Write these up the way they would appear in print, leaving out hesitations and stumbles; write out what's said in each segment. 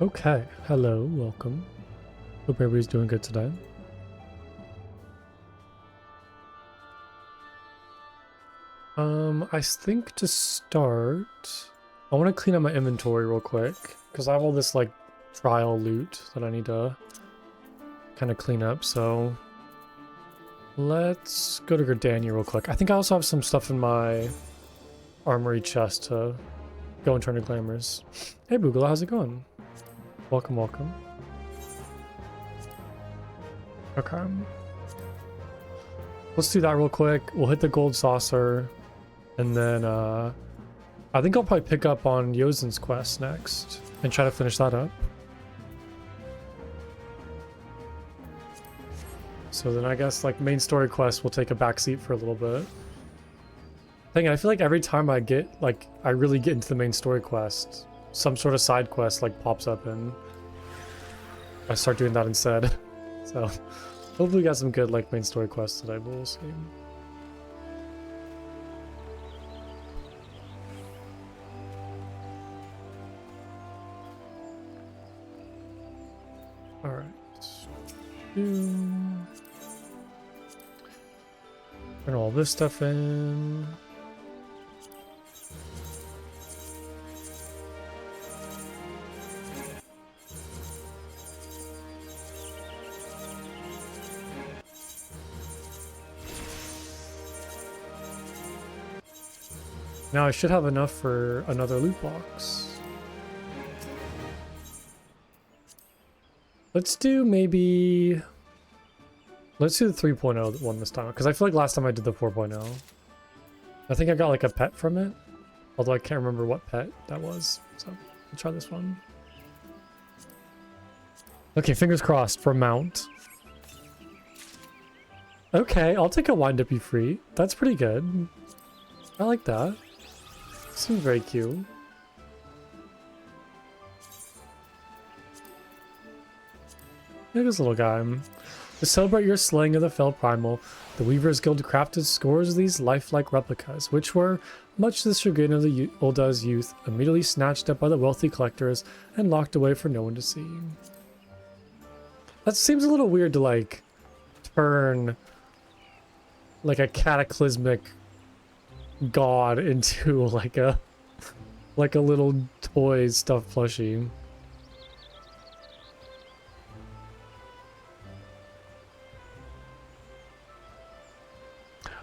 Okay, hello, welcome. Hope everybody's doing good today. I think to start, I want to clean up my inventory real quick, because I have all this, like, trial loot that I need to kind of clean up, so let's go to Gardania real quick. I think I also have some stuff in my armory chest to go and turn to glamours. Hey, Boogala, how's it going? Welcome, welcome. Okay. Let's do that real quick. We'll hit the gold saucer. And then, I think I'll probably pick up on Yozen's quest next. And try to finish that up. So then I guess, like, main story quest will take a backseat for a little bit. I feel like every time I get, like, I really get into the main story quest, some sort of side quest, like, pops up and I start doing that instead. So, hopefully we got some good, like, main story quests today, but we'll see. Alright. Turn all this stuff in. Now I should have enough for another loot box. Let's do maybe... Let's do the 3.0 one this time, because I feel like last time I did the 4.0. I think I got like a pet from it, although I can't remember what pet that was, so we'll try this one. Okay, fingers crossed for mount. Okay, I'll take a wind up you free. That's pretty good. I like that. Seems very cute. Look at this little guy. To celebrate your slaying of the fell primal, the Weavers Guild crafted scores of these lifelike replicas, which were, much to the chagrin of the Ulda's youth, immediately snatched up by the wealthy collectors and locked away for no one to see. That seems a little weird to, like, turn, like, a cataclysmic god into, like a little toy stuffed plushie.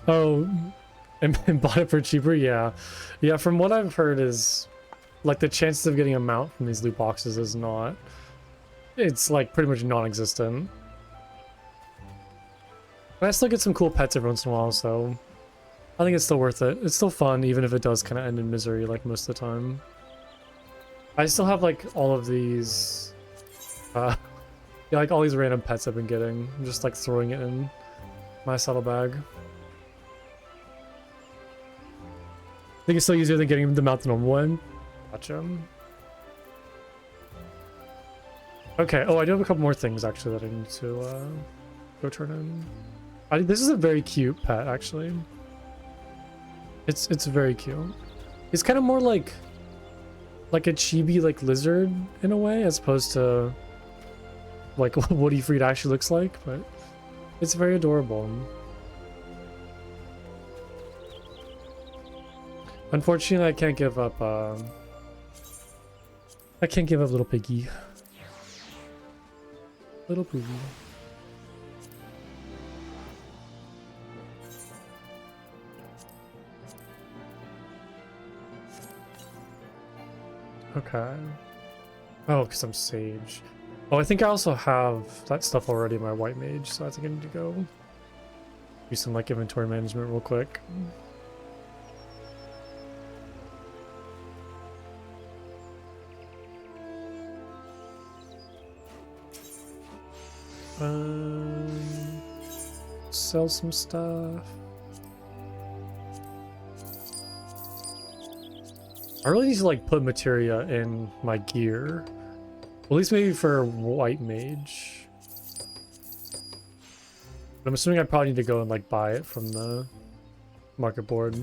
Oh, and bought it for cheaper? Yeah. Yeah, from what I've heard is, like, the chances of getting a mount from these loot boxes is not... It's, like, pretty much non-existent. But I still get some cool pets every once in a while, so... I think it's still worth it. It's still fun, even if it does kind of end in misery, like, most of the time. I still have, like, all of these... yeah, like, all these random pets I've been getting. I'm just, like, throwing it in my saddlebag. I think it's still easier than getting the mount the normal one. Gotcha. Okay, oh, I do have a couple more things, actually, that I need to go turn in. This is a very cute pet, actually. It's very cute. It's kind of more like a chibi, like, lizard, in a way, as opposed to, like, what Woody Freed actually looks like, but it's very adorable. Unfortunately, I can't give up, I can't give up little piggy. Little piggy. Okay. Oh, because I'm sage. Oh, I think I also have that stuff already in my white mage, so I think I need to go do some, like, inventory management real quick. Sell some stuff. I really need to, like, put materia in my gear. At least maybe for white mage. But I'm assuming I probably need to go and, like, buy it from the market board.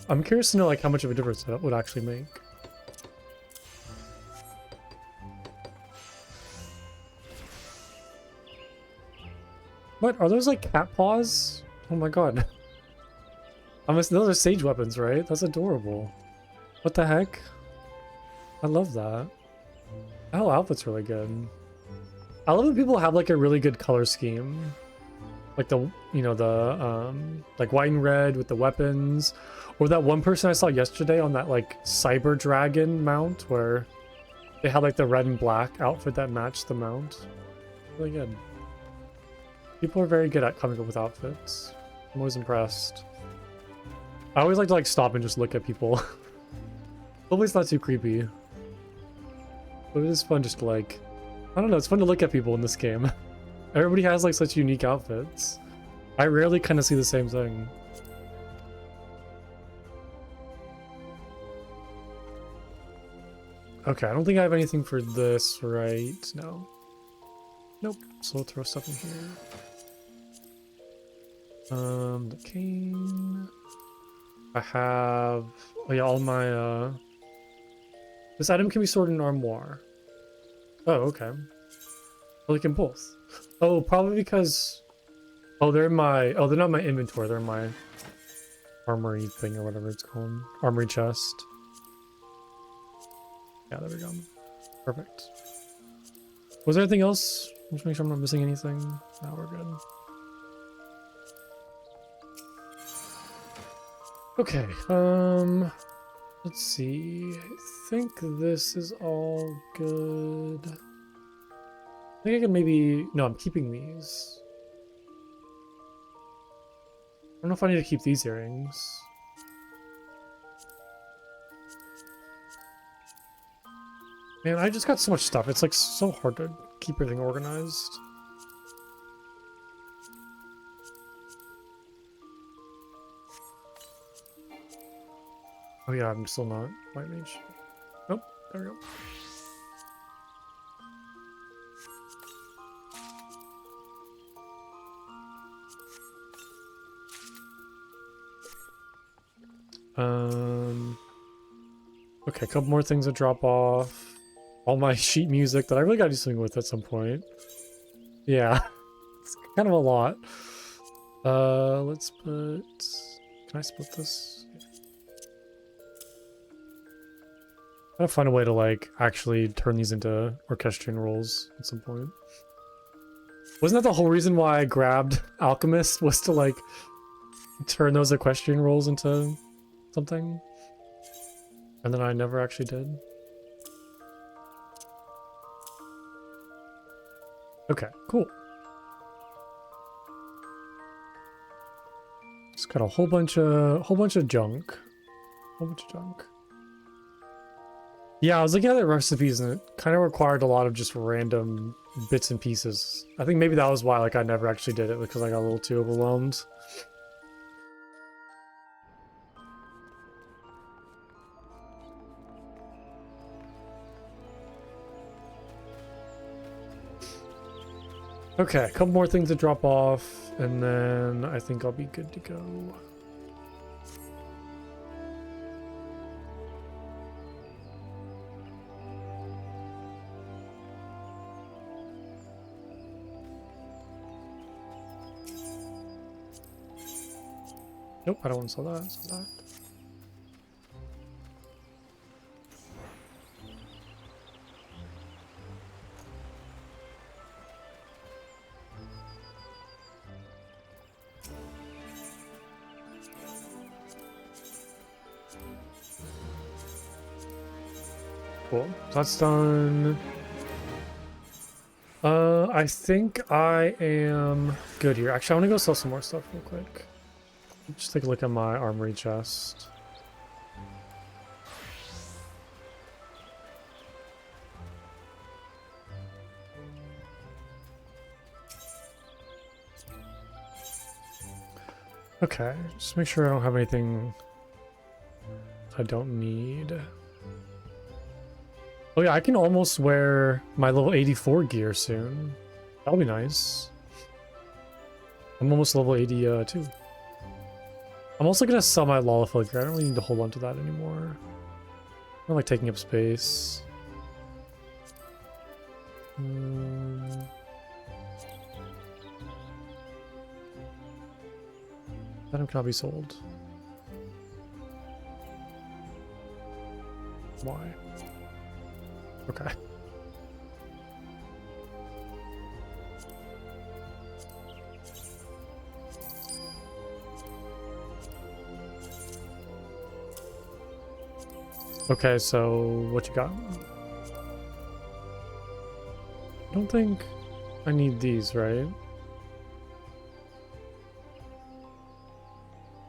I'm curious to know like how much of a difference that would actually make. What are those like cat paws? Oh my god. Those are sage weapons, right? That's adorable. What the heck? I love that. That whole outfit's really good. I love when people have like a really good color scheme. Like the, you know, the, like white and red with the weapons. Or that one person I saw yesterday on that like cyber dragon mount where they had like the red and black outfit that matched the mount. Really good. People are very good at coming up with outfits. I'm always impressed. I always like to like stop and just look at people. Hopefully it's not too creepy. But it is fun just to like, I don't know, it's fun to look at people in this game. Everybody has like such unique outfits. I rarely kind of see the same thing. Okay, I don't think I have anything for this right now. Nope, so we'll throw stuff in here. The cane. I have, oh yeah, all my, this item can be stored in an armoire. Oh, okay. Well, they can both. Oh, probably because, oh, they're in my, oh, they're not my inventory, they're in my armory thing or whatever it's called. Armory chest. Yeah, there we go. Perfect. Was there anything else? Let's make sure I'm not missing anything. No, we're good. Okay, let's see. I think this is all good. I think I can maybe, no, I'm keeping these. I don't know if I need to keep these earrings. Man, I just got so much stuff. It's like so hard to keep everything organized. Oh yeah, I'm still not white mage. Nope, there we go. Okay, a couple more things to drop off. All my sheet music that I really gotta do something with at some point. Yeah, it's kind of a lot. Let's put, can I split this? I gotta find a way to like actually turn these into orchestrion rolls at some point. Wasn't that the whole reason why I grabbed Alchemist, was to like turn those equestrian rolls into something? And then I never actually did. Okay, cool. Just got a whole bunch of junk. Yeah, I was looking at the recipes and it kind of required a lot of just random bits and pieces. I think maybe that was why like I never actually did it, because I got a little too overwhelmed. Okay, a couple more things to drop off, and then I think I'll be good to go. Nope, I don't want to sell that. Sell that. Cool. So that's done. I think I am good here. Actually, I want to go sell some more stuff real quick. Just take a look at my armory chest. Okay, just make sure I don't have anything I don't need. Oh yeah, I can almost wear my level 84 gear soon. That'll be nice. I'm almost level 82. I'm also gonna sell my Lollipop gear. I don't really need to hold on to that anymore. I don't like taking up space. Item cannot be sold. Why? Okay. Okay, so what you got? I don't think I need these, right?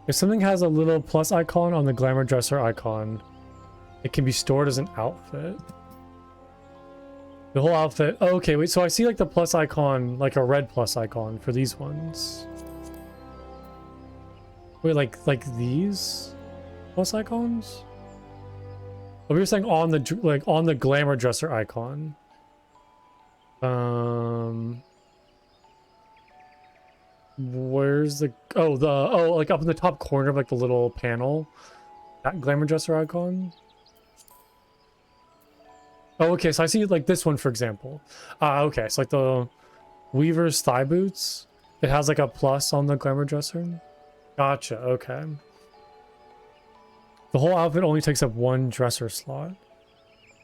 If something has a little plus icon on the glamour dresser icon, it can be stored as an outfit. The whole outfit. Oh, okay, wait, so I see like the plus icon, like a red plus icon for these ones. Wait, like these plus icons? Oh, we were saying on the like on the glamour dresser icon. Where's the like up in the top corner of like the little panel, that glamour dresser icon. Oh, okay, so I see like this one, for example. Okay, so like the Weaver's thigh boots, it has like a plus on the glamour dresser. Gotcha, okay. The whole outfit only takes up one dresser slot.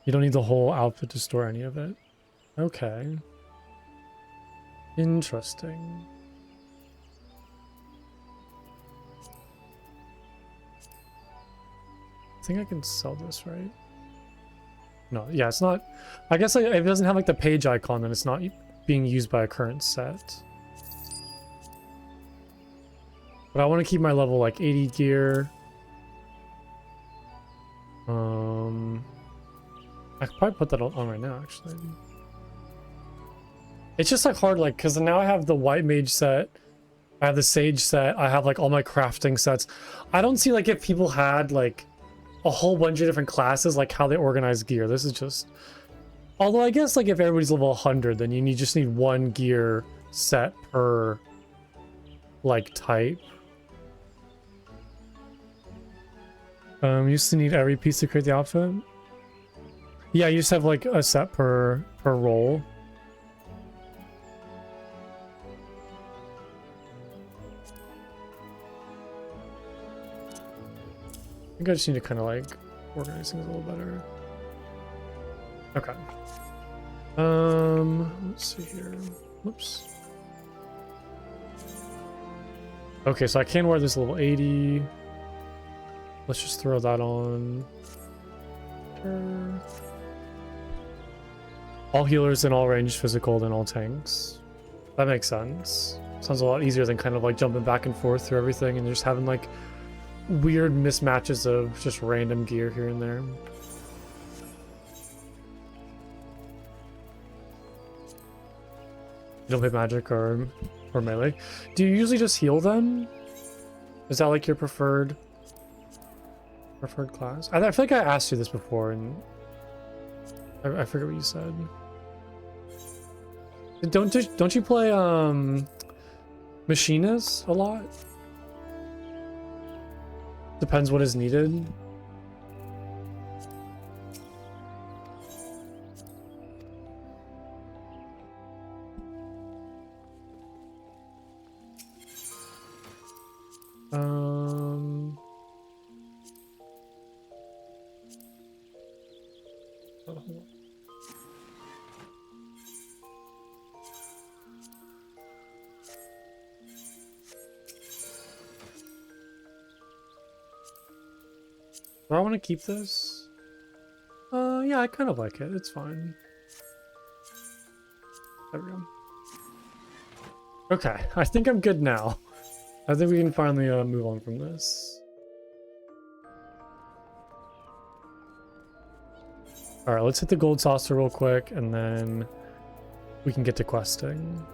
You don't need the whole outfit to store any of it. Okay. Interesting. I think I can sell this, right? No, yeah, it's not. I guess if it doesn't have like the page icon, then it's not being used by a current set. But I want to keep my level like 80 gear. I could probably put that on right now, actually. It's just like hard, like, because now I have the white mage set, I have the sage set, I have like all my crafting sets. I don't see like if people had like a whole bunch of different classes, like how they organize gear. This is just, although I guess like if everybody's level 100, then you just need one gear set per like type. You used to need every piece to create the outfit. Yeah, you just have like a set per role. I think I just need to kind of like organize things a little better. Okay. Let's see here. Whoops. Okay, so I can wear this level 80. Let's just throw that on. All healers in all ranged physical, then all tanks. That makes sense. Sounds a lot easier than kind of like jumping back and forth through everything and just having like weird mismatches of just random gear here and there. You don't play magic or melee. Do you usually just heal them? Is that like your preferred class? I feel like I asked you this before and I forget what you said. Don't you play machinist a lot? Depends what is needed. Do I want to keep this? Yeah, I kind of like it. It's fine. There we go. Okay, I think I'm good now. I think we can finally move on from this. Alright, let's hit the gold saucer real quick, and then we can get to questing.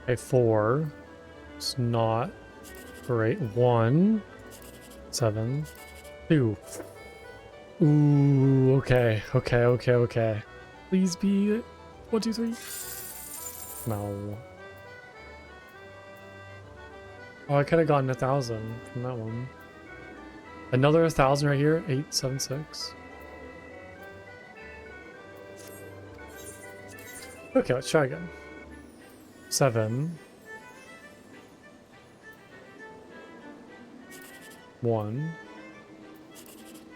A 4. It's not great. 1. 7. 2. Ooh, okay. Please be 1, 2, 3. No. Oh, I could have gotten 1,000 from that one. Another 1,000 right here. 8, 7, 6. Okay, let's try again. 7. 1.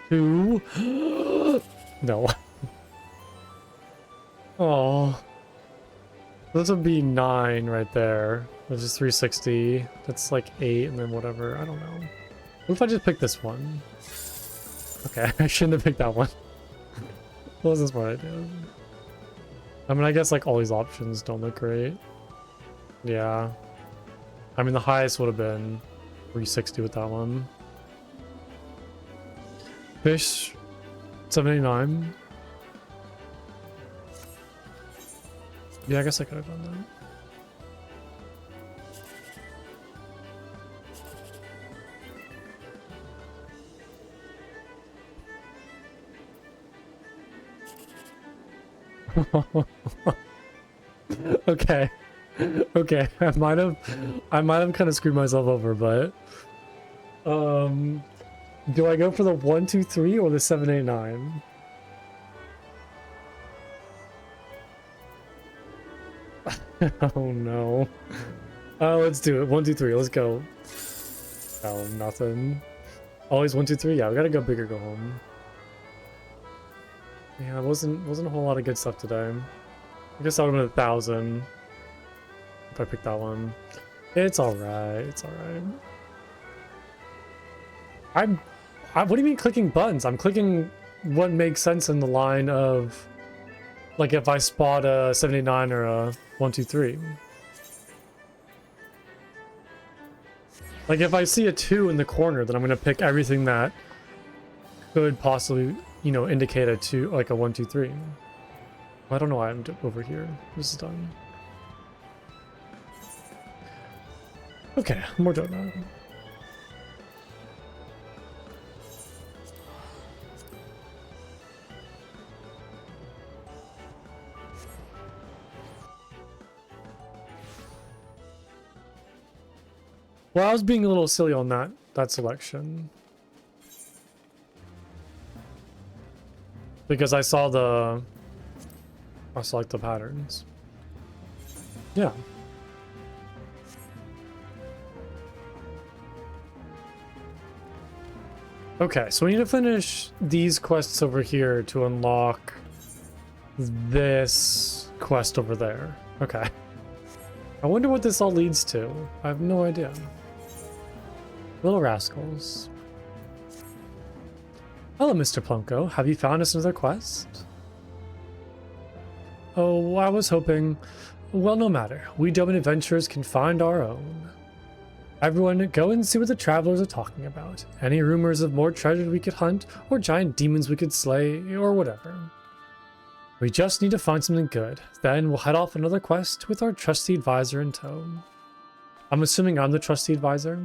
2. No. Oh. This would be 9 right there. Which is 360. That's like 8 and then whatever. I don't know. What if I just pick this one? Okay, I shouldn't have picked that one. What was this smart idea? I mean, I guess like all these options don't look great. Yeah. I mean, the highest would have been 360 with that one. Fish, 789. Yeah, I guess I could have done that. Okay. Okay. I might have kind of screwed myself over, but do I go for the 1, 2, 3 or the 7, 8, 9? Oh no. Oh, let's do it. 1, 2, 3. Let's go. Oh, nothing. Always 1, 2, 3. Yeah, we gotta go big or go home. Yeah, it wasn't a whole lot of good stuff today. I guess I would have been 1,000 if I picked that one. It's alright. It's alright. What do you mean clicking buttons? I'm clicking what makes sense in the line of, like, if I spot a 79 or a 1, 2, 3. Like, if I see a 2 in the corner, then I'm gonna pick everything that could possibly, you know, indicate a 2, like a 1, 2, 3. I don't know why I'm over here. This is done. Okay, more donut. Well, I was being a little silly on that selection. Because I saw the patterns. Yeah. Okay, so we need to finish these quests over here to unlock this quest over there. Okay. I wonder what this all leads to. I have no idea. Little rascals. Hello, Mr. Plunko. Have you found us another quest? Oh, I was hoping... Well, no matter. We Doman adventurers can find our own. Everyone, go and see what the travelers are talking about. Any rumors of more treasure we could hunt, or giant demons we could slay, or whatever. We just need to find something good. Then we'll head off another quest with our trusty advisor in tow. I'm assuming I'm the trusty advisor?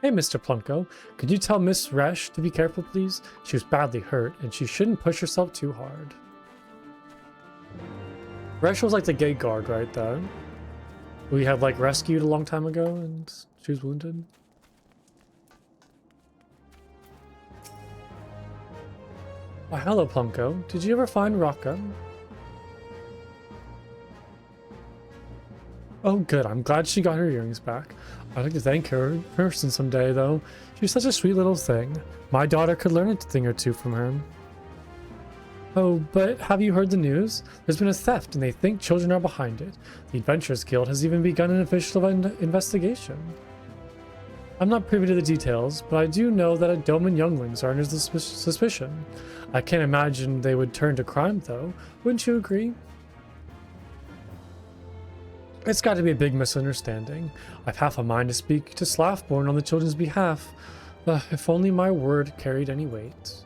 Hey, Mr. Plunko, could you tell Miss Resh to be careful, please? She was badly hurt, and she shouldn't push herself too hard. Resh was like the gate guard, right? That we had like rescued a long time ago, and she was wounded. Oh, hello, Plunko. Did you ever find Raka? Oh, good. I'm glad she got her earrings back. I'd like to thank her in person someday, though. She's such a sweet little thing. My daughter could learn a thing or two from her. Oh, but have you heard the news? There's been a theft, and they think children are behind it. The Adventurers Guild has even begun an official investigation. I'm not privy to the details, but I do know that Doman younglings are under suspicion. I can't imagine they would turn to crime, though. Wouldn't you agree? It's got to be a big misunderstanding. I've half a mind to speak to Slaffborn on the children's behalf. If only my word carried any weight.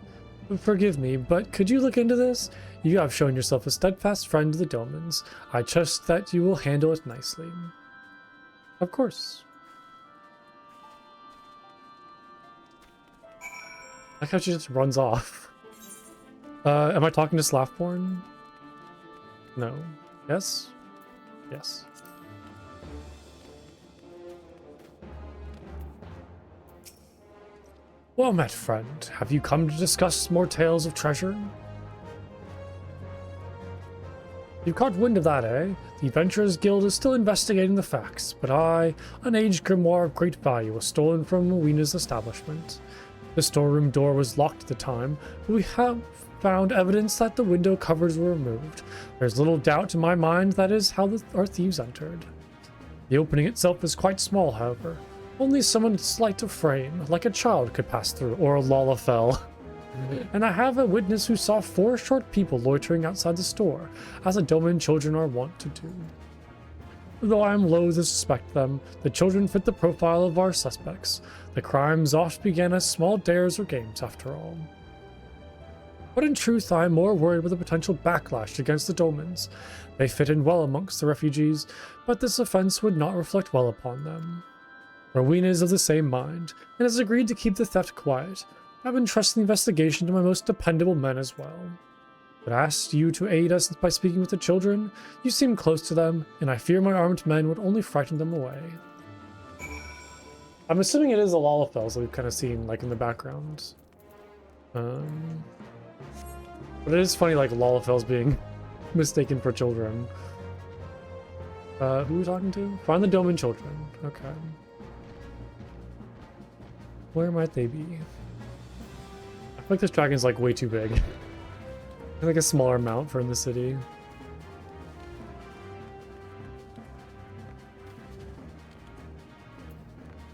Forgive me, but could you look into this? You have shown yourself a steadfast friend to the Domans. I trust that you will handle it nicely. Of course. Like how she just runs off. Am I talking to Slathborn? No. Yes? Yes. Well met, friend. Have you come to discuss more tales of treasure? You caught wind of that, eh? The Adventurers Guild is still investigating the facts, but an aged grimoire of great value, was stolen from Mowena's establishment. The storeroom door was locked at the time, but we have found evidence that the window covers were removed. There's little doubt in my mind that is how our thieves entered. The opening itself is quite small, however. Only someone slight of frame, like a child, could pass through, or a Lalafell. And I have a witness who saw 4 short people loitering outside the store, as the Doman children are wont to do. Though I am loath to suspect them, the children fit the profile of our suspects. The crimes oft began as small dares or games, after all. But in truth, I am more worried with the potential backlash against the Domans. They fit in well amongst the refugees, but this offense would not reflect well upon them. Rowena is of the same mind, and has agreed to keep the theft quiet. I've entrusted the investigation to my most dependable men as well. But I asked you to aid us by speaking with the children. You seem close to them, and I fear my armed men would only frighten them away. I'm assuming it is the Lalafells that we've kind of seen, like, in the background. But it is funny, like, Lalafells being mistaken for children. Who are we talking to? Find the Doman children. Okay. Where might they be? I feel like this dragon's, like, way too big. Like a smaller mount for in the city.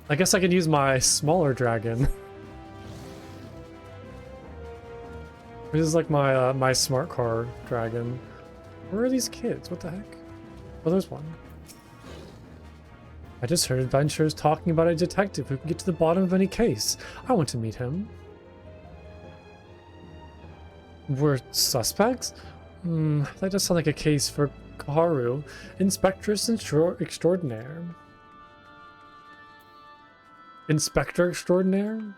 I guess I could use my smaller dragon. This is like my my smart car dragon. Where are these kids? What the heck? Oh, there's one. I just heard adventurers talking about a detective who can get to the bottom of any case. I want to meet him. We're suspects? That does sound like a case for Kaharu, Inspectress Extraordinaire. Inspector Extraordinaire?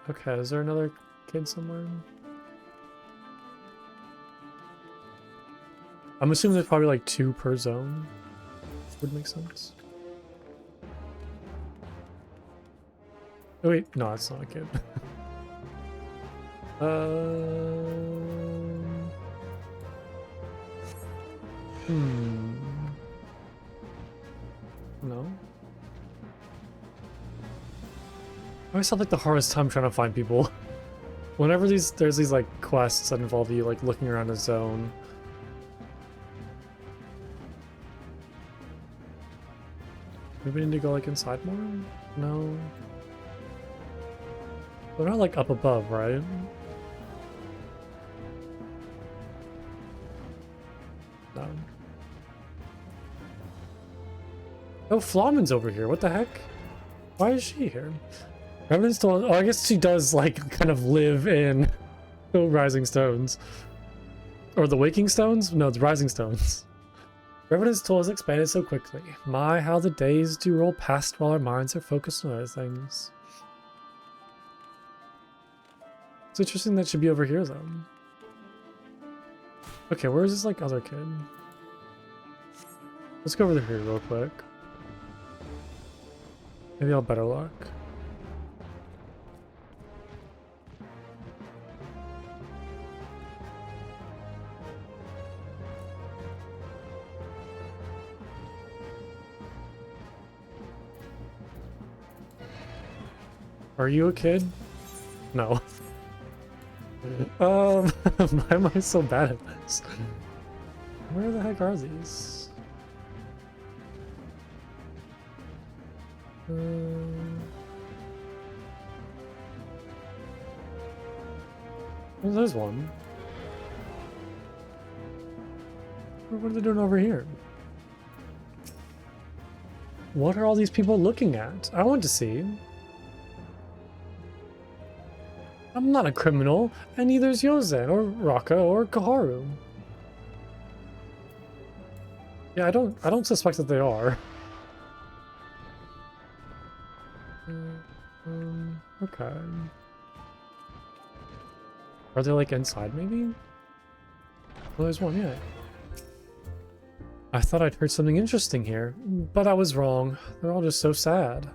Okay, is there another kid somewhere? I'm assuming there's probably like 2 per zone. Would make sense. Oh wait, no, it's not a kid. No. I always have like the hardest time trying to find people. Whenever there's these like quests that involve you like looking around a zone. Maybe we need to go like inside more? No. They're not like up above, right? No. Oh, Flamen's over here. What the heck? Why is she here? Revenant's still. Oh, I guess she does like kind of live in the Rising Stones. Or the Waking Stones? No, the Rising Stones. Revenant's tool has expanded so quickly. My, how the days do roll past while our minds are focused on other things. It's interesting that should be over here, though. Okay, where is this, like, other kid? Let's go over here real quick. Maybe I'll better luck. Are you a kid? No. Why am I so bad at this? Where the heck are these? Well, there's one. What are they doing over here? What are all these people looking at? I want to see. I'm not a criminal, and neither is Yozen, or Raka, or Kaharu. Yeah, I don't suspect that they are. Okay. Are they like inside maybe? Well, there's one, yeah. I thought I'd heard something interesting here, but I was wrong. They're all just so sad.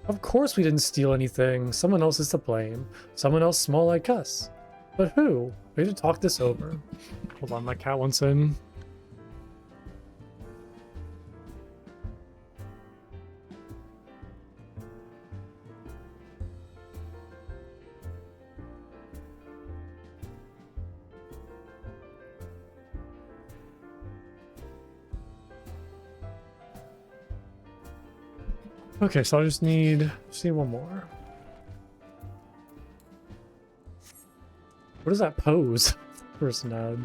Of course we didn't steal anything. Someone else is to blame. Someone else small like us. But who? We need to talk this over. Hold on, my cat wants in. Okay, so I just need one more. What is that pose? Person had.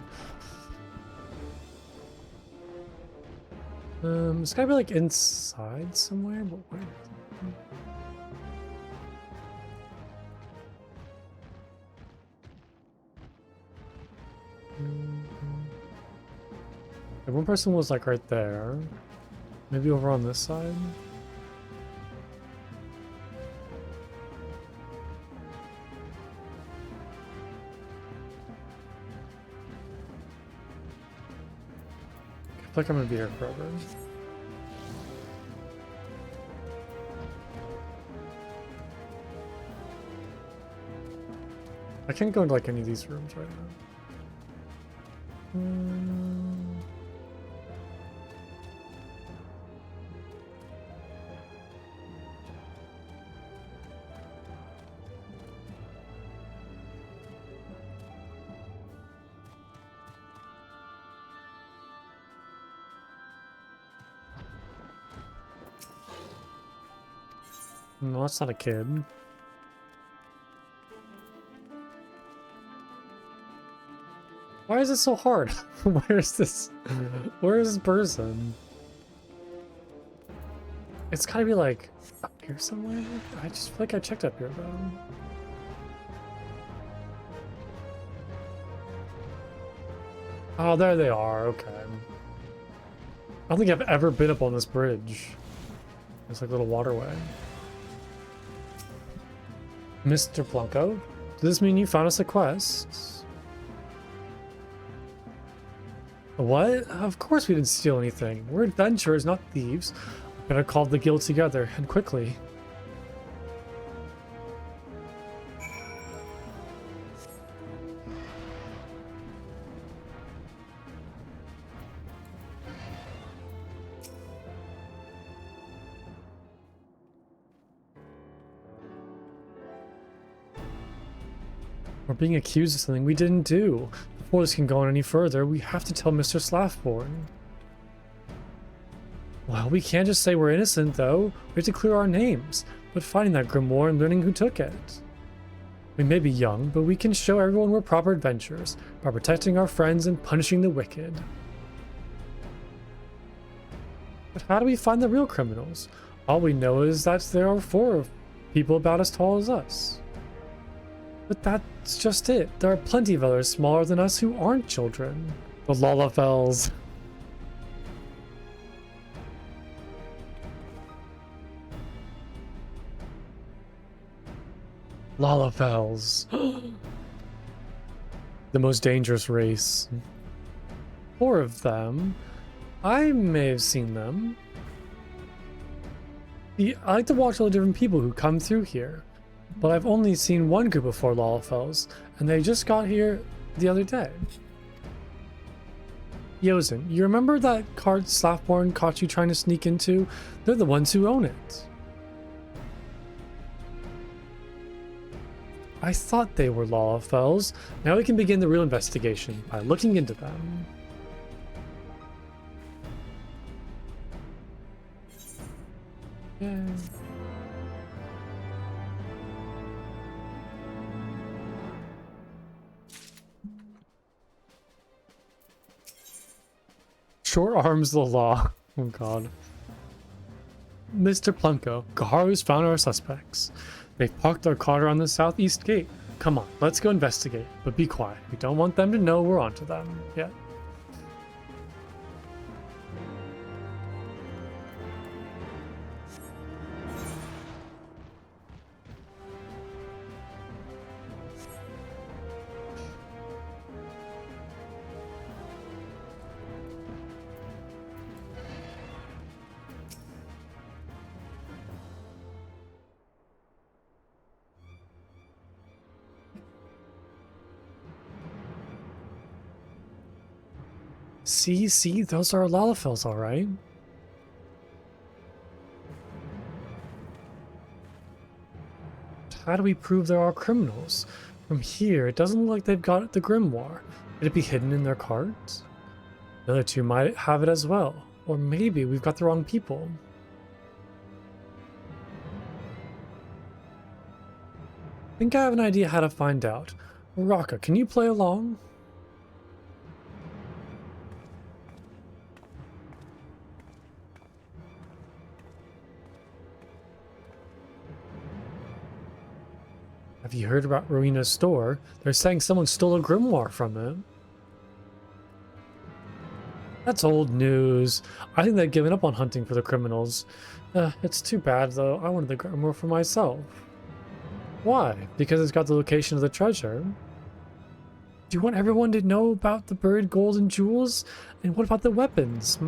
It's gotta be like inside somewhere, but where? Okay, one person was like right there. Maybe over on this side. I feel like I'm gonna be here forever. I can't go into like any of these rooms right now. No, that's not a kid. Why is it so hard? Where is this? Where is this person? It's gotta be like up here somewhere. I just feel like I checked up here though. Oh, there they are. Okay. I don't think I've ever been up on this bridge. It's like a little waterway. Mr. Blanco, does this mean you found us a quest? What? Of course we didn't steal anything. We're adventurers, not thieves. We gotta call the guild together, and quickly. We're being accused of something we didn't do. Before this can go on any further, we have to tell Mr. Slaffborn. Well, we can't just say we're innocent, though. We have to clear our names. But finding that grimoire and learning who took it. We may be young, but we can show everyone we're proper adventurers by protecting our friends and punishing the wicked. But how do we find the real criminals? All we know is that there are 4 people about as tall as us. But that's just it. There are plenty of others smaller than us who aren't children. The Lalafels. Lalafels. The most dangerous race. 4 of them. I may have seen them. I like to watch all the different people who come through here. But I've only seen one group of 4 Lalafels, and they just got here the other day. Yozen, you remember that cart Slaffborn caught you trying to sneak into? They're the ones who own it. I thought they were Lalafels. Now we can begin the real investigation by looking into them. Yay. Short arms the law. Oh god. Mr. Plunko, Gaharu's found our suspects. They've parked our car on the southeast gate. Come on, let's go investigate, but be quiet. We don't want them to know we're onto them yet. See, those are Lalafels, all right. How do we prove there are criminals? From here, it doesn't look like they've got the grimoire. Could it be hidden in their cards? The other two might have it as well. Or maybe we've got the wrong people. I think I have an idea how to find out. Raka, can you play along? Have you heard about Rowena's store? They're saying someone stole a grimoire from it. That's old news. I think they've given up on hunting for the criminals. It's too bad, though. I wanted the grimoire for myself. Why? Because it's got the location of the treasure. Do you want everyone to know about the buried gold and jewels? And what about the weapons?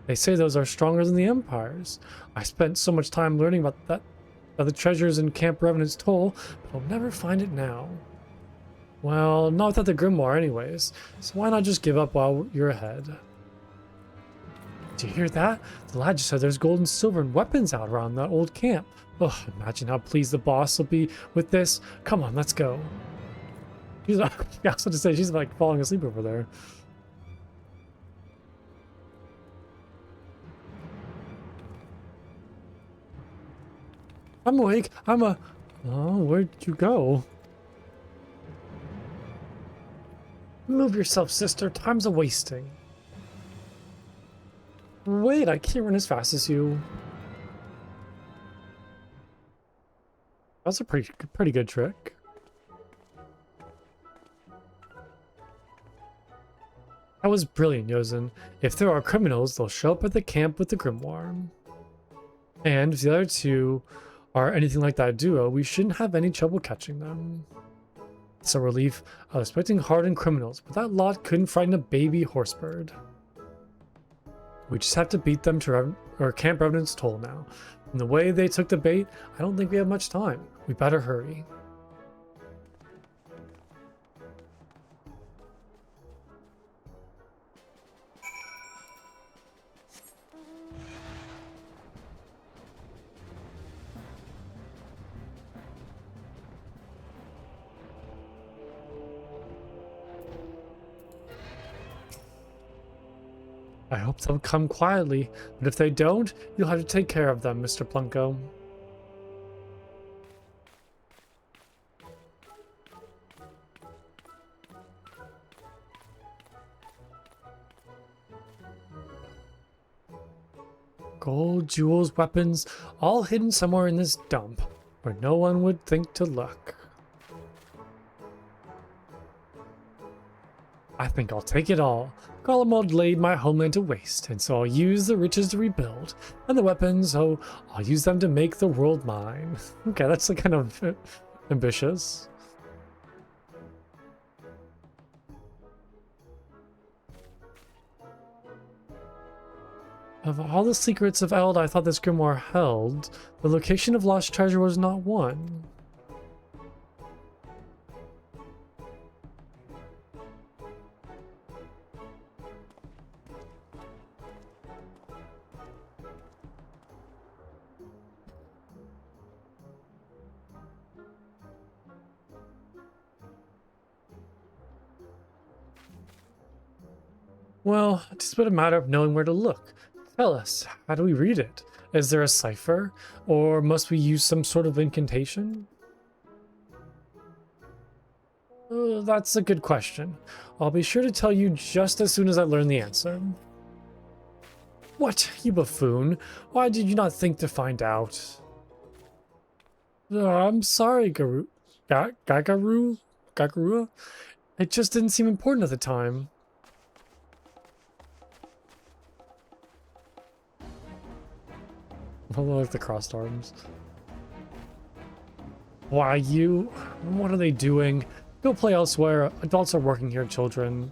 They say those are stronger than the Empire's. I spent so much time learning about that. The treasures in Camp Revenant's Toll, but I'll never find it now. Well, not without the grimoire anyways, so why not just give up while you're ahead? Do you hear that? The lad just said there's gold and silver and weapons out around that old camp. Ugh, imagine how pleased the boss will be with this. Come on, let's go. She's like, I was going to say, she's like falling asleep over there. I'm awake. Oh, where'd you go? Move yourself, sister. Time's a-wasting. Wait, I can't run as fast as you. That's a pretty good trick. That was brilliant, Yozen. If there are criminals, they'll show up at the camp with the grimoire. And if the other two are anything like that duo, we shouldn't have any trouble catching them. It's a relief. I was expecting hardened criminals, but that lot couldn't frighten a baby horsebird. We just have to beat them to Camp Revenant's Toll now. From the way they took the bait, I don't think we have much time. We better hurry. I hope they'll come quietly, but if they don't, you'll have to take care of them, Mr. Plunko. Gold, jewels, weapons, all hidden somewhere in this dump, where no one would think to look. I think I'll take it all. Garlean laid my homeland to waste, and so I'll use the riches to rebuild. And the weapons, oh, I'll use them to make the world mine. Okay, that's kind of ambitious. Of all the secrets of Eld I thought this grimoire held, the location of lost treasure was not one. Well, it's but a matter of knowing where to look. Tell us, how do we read it? Is there a cipher? Or must we use some sort of incantation? That's a good question. I'll be sure to tell you just as soon as I learn the answer. What, you buffoon? Why did you not think to find out? I'm sorry, Gagarua? It just didn't seem important at the time. I like the crossed arms. Why, you? What are they doing? Go play elsewhere. Adults are working here, children.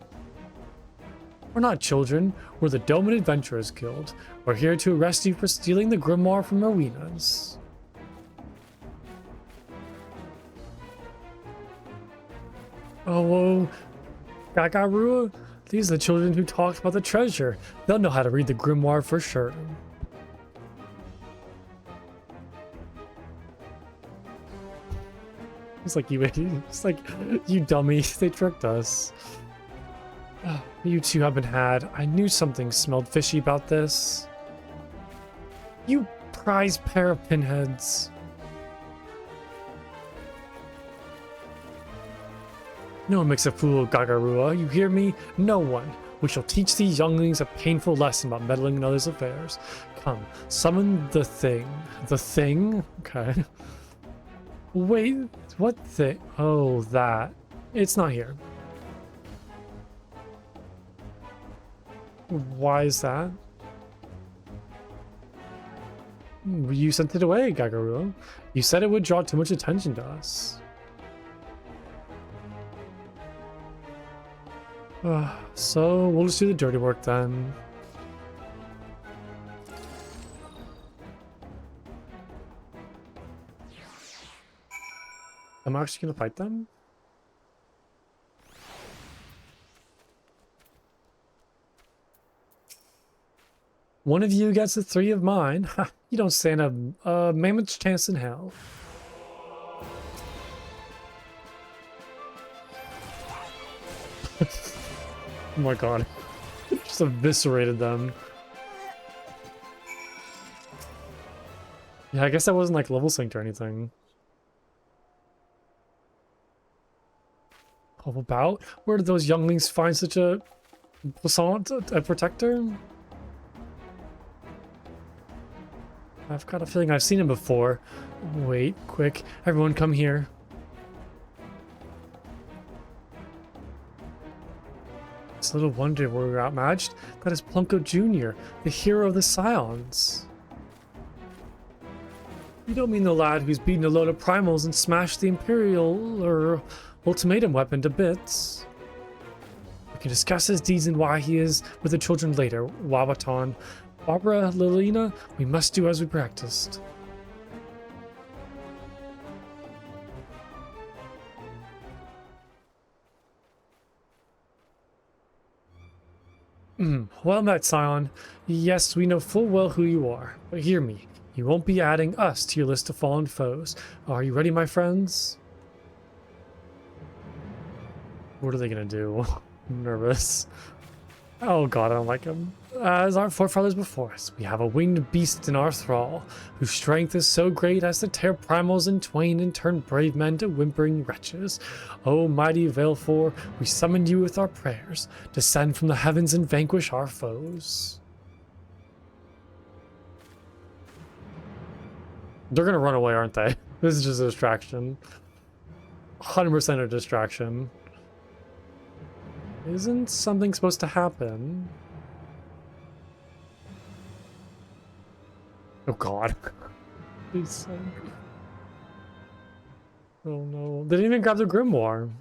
We're not children. We're the Doman Adventurers Guild. We're here to arrest you for stealing the grimoire from Rowena's. Oh, Gagarua? These are the children who talked about the treasure. They'll know how to read the grimoire for sure. It's like, it's like, you dummies, they tricked us. You two have been had. I knew something smelled fishy about this. You prize pair of pinheads. No one makes a fool of Gagarua, you hear me? No one. We shall teach these younglings a painful lesson about meddling in others' affairs. Come, summon the thing. The thing? Okay. Wait, what thing? Oh, that. It's not here. Why is that? You sent it away, Gagarua. You said it would draw too much attention to us. So we'll just do the dirty work then. I'm actually gonna fight them? One of you gets the three of mine. Ha, you don't stand a mammoth's chance in hell. Oh my god. Just eviscerated them. Yeah, I guess that wasn't like level synced or anything. How about? Where did those younglings find such a passant, a protector? I've got a feeling I've seen him before. Wait, quick. Everyone come here. It's little wonder we were outmatched. That is Plunko Jr., the hero of the Scions. You don't mean the lad who's beaten a load of primals and smashed the Imperial, ultimatum weapon to bits. We can discuss his deeds and why he is with the children later, Wabaton. Barbara, Lilina, we must do as we practiced. Well met, Scion. Yes, we know full well who you are, but hear me. You won't be adding us to your list of fallen foes. Are you ready, my friends? What are they gonna do? I'm nervous. Oh god, I don't like him. As our forefathers before us, we have a winged beast in our thrall, whose strength is so great as to tear primals in twain and turn brave men to whimpering wretches. O mighty Valefor, we summoned you with our prayers. Descend from the heavens and vanquish our foes. They're gonna run away, aren't they? This is just a distraction. 100% a distraction. Isn't something supposed to happen? Oh god. Please. Oh no. They didn't even grab the grimoire.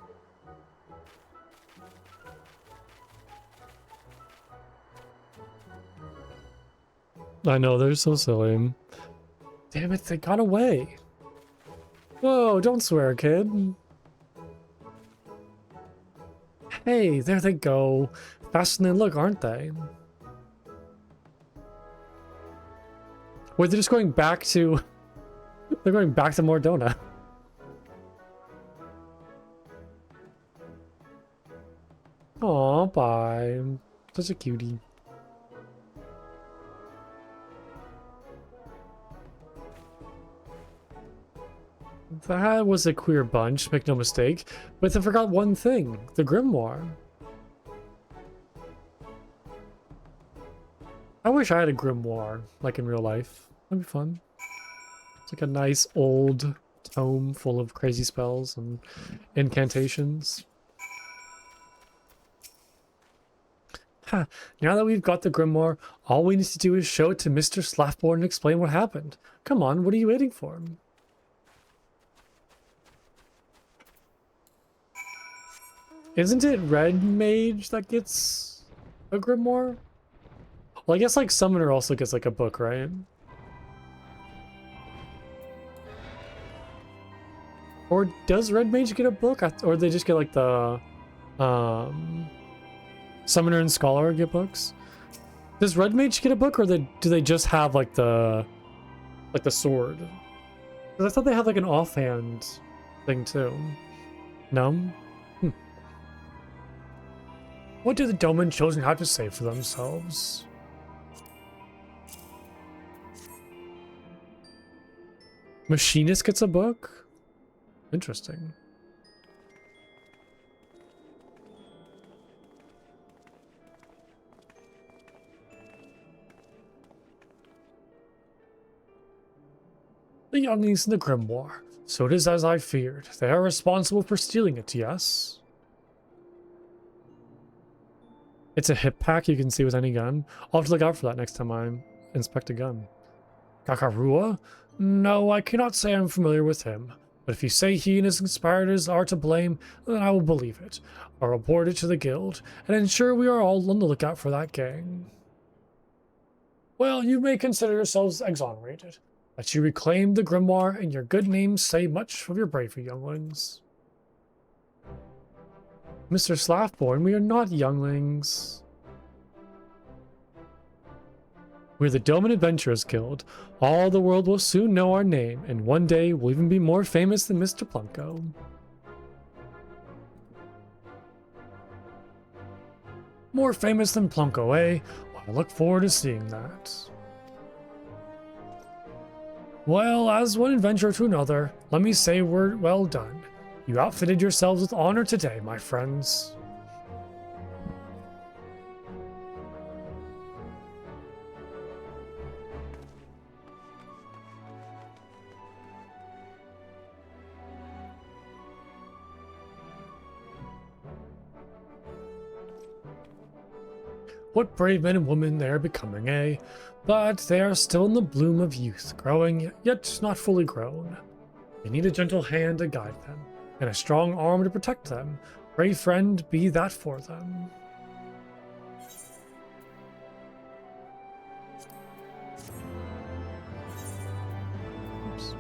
I know, they're so silly. Damn it, they got away. Whoa, don't swear, kid. Hey, there they go. Faster than they look, aren't they? Wait, they're just going back to... They're going back to Mordona. Aw, bye. Such a cutie. That was a queer bunch, make no mistake. But they forgot one thing. The grimoire. I wish I had a grimoire, like in real life. That'd be fun. It's like a nice old tome full of crazy spells and incantations. Ha! Now that we've got the grimoire, all we need to do is show it to Mr. Slaffborn and explain what happened. Come on, what are you waiting for? Isn't it Red Mage that gets a grimoire? Well, I guess like Summoner also gets like a book, right? Or does Red Mage get a book? Or they just get like the Summoner and Scholar get books. Does Red Mage get a book, or do they just have like the sword? Because I thought they had like an offhand thing too. No? What do the Doman Chosen have to say for themselves? Machinist gets a book? Interesting. The younglings in the Grimoire. So it is as I feared. They are responsible for stealing it, yes? It's a hip pack you can see with any gun. I'll have to look out for that next time I inspect a gun. Kakarua? No, I cannot say I'm familiar with him. But if you say he and his conspirators are to blame, then I will believe it. I'll report it to the guild, and ensure we are all on the lookout for that gang. Well, you may consider yourselves exonerated. That you reclaimed the grimoire, and your good names say much of your bravery, younglings. Mr. Slaffborn, we are not younglings. We're the Doman Adventurers Guild. All the world will soon know our name, and one day we'll even be more famous than Mr. Plunko. More famous than Plunko, eh? Well, I look forward to seeing that. Well, as one adventurer to another, let me say we're well done. You outfitted yourselves with honor today, my friends. What brave men and women they are becoming, eh? But they are still in the bloom of youth, growing, yet not fully grown. They need a gentle hand to guide them, and a strong arm to protect them. Pray, friend, be that for them. Oops.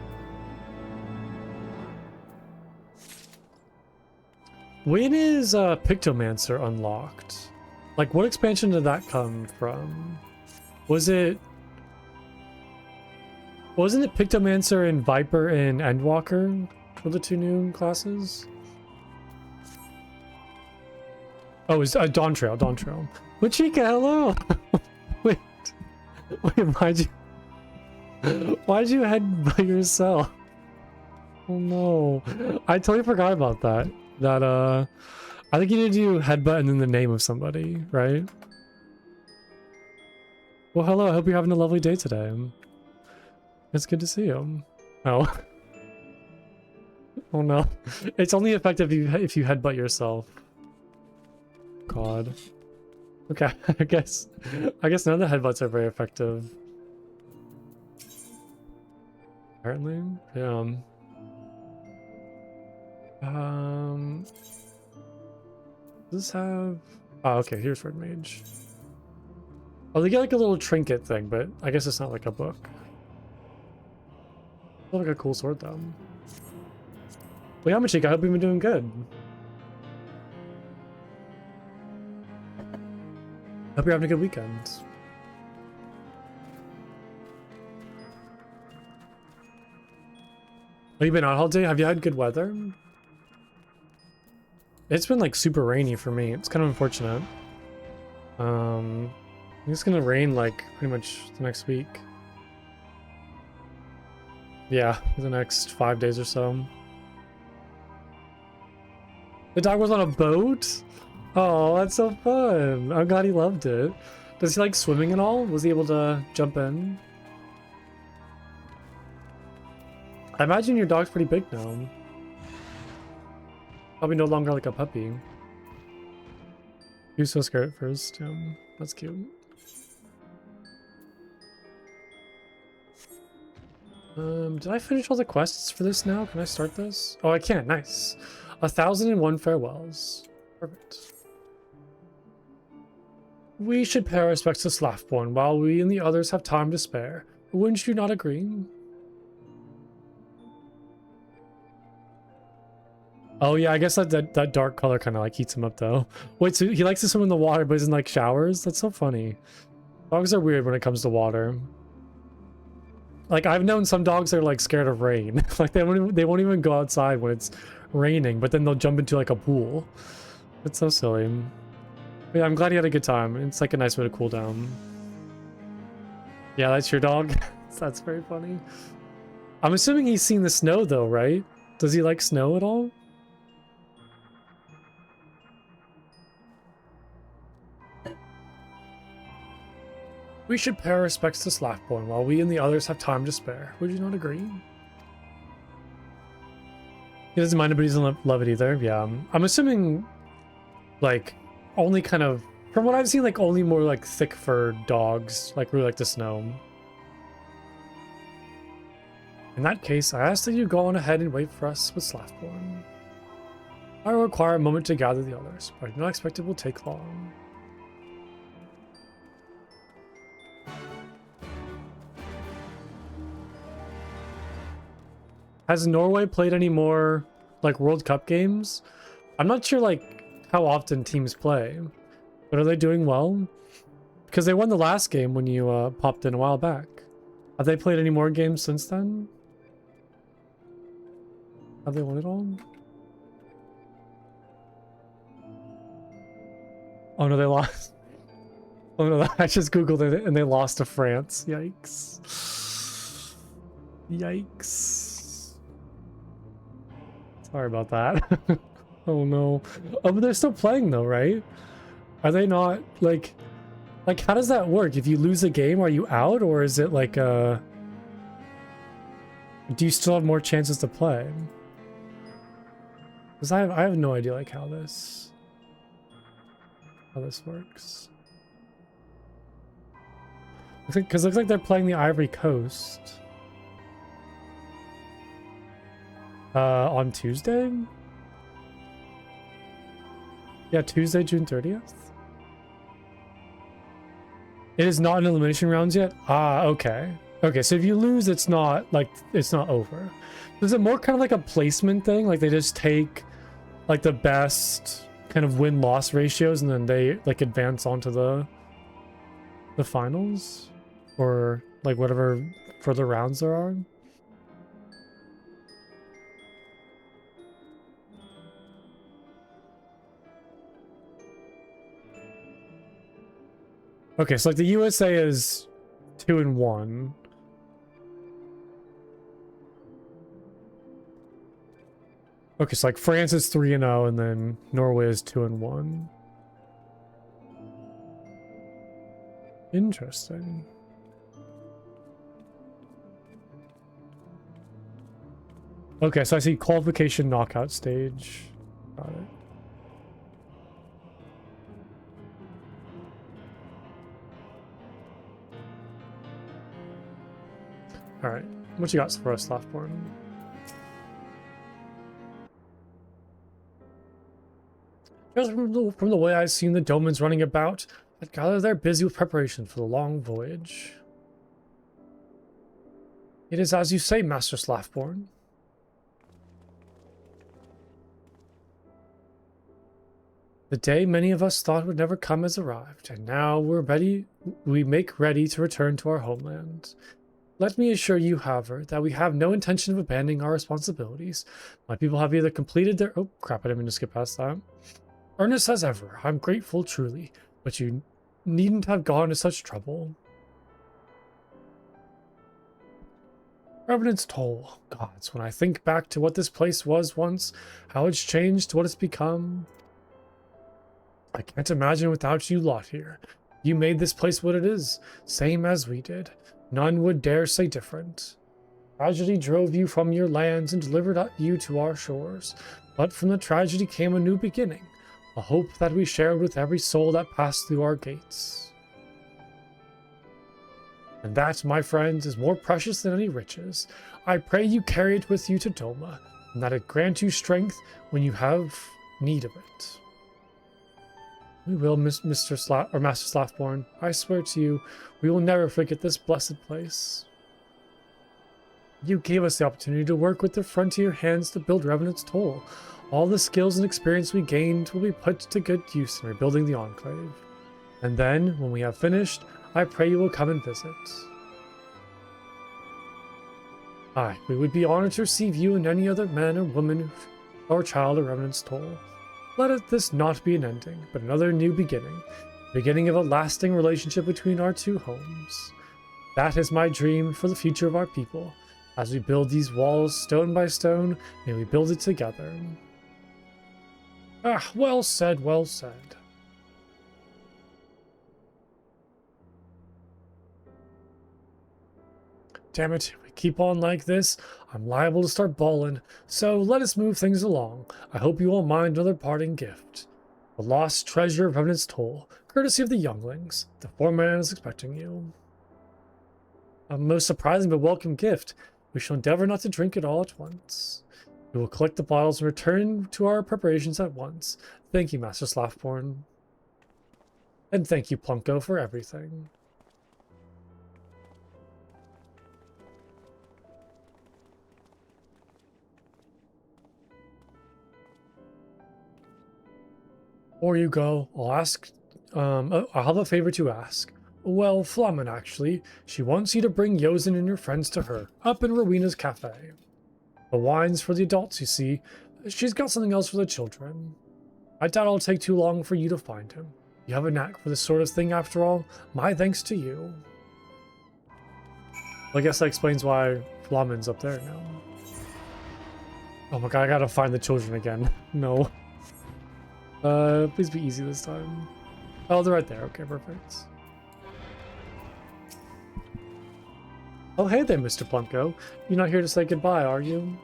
When is Pictomancer unlocked? Like, what expansion did that come from? Wasn't it Pictomancer and Viper and Endwalker were the two new classes? Oh, it's Dawn Trail. Machika, hello! Wait, why'd you head by yourself? Oh no, I totally forgot about that. I think you need to do headbutt and then the name of somebody, right? Well, hello, I hope you're having a lovely day today. It's good to see you. Oh. Oh no. It's only effective if you headbutt yourself. God. Okay, I guess none of the headbutts are very effective. Apparently. Yeah. Does this have... Oh, okay, here's Red Mage. Oh, they get like a little trinket thing, but I guess it's not like a book. Looks like a cool sword though. Well, yeah, Machika, I hope you've been doing good. Hope you're having a good weekend. Have you been out all day? Have you had good weather? It's been like super rainy for me. It's kind of unfortunate. I think it's gonna rain like pretty much the next week. Yeah, the next 5 days or so. The dog was on a boat? Oh, that's so fun. I'm glad he loved it. Does he like swimming at all? Was he able to jump in? I imagine your dog's pretty big now. Probably no longer like a puppy. He was so scared at first. Yeah, that's cute. Did I finish all the quests for this now? Can I start this? Oh, I can. Nice. 1,001 farewells. Perfect. We should pay our respects to Slaffborn while we and the others have time to spare. Wouldn't you not agree? Oh yeah, I guess that dark color kind of like heats him up though. Wait, so he likes to swim in the water, but isn't like showers? That's so funny. Dogs are weird when it comes to water. Like I've known some dogs that are like scared of rain. Like they won't even go outside when it's raining, but then they'll jump into like a pool. It's so silly. But yeah, I'm glad he had a good time. It's like a nice way to cool down. Yeah, that's your dog. That's very funny. I'm assuming he's seen the snow though, right? Does he like snow at all? We should pay our respects to Slackborn while we and the others have time to spare. Would you not agree? He doesn't mind it, but he doesn't love it either. Yeah. I'm assuming, like, only kind of... From what I've seen, like, only more, like, thick-furred dogs, like, really like the snow. In that case, I ask that you go on ahead and wait for us with Slackborn. I will require a moment to gather the others, but I do not expect it will take long. Has Norway played any more, like, World Cup games? I'm not sure, like, how often teams play, but are they doing well? Because they won the last game when you popped in a while back. Have they played any more games since then? Have they won it all? Oh no, they lost. Oh no, I just googled it and they lost to France. Yikes. Yikes. Sorry about that. Oh no. Oh, but they're still playing though, right? Are they not like how does that work? If you lose a game, are you out, or is it like do you still have more chances to play? Because I have no idea like how this works. Because it looks like they're playing the Ivory Coast. On Tuesday? Yeah, Tuesday, June 30th. It is not in elimination rounds yet? Ah, okay. Okay, so if you lose, it's not, like, it's not over. Is it more kind of like a placement thing? Like, they just take, like, the best kind of win-loss ratios and then they, like, advance onto the finals? Or, like, whatever further rounds there are? Okay, so like the USA is 2-1. Okay, so like France is 3-0 and then Norway is 2-1. Interesting. Okay, so I see qualification knockout stage. Got it. Alright, what you got for us, Slackborn? Just from the way I've seen the Domans running about, I'd gather they're busy with preparation for the long voyage. It is as you say, Master Slackborn. The day many of us thought would never come has arrived, and now we make ready to return to our homeland. Let me assure you, however, that we have no intention of abandoning our responsibilities. My people have either completed their... Oh, crap, I didn't mean to skip past that. Earnest as ever, I'm grateful truly, but you needn't have gone to such trouble. Revenant's toll. Gods, when I think back to what this place was once, how it's changed to what it's become... I can't imagine without you lot here. You made this place what it is, same as we did. None would dare say different. Tragedy drove you from your lands and delivered you to our shores. But from the tragedy came a new beginning, a hope that we shared with every soul that passed through our gates. And that, my friends, is more precious than any riches. I pray you carry it with you to Doma, and that it grant you strength when you have need of it. We will, Master Slackborn. I swear to you, we will never forget this blessed place. You gave us the opportunity to work with the frontier hands to build Revenant's Toll. All the skills and experience we gained will be put to good use in rebuilding the Enclave. And then, when we have finished, I pray you will come and visit. Aye, we would be honored to receive you and any other man or woman or child of Revenant's Toll. Let this not be an ending, but another new beginning. Beginning of a lasting relationship between our two homes. That is my dream for the future of our people. As we build these walls stone by stone, may we build it together. Ah, well said, well said. Damn it, if we keep on like this, I'm liable to start bawling, so let us move things along. I hope you won't mind another parting gift. The lost treasure of Revenant's Toll, courtesy of the younglings. The foreman is expecting you. A most surprising but welcome gift. We shall endeavor not to drink it all at once. We will collect the bottles and return to our preparations at once. Thank you, Master Slaffborn. And thank you, Plunko, for everything. Before you go, I'll have a favor to ask. Well, Flamen, actually. She wants you to bring Yozen and your friends to her, up in Rowena's cafe. The wine's for the adults, you see. She's got something else for the children. I doubt it'll take too long for you to find him. You have a knack for this sort of thing, after all. My thanks to you. Well, I guess that explains why Flamen's up there now. Oh my god, I gotta find the children again. No. Please be easy this time. Oh, they're right there. Okay, perfect. Oh, hey there, Mr. Plunko. You're not here to say goodbye, are you?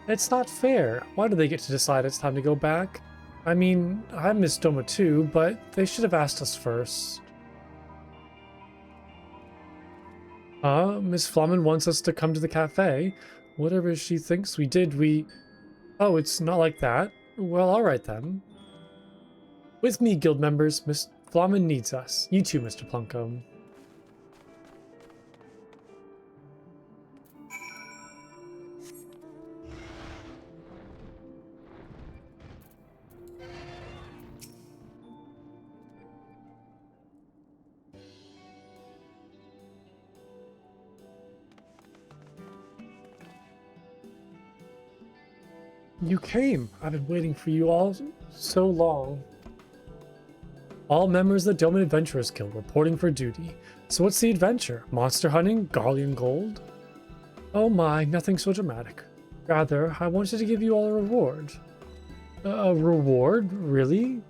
It's not fair. Why do they get to decide it's time to go back? I mean, I miss Doma too, but they should have asked us first. Miss Flamen wants us to come to the cafe. Whatever she thinks we did, Oh, it's not like that. Well, alright then. With me, guild members. Miss Flamen needs us. You too, Mr. Plunko. You came. I've been waiting for you all so long. All members of the Doman Adventurers Guild reporting for duty. So what's the adventure? Monster hunting? Garlean gold? Oh my, nothing so dramatic. Rather, I wanted to give you all a reward. A reward? Really?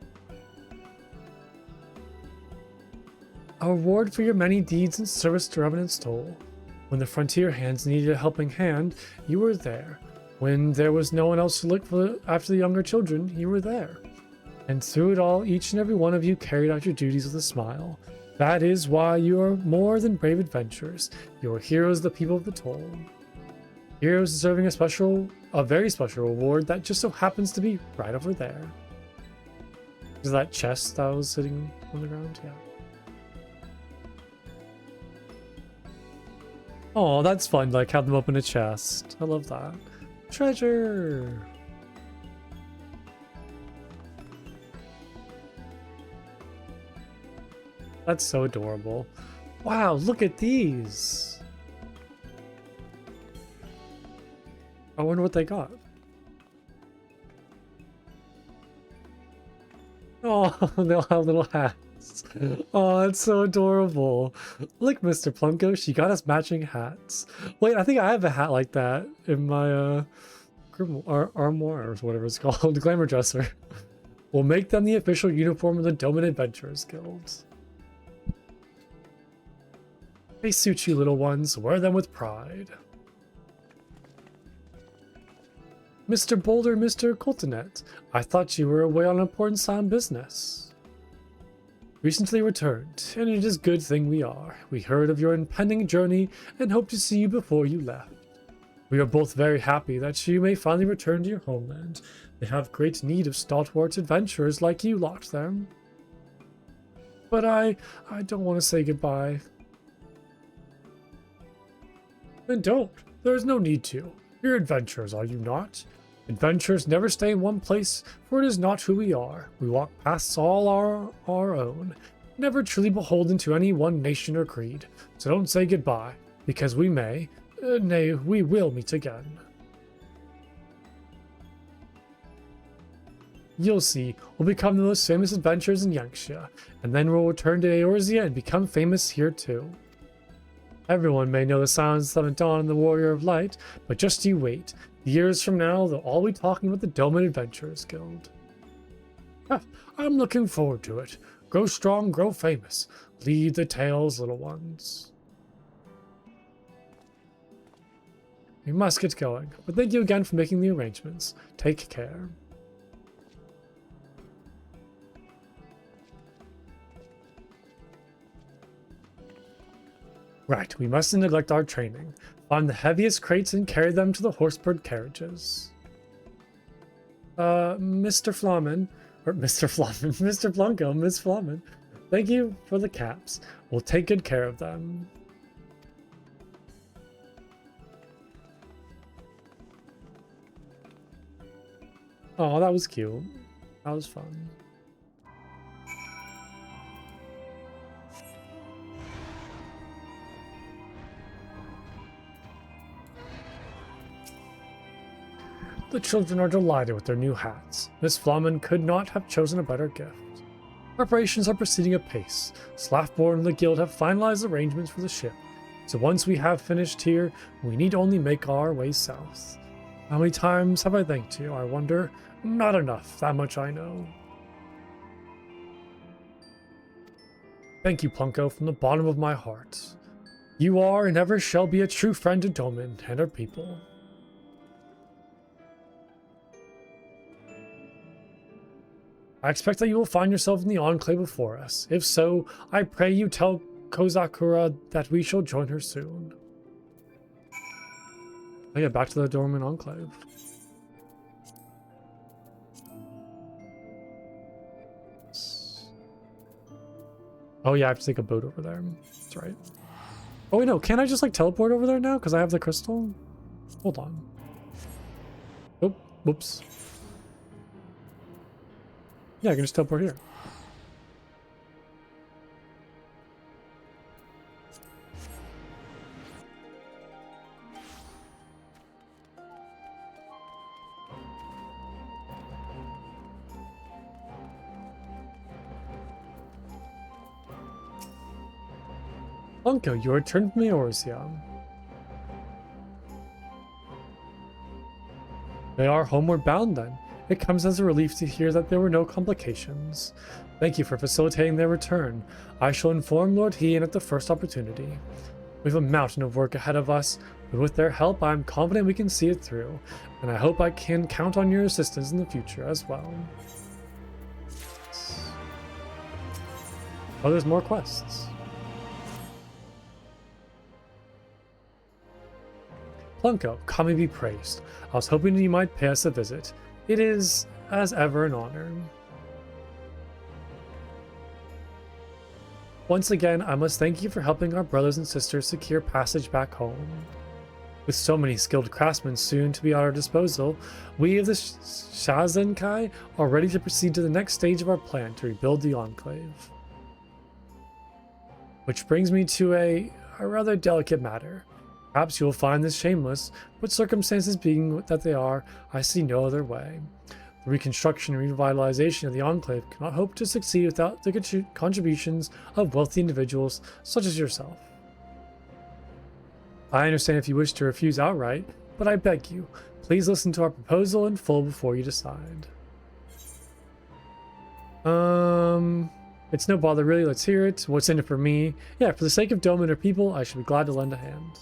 A reward for your many deeds in service to Revenant's Toll. When the frontier hands needed a helping hand, you were there. When there was no one else to look after the younger children, you were there. And through it all, each and every one of you carried out your duties with a smile. That is why you are more than brave adventurers. You are heroes of the people of the Toll. Heroes deserving a very special reward that just so happens to be right over there. Is that chest that was sitting on the ground? Yeah. Oh, that's fun, like have them open a chest. I love that. Treasure! That's so adorable. Wow, look at these! I wonder what they got. Oh, they all have little hats. Oh, it's so adorable. Look, Mr. Plunko, she got us matching hats. Wait, I think I have a hat like that in my armoire or whatever it's called, glamour dresser. We'll make them the official uniform of the Doman Adventurers Guild. They suit you, little ones. Wear them with pride. Mr. Boulder, Mr. Coltonet, I thought you were away on important sound business. Recently returned, and it is a good thing we are. We heard of your impending journey and hope to see you before you left. We are both very happy that you may finally return to your homeland. They have great need of stalwart adventurers like you lot there. But I don't want to say goodbye. Then don't. There is no need to. You're adventurers, are you not? Adventurers never stay in one place, for it is not who we are. We walk past all our own, never truly beholden to any one nation or creed. So don't say goodbye, because we may, nay, we will meet again. You'll see, we'll become the most famous adventurers in Yanxia, and then we'll return to Eorzea and become famous here too. Everyone may know the sounds of Dawn and the Warrior of Light, but just you wait. Years from now, they'll all be talking about the Doman Adventurers Guild. I'm looking forward to it. Grow strong, grow famous. Lead the tales, little ones. We must get going, but thank you again for making the arrangements. Take care. Right, we mustn't neglect our training. Find the heaviest crates and carry them to the horsebird carriages. Mr. Flamen, or Mr. Flamen, Mr. Blanco, Miss Flamen, thank you for the caps. We'll take good care of them. Oh, that was cute. That was fun. The children are delighted with their new hats. Miss Flamen could not have chosen a better gift. Preparations are proceeding apace. Slaffborn and the guild have finalized arrangements for the ship, so once we have finished here, we need only make our way south. How many times have I thanked you, I wonder? Not enough, that much I know. Thank you, Plunko, from the bottom of my heart. You are and ever shall be a true friend to Doman and her people. I expect that you will find yourself in the Enclave before us. If so, I pray you tell Kozakura that we shall join her soon. Oh yeah, back to the Dorman Enclave. Oh yeah, I have to take a boat over there. That's right. Oh wait, no, can't I just like teleport over there now? Because I have the crystal? Hold on. Oh, whoops. Yeah, I can just teleport here. Uncle, you returned from Eorzea. They are homeward bound then. It comes as a relief to hear that there were no complications. Thank you for facilitating their return. I shall inform Lord Hien at the first opportunity. We have a mountain of work ahead of us, but with their help I am confident we can see it through, and I hope I can count on your assistance in the future as well. Oh, there's more quests. Plunko, Kami be praised. I was hoping you might pay us a visit. It is, as ever, an honor. Once again, I must thank you for helping our brothers and sisters secure passage back home. With so many skilled craftsmen soon to be at our disposal, we of the Shazenkai are ready to proceed to the next stage of our plan to rebuild the Enclave. Which brings me to a rather delicate matter. Perhaps you will find this shameless, but circumstances being that they are, I see no other way. The reconstruction and revitalization of the Enclave cannot hope to succeed without the contributions of wealthy individuals such as yourself. I understand if you wish to refuse outright, but I beg you, please listen to our proposal in full before you decide. It's no bother really, let's hear it. What's in it for me? Yeah, for the sake of Doman and her people, I should be glad to lend a hand.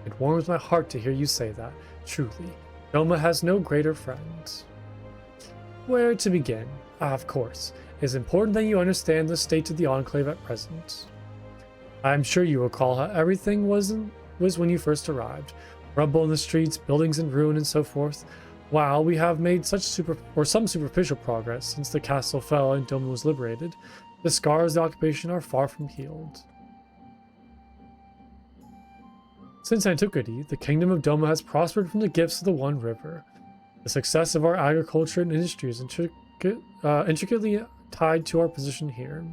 It warms my heart to hear you say that, truly. Doma has no greater friend. Where to begin? Of course. It is important that you understand the state of the Enclave at present. I am sure you recall how everything was when you first arrived. Rubble in the streets, buildings in ruin, and so forth. While we have made some superficial progress since the castle fell and Doma was liberated, the scars of the occupation are far from healed. Since antiquity, the kingdom of Doma has prospered from the gifts of the One River. The success of our agriculture and industry is intricately tied to our position here.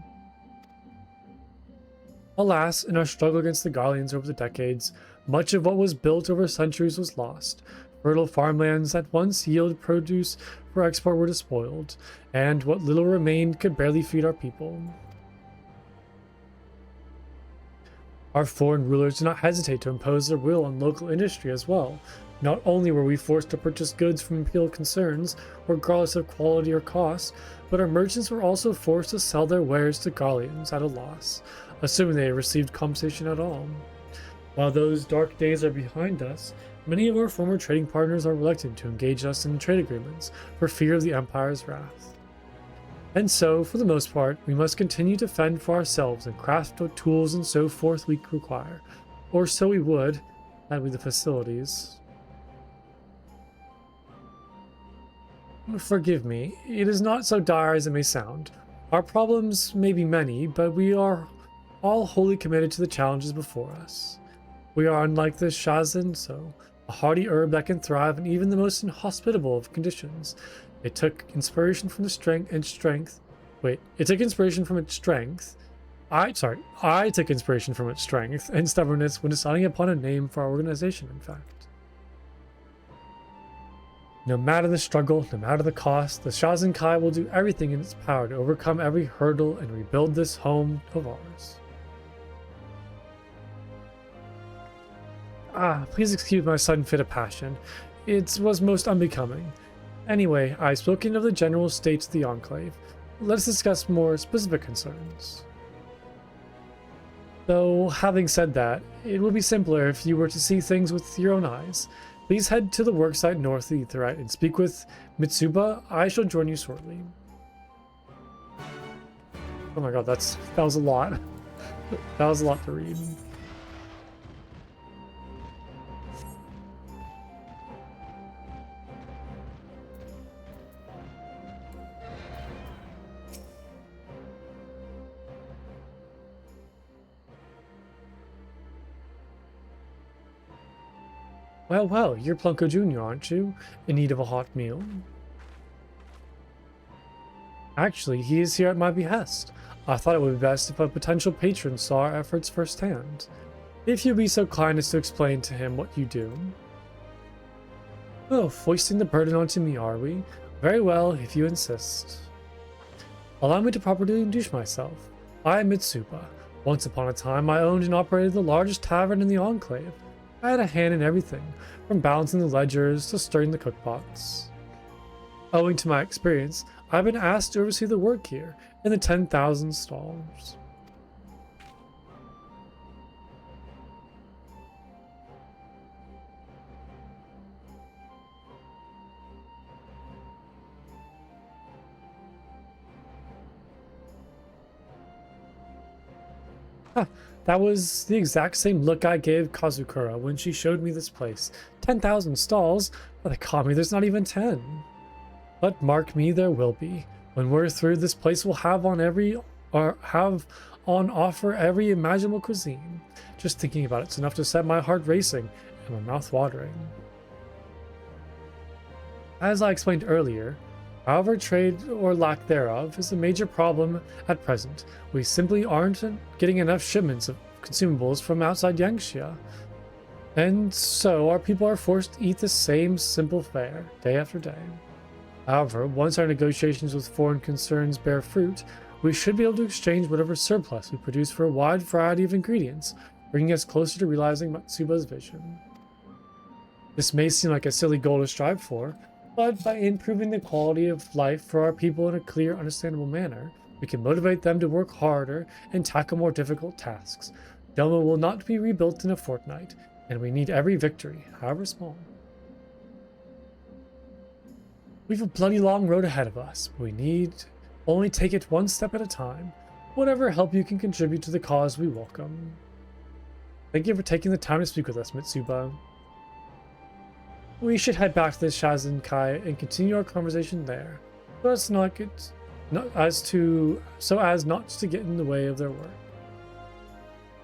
Alas, in our struggle against the Garleans over the decades, much of what was built over centuries was lost. Fertile farmlands that once yielded produce for export were despoiled, and what little remained could barely feed our people. Our foreign rulers did not hesitate to impose their will on local industry as well. Not only were we forced to purchase goods from imperial concerns, regardless of quality or cost, but our merchants were also forced to sell their wares to Garleans at a loss, assuming they received compensation at all. While those dark days are behind us, many of our former trading partners are reluctant to engage us in trade agreements for fear of the Empire's wrath. And so, for the most part, we must continue to fend for ourselves and craft what tools and so forth we require. Or so we would, had we the facilities. Forgive me, it is not so dire as it may sound. Our problems may be many, but we are all wholly committed to the challenges before us. We are unlike the Shazin, so a hardy herb that can thrive in even the most inhospitable of conditions. It took inspiration from its strength. I took inspiration from its strength and stubbornness when deciding upon a name for our organization, in fact. No matter the struggle, no matter the cost, the Shazinkai will do everything in its power to overcome every hurdle and rebuild this home of ours. Please excuse my sudden fit of passion. It was most unbecoming. Anyway, I've spoken of the general state of the Enclave. Let us discuss more specific concerns. Though, having said that, it would be simpler if you were to see things with your own eyes. Please head to the worksite north of the Aetheryte and speak with Mitsuba. I shall join you shortly. Oh my god, that was a lot. That was a lot to read. Well, you're Plunko Jr., aren't you? In need of a hot meal? Actually, he is here at my behest. I thought it would be best if a potential patron saw our efforts firsthand. If you'd be so kind as to explain to him what you do. Oh, foisting the burden onto me, are we? Very well, if you insist. Allow me to properly introduce myself. I am Mitsuba. Once upon a time, I owned and operated the largest tavern in the Enclave. I had a hand in everything, from balancing the ledgers to stirring the cookpots. Owing to my experience, I've been asked to oversee the work here in the 10,000 stalls. That was the exact same look I gave Kazukura when she showed me this place. 10,000 stalls? But they caught me, there's not even 10. But mark me, there will be. When we're through, this place will have on offer every imaginable cuisine. Just thinking about it's enough to set my heart racing and my mouth watering. As I explained earlier, however, trade or lack thereof is a major problem at present. We simply aren't getting enough shipments of consumables from outside Yangxia. And so our people are forced to eat the same simple fare, day after day. However, once our negotiations with foreign concerns bear fruit, we should be able to exchange whatever surplus we produce for a wide variety of ingredients, bringing us closer to realizing Matsuba's vision. This may seem like a silly goal to strive for, but by improving the quality of life for our people in a clear, understandable manner, we can motivate them to work harder and tackle more difficult tasks. Doma will not be rebuilt in a fortnight, and we need every victory, however small. We've a bloody long road ahead of us, but we need only take it one step at a time. Whatever help you can contribute to the cause, we welcome. Thank you for taking the time to speak with us, Mitsuba. We should head back to the Shazinkai and continue our conversation there, so as not to get in the way of their work.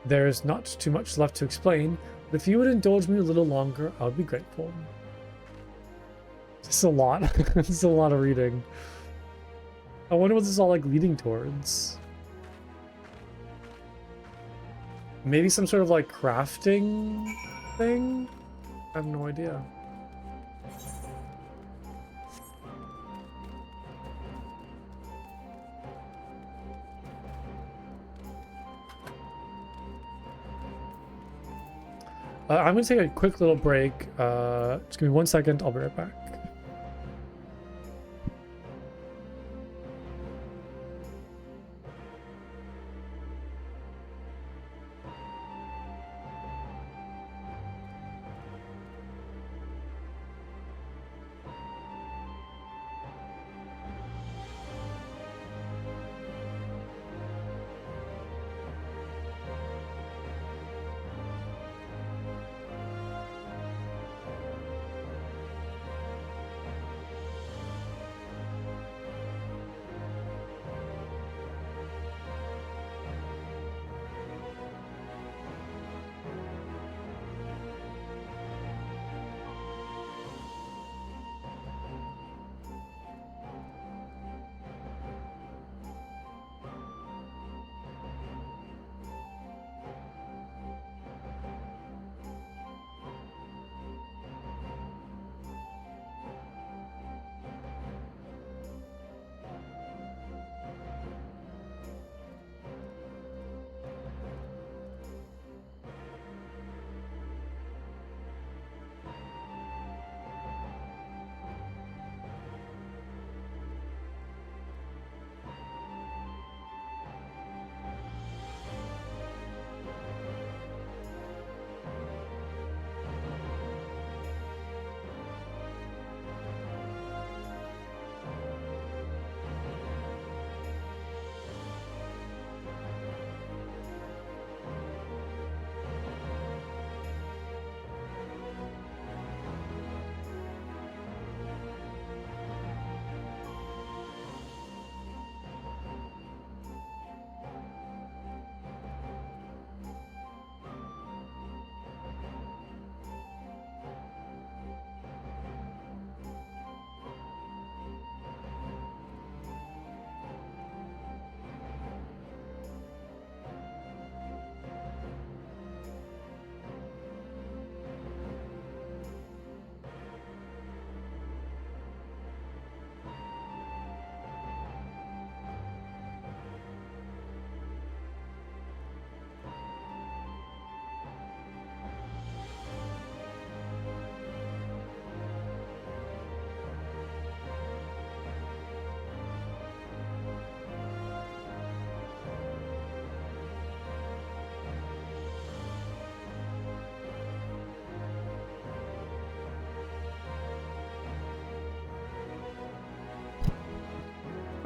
There is not too much left to explain. But if you would indulge me a little longer, I would be grateful. It's a lot. It's a lot of reading. I wonder what this is all like leading towards. Maybe some sort of like crafting thing? I have no idea. I'm gonna take a quick little break. Just give me 1 second, I'll be right back.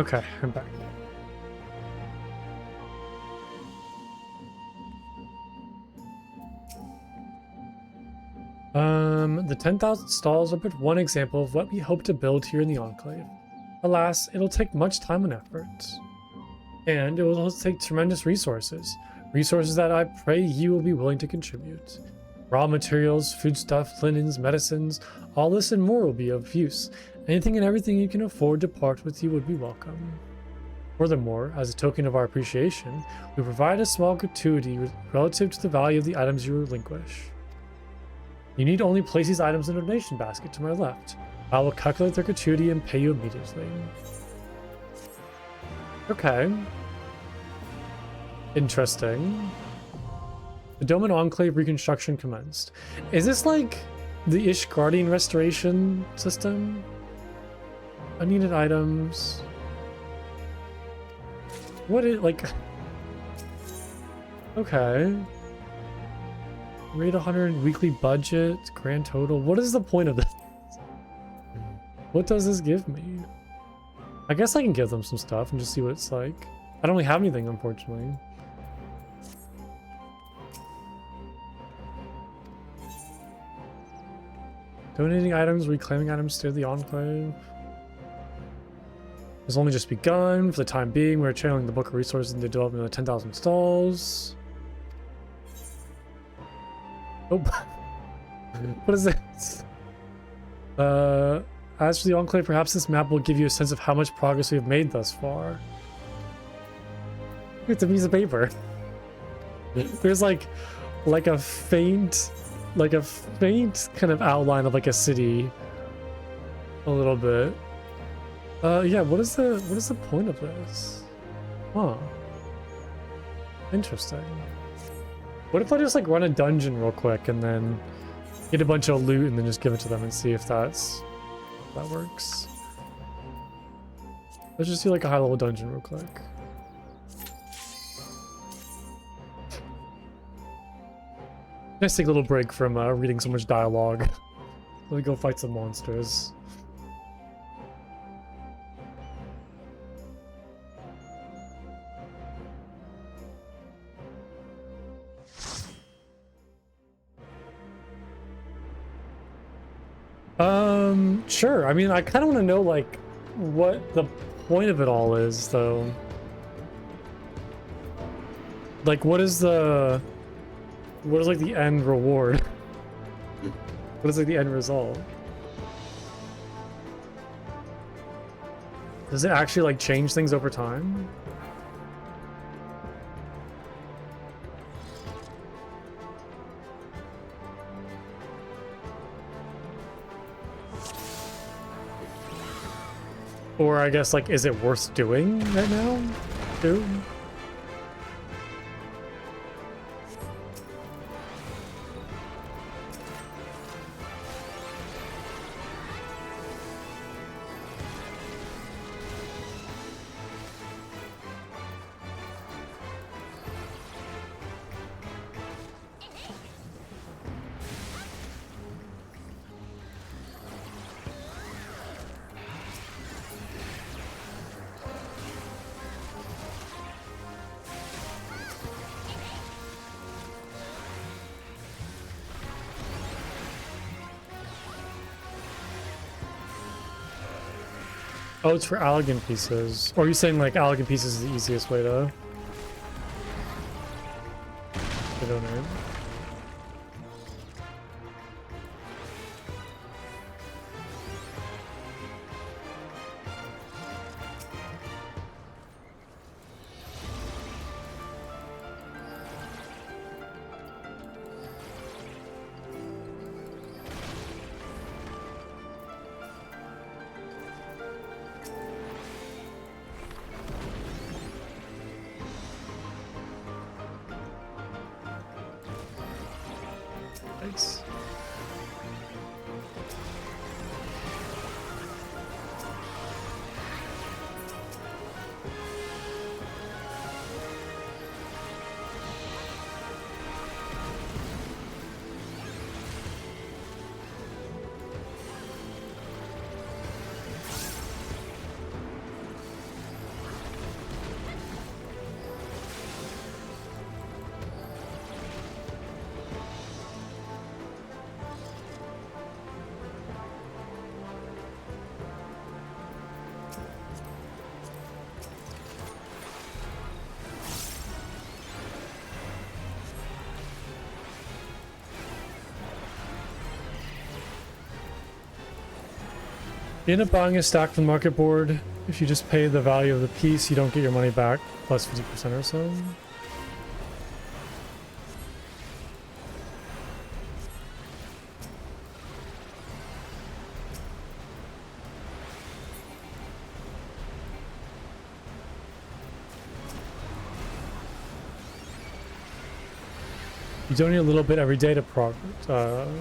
Okay, I'm back. The 10,000 stalls are but one example of what we hope to build here in the Enclave. Alas, it'll take much time and effort. And it will also take tremendous resources. Resources that I pray you will be willing to contribute. Raw materials, foodstuff, linens, medicines, all this and more will be of use. Anything and everything you can afford to part with you would be welcome. Furthermore, as a token of our appreciation, we provide a small gratuity relative to the value of the items you relinquish. You need only place these items in a donation basket to my left. I will calculate their gratuity and pay you immediately. Okay. Interesting. The Dome and Enclave reconstruction commenced. Is this like the Guardian restoration system? Unneeded items. What is like? Okay. Rate 100 weekly budget, grand total. What is the point of this? What does this give me? I guess I can give them some stuff and just see what it's like. I don't really have anything, unfortunately. Donating items, reclaiming items to the Enclave. Has only just begun. For the time being, we're channeling the book of resources into the development of 10,000 stalls. Oh, what is this? As for the Enclave, perhaps this map will give you a sense of how much progress we have made thus far. It's a piece of paper. There's like a faint kind of outline of like a city. A little bit. Yeah, what is the point of this? Huh. Interesting. What if I just like run a dungeon real quick and then get a bunch of loot and then just give it to them and see if that works? Let's just do like a high level dungeon real quick. Nice, take a little break from reading so much dialogue. Let me go fight some monsters. Sure. I mean, I kind of want to know like what the point of it all is, though. Like, what is like the end reward? What is like the end result? Does it actually like change things over time? Or I guess like, is it worth doing right now too? Oh, it's for elegant pieces. Or are you saying like elegant pieces is the easiest way to donate? Thanks. You end up buying a stack from the market board. If you just pay the value of the piece, you don't get your money back, plus 50% or so. You donate a little bit every day to progress.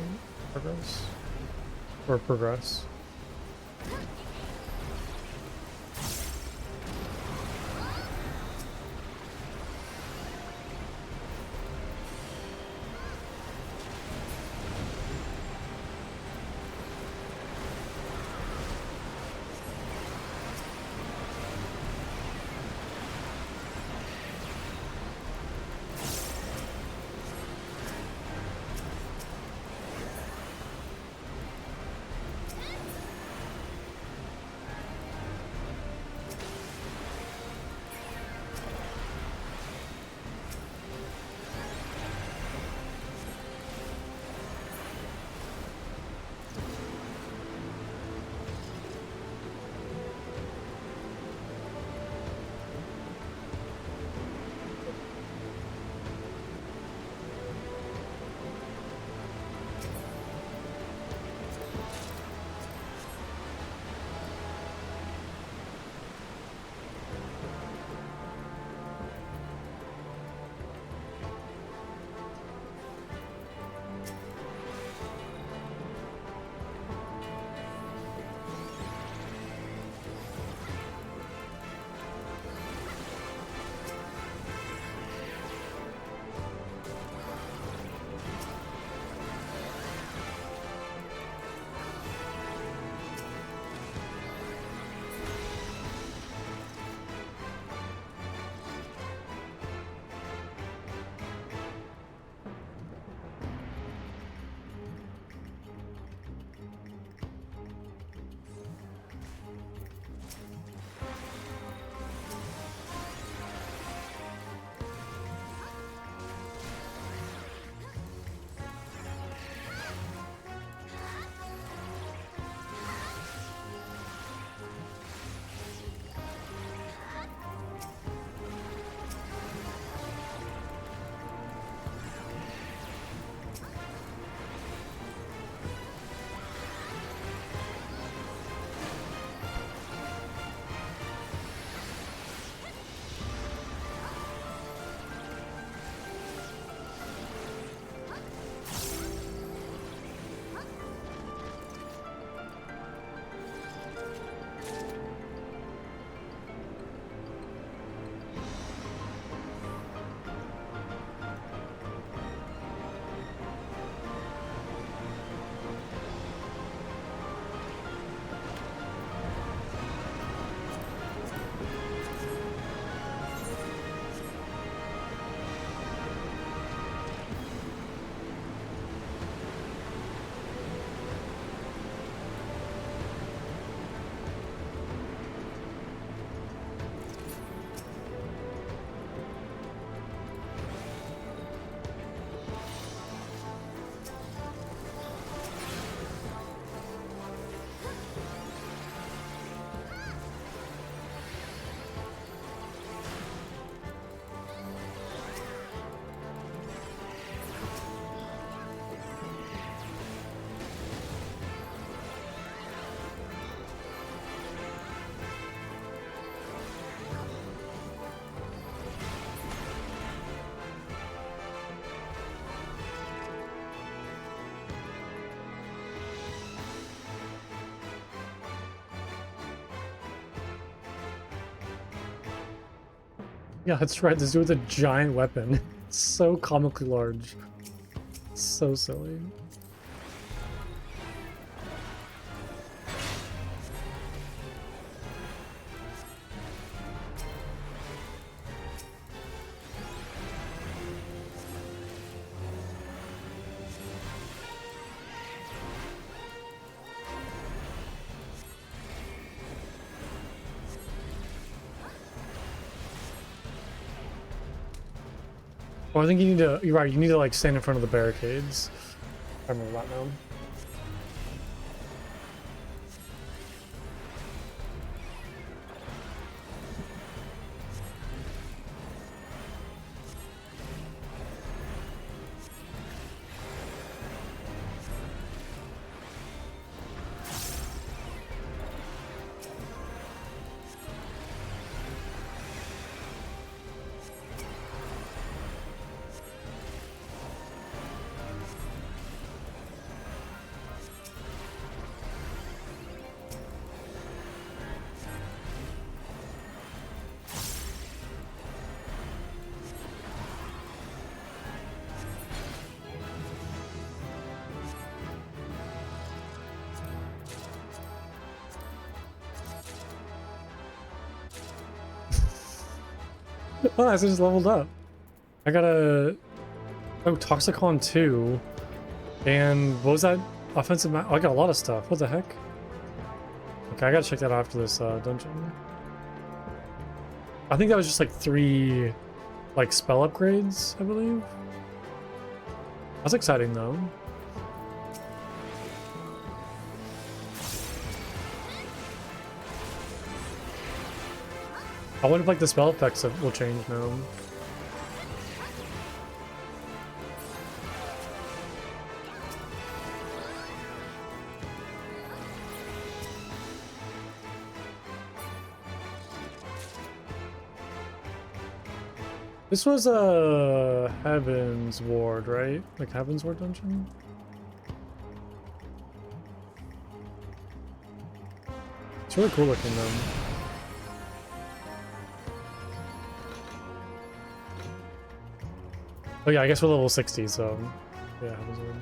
Yeah, that's right. This dude with a giant weapon. It's so comically large. So silly. Oh, I think you need to. You're right. You need to like stand in front of the barricades. I remember that now. Oh, I just leveled up. I got a Toxicon 2. And what was that offensive oh, I got a lot of stuff. What the heck? Okay, I gotta check that out after this dungeon. I think that was just like 3 like spell upgrades, I believe. That's exciting though. I wonder if like the spell effects will change now. This was a Heaven's Ward, right? Like Heaven's Ward dungeon? It's really cool looking though. Oh yeah, I guess we're level 60, so yeah, Heaven's Ward.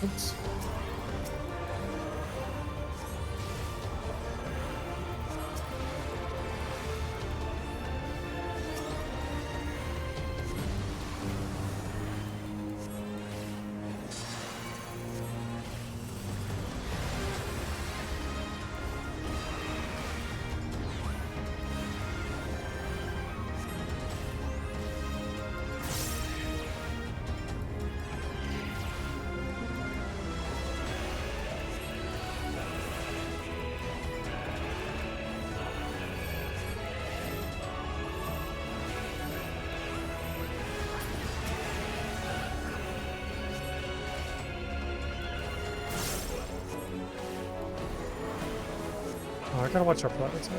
Oops. gotta watch our plot attack.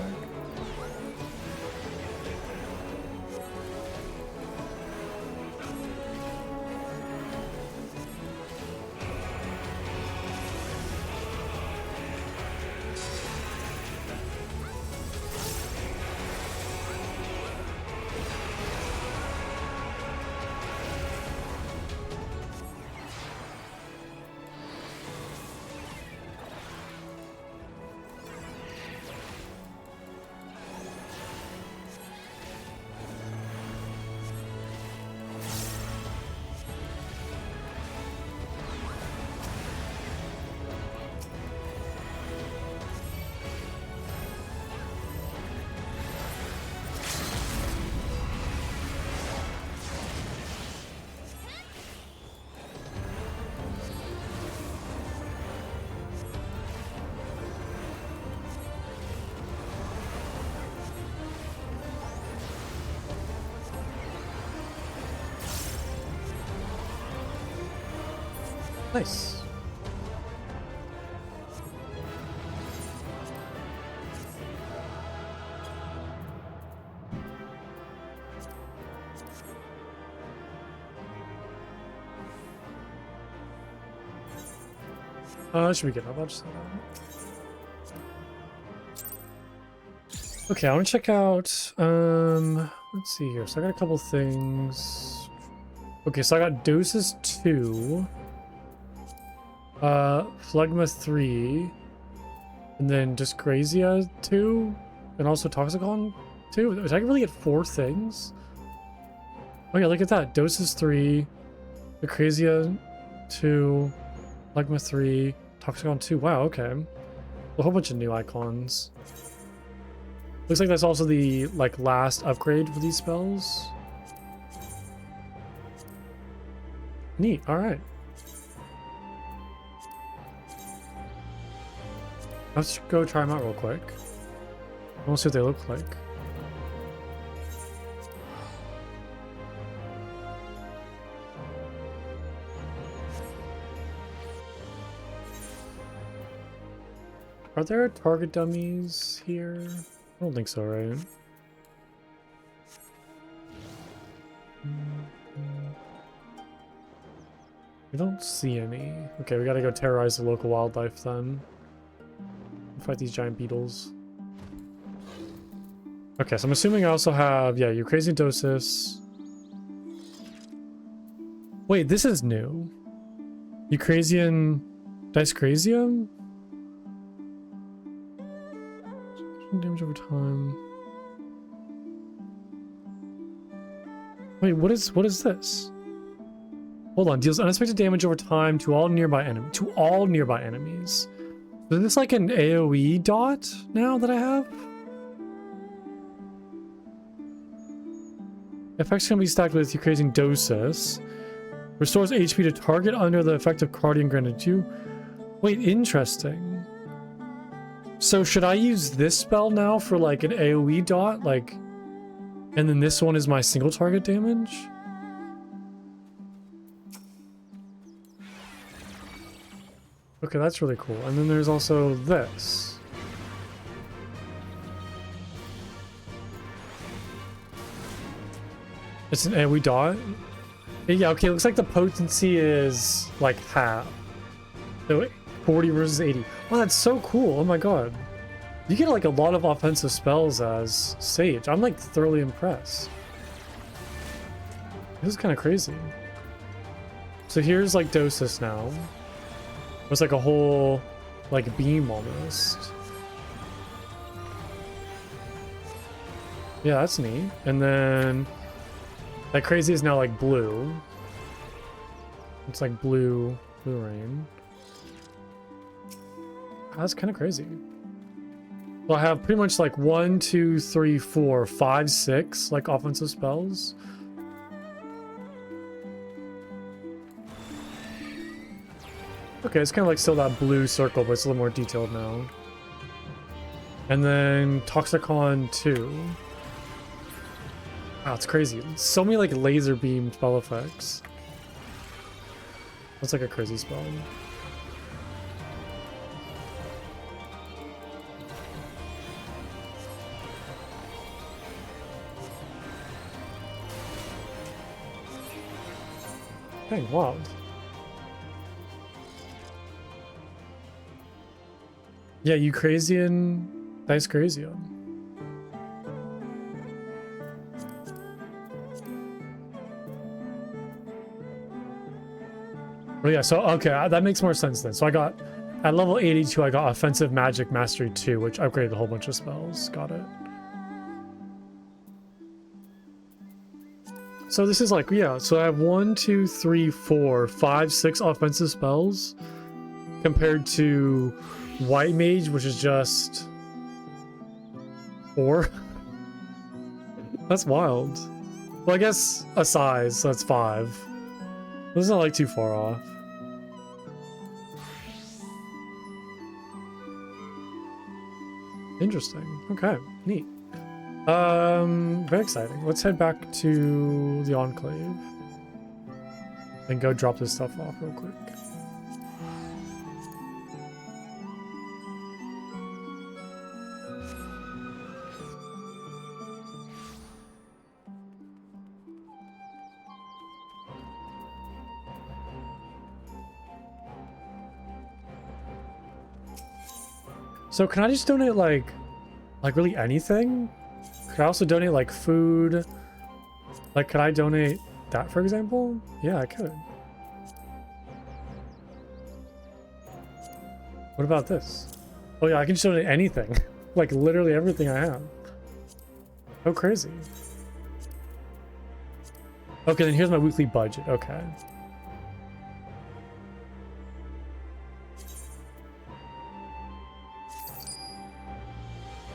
Nice. Should we get up? I'll just head out. Okay, I want to check out, let's see here. So I got a couple things. Okay, so I got Doses 2. Phlegma 3, and then Dyscrasia 2, and also Toxicon 2. Did I really get 4 things? Oh yeah, look at that. Doses 3, Dyscrasia 2, Phlegma 3, Toxicon 2. Wow, okay. A whole bunch of new icons. Looks like that's also the last upgrade for these spells. Neat, alright. Let's go try them out real quick. I want to see what they look like. Are there target dummies here? I don't think so, right? We don't see any. Okay, we gotta go terrorize the local wildlife then. Fight these giant beetles. Okay, so I'm assuming I also have, yeah, Eucrasian Dosis. Wait, this is new. Eucrasian Dyscrasia? Damage over time. Wait, what is this? Hold on, deals unexpected damage over time to all nearby enemies. Is this like an AoE dot now that I have? Effects can be stacked with Eucrasian Dosis. Restores HP to target under the effect of Guardian granted you. Wait, interesting. So should I use this spell now for like an AoE dot? And then this one is my single target damage? Okay, that's really cool. And then there's also this. It's an AoE dot. Yeah, okay, it looks like the potency is like half. So 40 versus 80. Oh, that's so cool. Oh my god. You get like a lot of offensive spells as Sage. I'm like thoroughly impressed. This is kind of crazy. So here's like Dosis now. It's like a whole like beam almost. Yeah, that's neat. And then that crazy is now like blue. It's like blue rain. That's kind of crazy. Well, I have pretty much like 1, 2, 3, 4, 5, 6 like offensive spells. Okay, it's kind of like still that blue circle, but it's a little more detailed now. And then Toxicon 2. Wow, it's crazy. So many like laser beam spell effects. That's like a crazy spell. Dang, wild. Yeah, Ukrazian, Dice Grazian. Oh yeah, so okay, that makes more sense then. So I got, at level 82, I got Offensive Magic Mastery 2, which upgraded a whole bunch of spells. Got it. So this is like, yeah, so I have 1, 2, 3, 4, 5, 6 offensive spells compared to White Mage, which is just 4. That's wild. Well, I guess a size, so that's 5. This is not like too far off. Interesting. Okay, neat. Very exciting. Let's head back to the Enclave and go drop this stuff off real quick. So can I just donate like really anything? Could I also donate like food? Like, could I donate that, for example? Yeah, I could. What about this? Oh yeah, I can just donate anything. Like literally everything I have. Oh, crazy. Okay, then here's my weekly budget. Okay.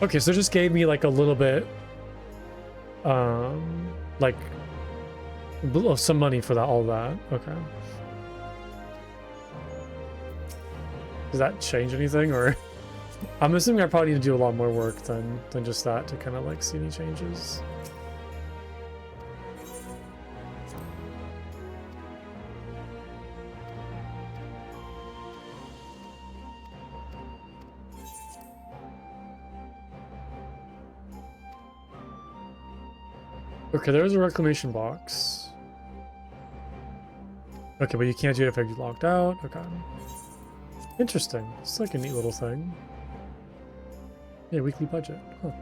Okay, so it just gave me like a little bit, like some money for that, all that. Okay. Does that change anything, or? I'm assuming I probably need to do a lot more work than just that to kind of like see any changes. Okay, there's a reclamation box. Okay, but you can't do it if you're logged out. Okay. Interesting. It's like a neat little thing. Yeah, weekly budget. Huh.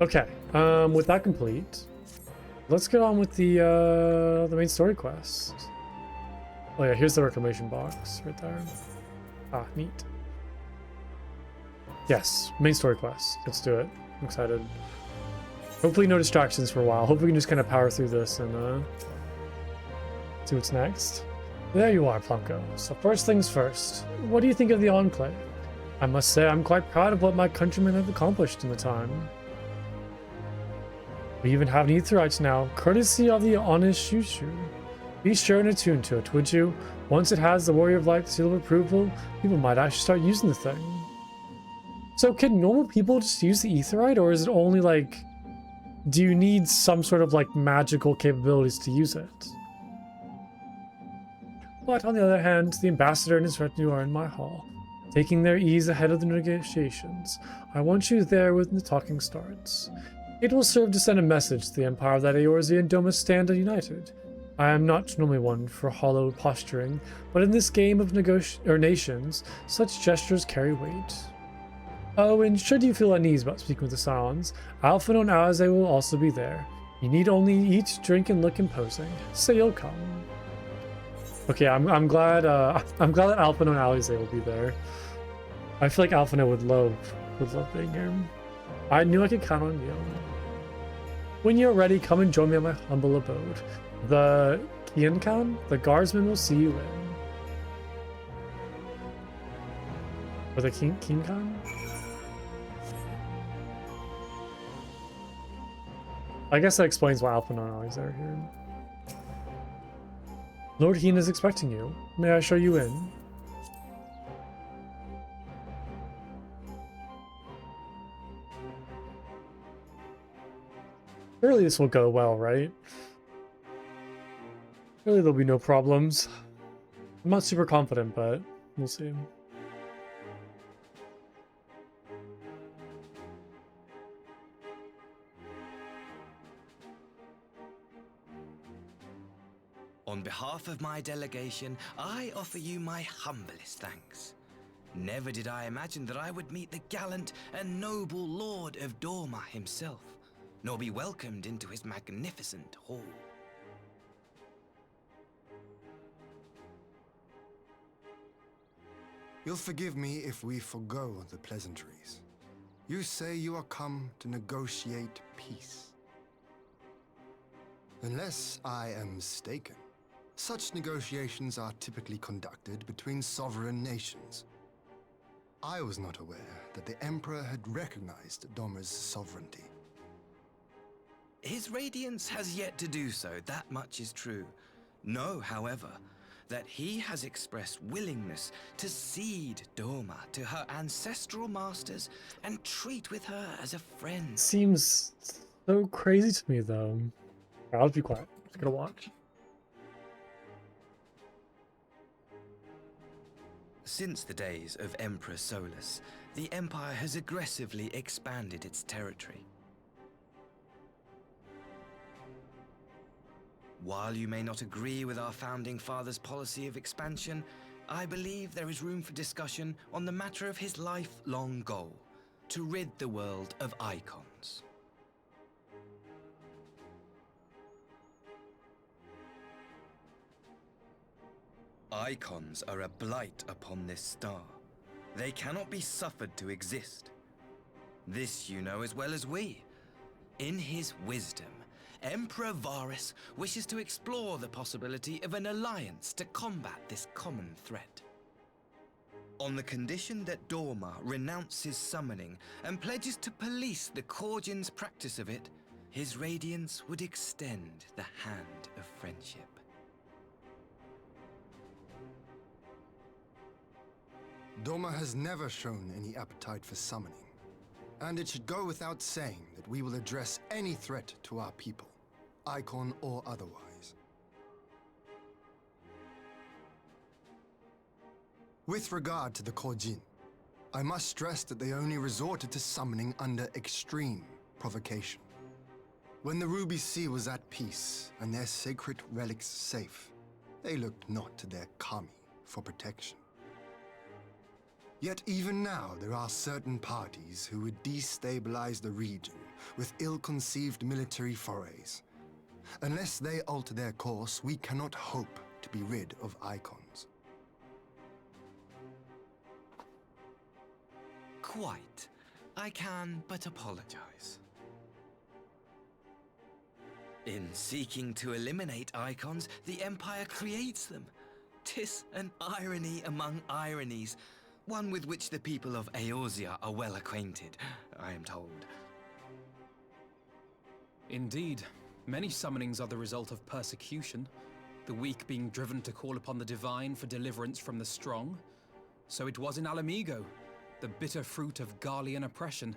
Okay. With that complete, let's get on with the main story quest. Oh yeah, here's the reclamation box right there. Ah, neat. Yes, main story quest. Let's do it. I'm excited. Hopefully no distractions for a while. Hopefully we can just kind of power through this and see what's next. There you are, Plunko. So first things first, what do you think of the Enclave? I must say I'm quite proud of what my countrymen have accomplished in the time. We even have an Aetheryte now, courtesy of the honest Shushu. Be sure and attune to it, would you? Once it has the Warrior of Light seal of approval, people might actually start using the thing. So can normal people just use the Aetheryte, or is it only like, do you need some sort of like magical capabilities to use it? But on the other hand, the ambassador and his retinue are in my hall, taking their ease ahead of the negotiations. I want you there when the talking starts. It will serve to send a message to the Empire that Eorzea and Domus stand united. I am not normally one for hollow posturing, but in this game of nations, such gestures carry weight. Oh, and should you feel uneasy about speaking with the Scions, Alphino and Alize will also be there. You need only eat, drink, and look imposing. Say you'll come. Okay, I'm glad that Alphino and Alize will be there. I feel like Alphino would love being here. I knew I could count on you. When you're ready, come and join me at my humble abode. The Kiankan, the guardsman will see you in. Or the Kiankan? I guess that explains why Alphino and Alize are here. Lord Heen is expecting you. May I show you in? Surely this will go well, right? Surely there'll be no problems. I'm not super confident, but we'll see. On behalf of my delegation, I offer you my humblest thanks. Never did I imagine that I would meet the gallant and noble Lord of Dorma himself, nor be welcomed into his magnificent hall. You'll forgive me if we forgo the pleasantries. You say you are come to negotiate peace. Unless I am mistaken, such negotiations are typically conducted between sovereign nations. I was not aware that the Emperor had recognized Dorma's sovereignty. His Radiance has yet to do so, that much is true. Know, however, that he has expressed willingness to cede Dorma to her ancestral masters and treat with her as a friend. Seems so crazy to me, though. I'll be quiet. I'm just gonna watch. Since the days of Emperor Solus, the Empire has aggressively expanded its territory. While you may not agree with our founding father's policy of expansion, I believe there is room for discussion on the matter of his lifelong goal, to rid the world of icons. Icons are a blight upon this star. They cannot be suffered to exist. This you know as well as we. In his wisdom, Emperor Varus wishes to explore the possibility of an alliance to combat this common threat. On the condition that Dorma renounces summoning and pledges to police the Korgin's practice of it, his Radiance would extend the hand of friendship. Dorma has never shown any appetite for summoning, and it should go without saying that we will address any threat to our people, icon or otherwise. With regard to the Korjin, I must stress that they only resorted to summoning under extreme provocation. When the Ruby Sea was at peace and their sacred relics safe, they looked not to their kami for protection. Yet even now there are certain parties who would destabilize the region with ill-conceived military forays. Unless they alter their course, we cannot hope to be rid of icons. Quite. I can but apologize. In seeking to eliminate icons, the Empire creates them. 'Tis an irony among ironies, one with which the people of Eorzea are well acquainted, I am told. Indeed. Many summonings are the result of persecution, the weak being driven to call upon the divine for deliverance from the strong. So it was in Alamigo, the bitter fruit of Garlean oppression.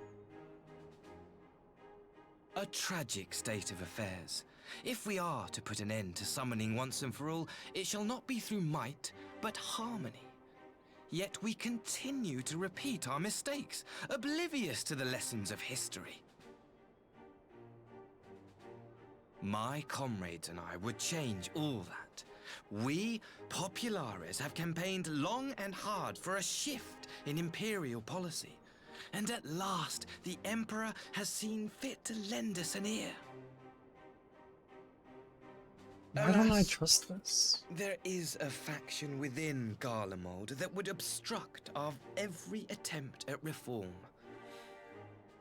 A tragic state of affairs. If we are to put an end to summoning once and for all, it shall not be through might, but harmony. Yet we continue to repeat our mistakes, oblivious to the lessons of history. My comrades and I would change all that. We, Populares, have campaigned long and hard for a shift in imperial policy. And at last, the Emperor has seen fit to lend us an ear. Why don't I Alas, trust this? there is a faction within Garlemald that would obstruct our every attempt at reform.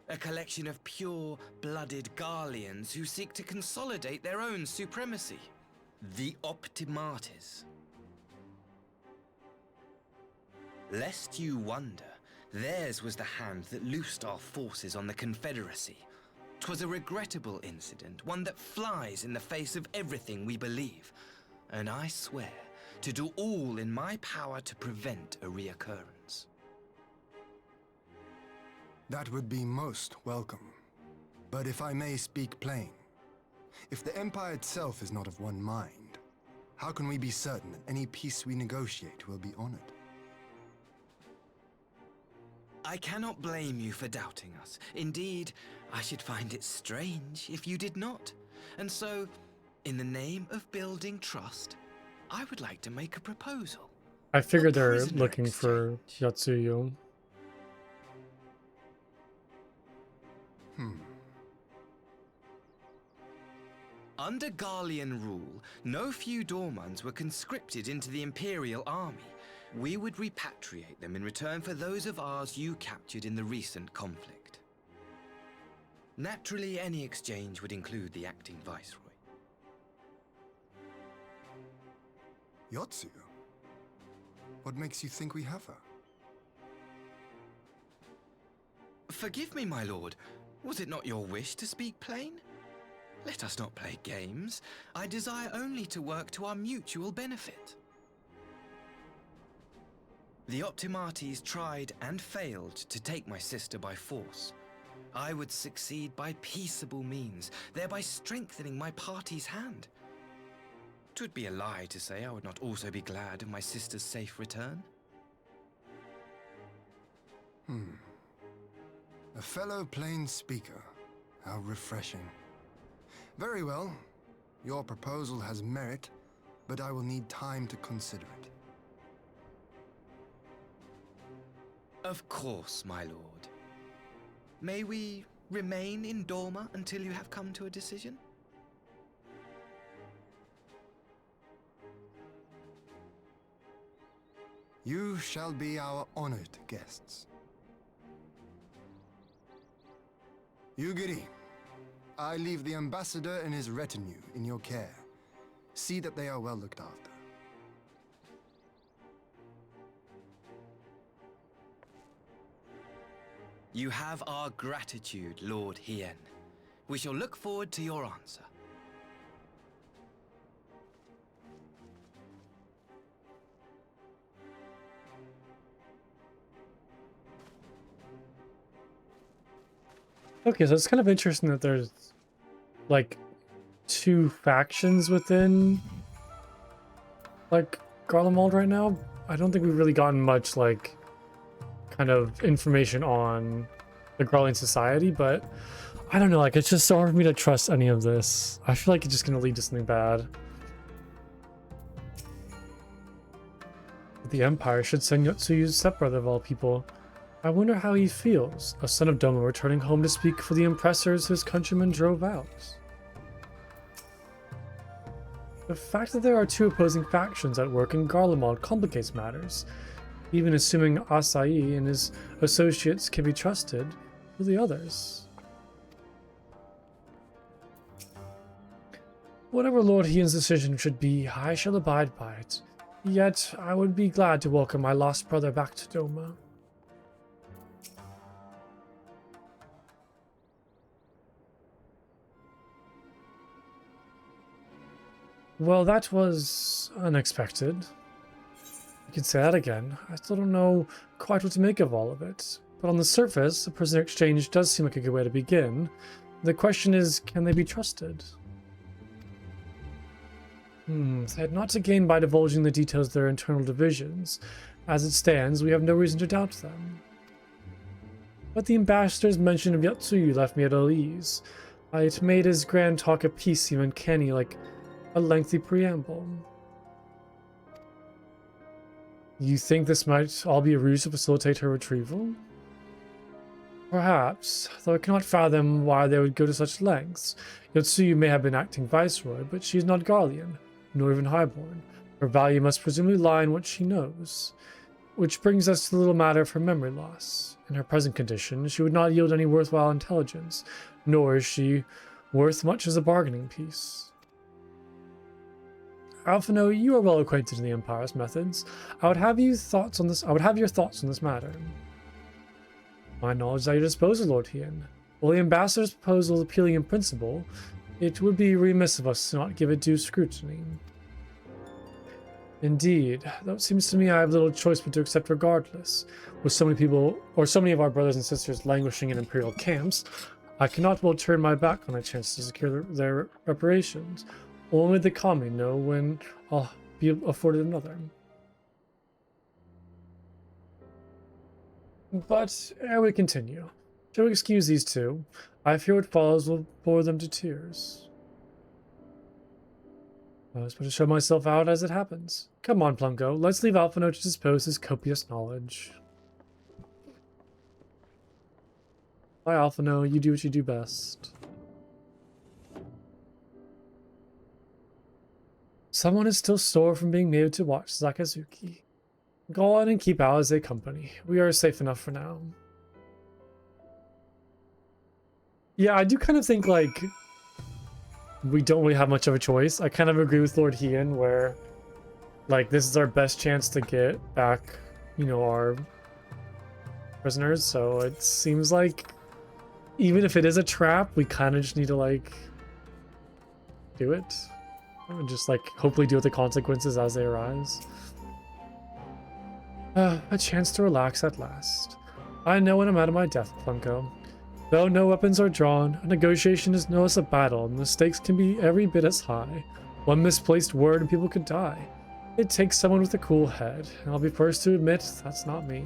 A collection of pure-blooded Garleans who seek to consolidate their own supremacy. The Optimates. Lest you wonder, theirs was the hand that loosed our forces on the Confederacy. 'Twas a regrettable incident, one that flies in the face of everything we believe, and I swear to do all in my power to prevent a reoccurrence. That would be most welcome. But if I may speak plain, if the Empire itself is not of one mind, how can we be certain that any peace we negotiate will be honored? I cannot blame you for doubting us. Indeed, I should find it strange if you did not. And so, in the name of building trust, I would like to make a proposal. I figured they're prisoner looking for exchange. Yotsuyu. Under Garlean rule, no few Dormans were conscripted into the Imperial Army. We would repatriate them in return for those of ours you captured in the recent conflict. Naturally, any exchange would include the acting viceroy. Yotsu? What makes you think we have her? Forgive me, my lord. Was it not your wish to speak plain? Let us not play games. I desire only to work to our mutual benefit. The Optimates tried and failed to take my sister by force. I would succeed by peaceable means, thereby strengthening my party's hand. 'Twould be a lie to say I would not also be glad of my sister's safe return. A fellow plain speaker. How refreshing. Very well. Your proposal has merit, but I will need time to consider it. Of course, my lord. May we remain in Dorma until you have come to a decision? You shall be our honored guests. Yugiri, I leave the ambassador and his retinue in your care. See that they are well looked after. You have our gratitude, Lord Hien. We shall look forward to your answer. Okay, so it's kind of interesting that there's like two factions within like Garlemald right now. I don't think we've really gotten much like kind of information on the Garlean society, but I don't know, like it's just so hard for me to trust any of this. I feel like it's just gonna lead to something bad. The Empire should send Yotsuyu's stepbrother of all people. I wonder how he feels, a son of Doma returning home to speak for the impressors his countrymen drove out. The fact that there are two opposing factions at work in Garlemald complicates matters. Even assuming Asai and his associates can be trusted, who are the others? Whatever Lord Hien's decision should be, I shall abide by it. Yet, I would be glad to welcome my lost brother back to Doma. Well, that was unexpected. You could say that again. I still don't know quite what to make of all of it. But on the surface, a prisoner exchange does seem like a good way to begin. The question is, can they be trusted? They had not to gain by divulging the details of their internal divisions. As it stands, we have no reason to doubt them. But the ambassador's mention of Yotsuyu left me at unease. It made his grand talk of peace seem uncanny, like a lengthy preamble. You think this might all be a ruse to facilitate her retrieval? Perhaps, though I cannot fathom why they would go to such lengths. Yotsuyu may have been acting viceroy, but she is not Garlean, nor even highborn. Her value must presumably lie in what she knows. Which brings us to the little matter of her memory loss. In her present condition, she would not yield any worthwhile intelligence, nor is she worth much as a bargaining piece. Alphino, you are well acquainted in the Empire's methods. I would have your thoughts on this matter. My knowledge is at your disposal, Lord Hien. While the ambassador's proposal is appealing in principle, it would be remiss of us to not give it due scrutiny. Indeed, though it seems to me I have little choice but to accept regardless. With so many people, or so many of our brothers and sisters languishing in Imperial camps, I cannot well turn my back on a chance to secure their reparations. Only the Kami know when I'll be afforded another. But ere we continue, shall we excuse these two? I fear what follows will bore them to tears. I was going to show myself out as it happens. Come on, Plunko. Let's leave Alphino to dispose his copious knowledge. Bye, Alphino. You do what you do best. Someone is still sore from being made to watch Sakazuki. Go on and keep Alize company. We are safe enough for now. Yeah, I do kind of think, like, we don't really have much of a choice. I kind of agree with Lord Hien where, like, this is our best chance to get back, you know, our prisoners. So it seems like even if it is a trap, we kind of just need to, like, do it. And just, like, hopefully deal with the consequences as they arise. A chance to relax at last. I know when I'm out of my depth, Plunko. Though no weapons are drawn, a negotiation is no less a battle, and the stakes can be every bit as high. One misplaced word and people could die. It takes someone with a cool head, and I'll be first to admit that's not me.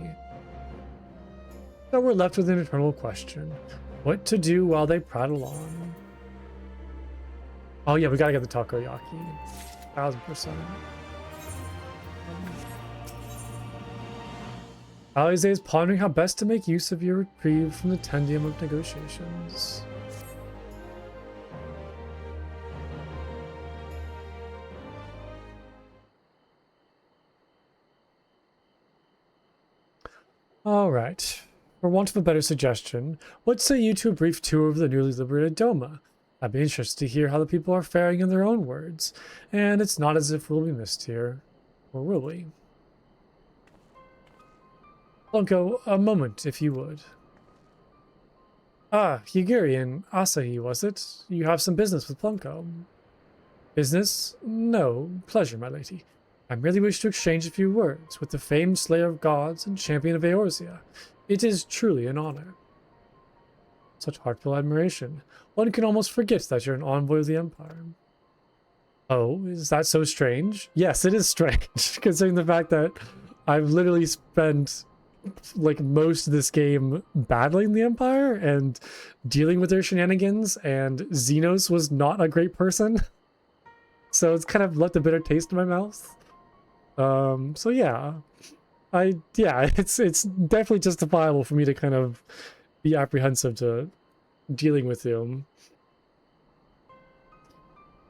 So we're left with an eternal question. What to do while they prattle on? Oh yeah, we gotta get the takoyaki. 1000%. Alize is pondering how best to make use of your reprieve from the tendium of negotiations. Alright. For want of a better suggestion, what say you to a brief tour of the newly liberated Doma? I'd be interested to hear how the people are faring in their own words, and it's not as if we'll be missed here. Or will we? Plunko, a moment, if you would. Ah, Higiri and Asahi, was it? You have some business with Plunko. Business? No, pleasure, my lady. I merely wish to exchange a few words with the famed slayer of gods and champion of Eorzea. It is truly an honor. Such heartfelt admiration. One can almost forget that you're an envoy of the Empire. Oh, is that so strange? Yes, it is strange, considering the fact that I've literally spent like most of this game battling the Empire and dealing with their shenanigans, and Xenos was not a great person. So it's kind of left a bitter taste in my mouth. So yeah. It's definitely justifiable for me to kind of be apprehensive to dealing with him.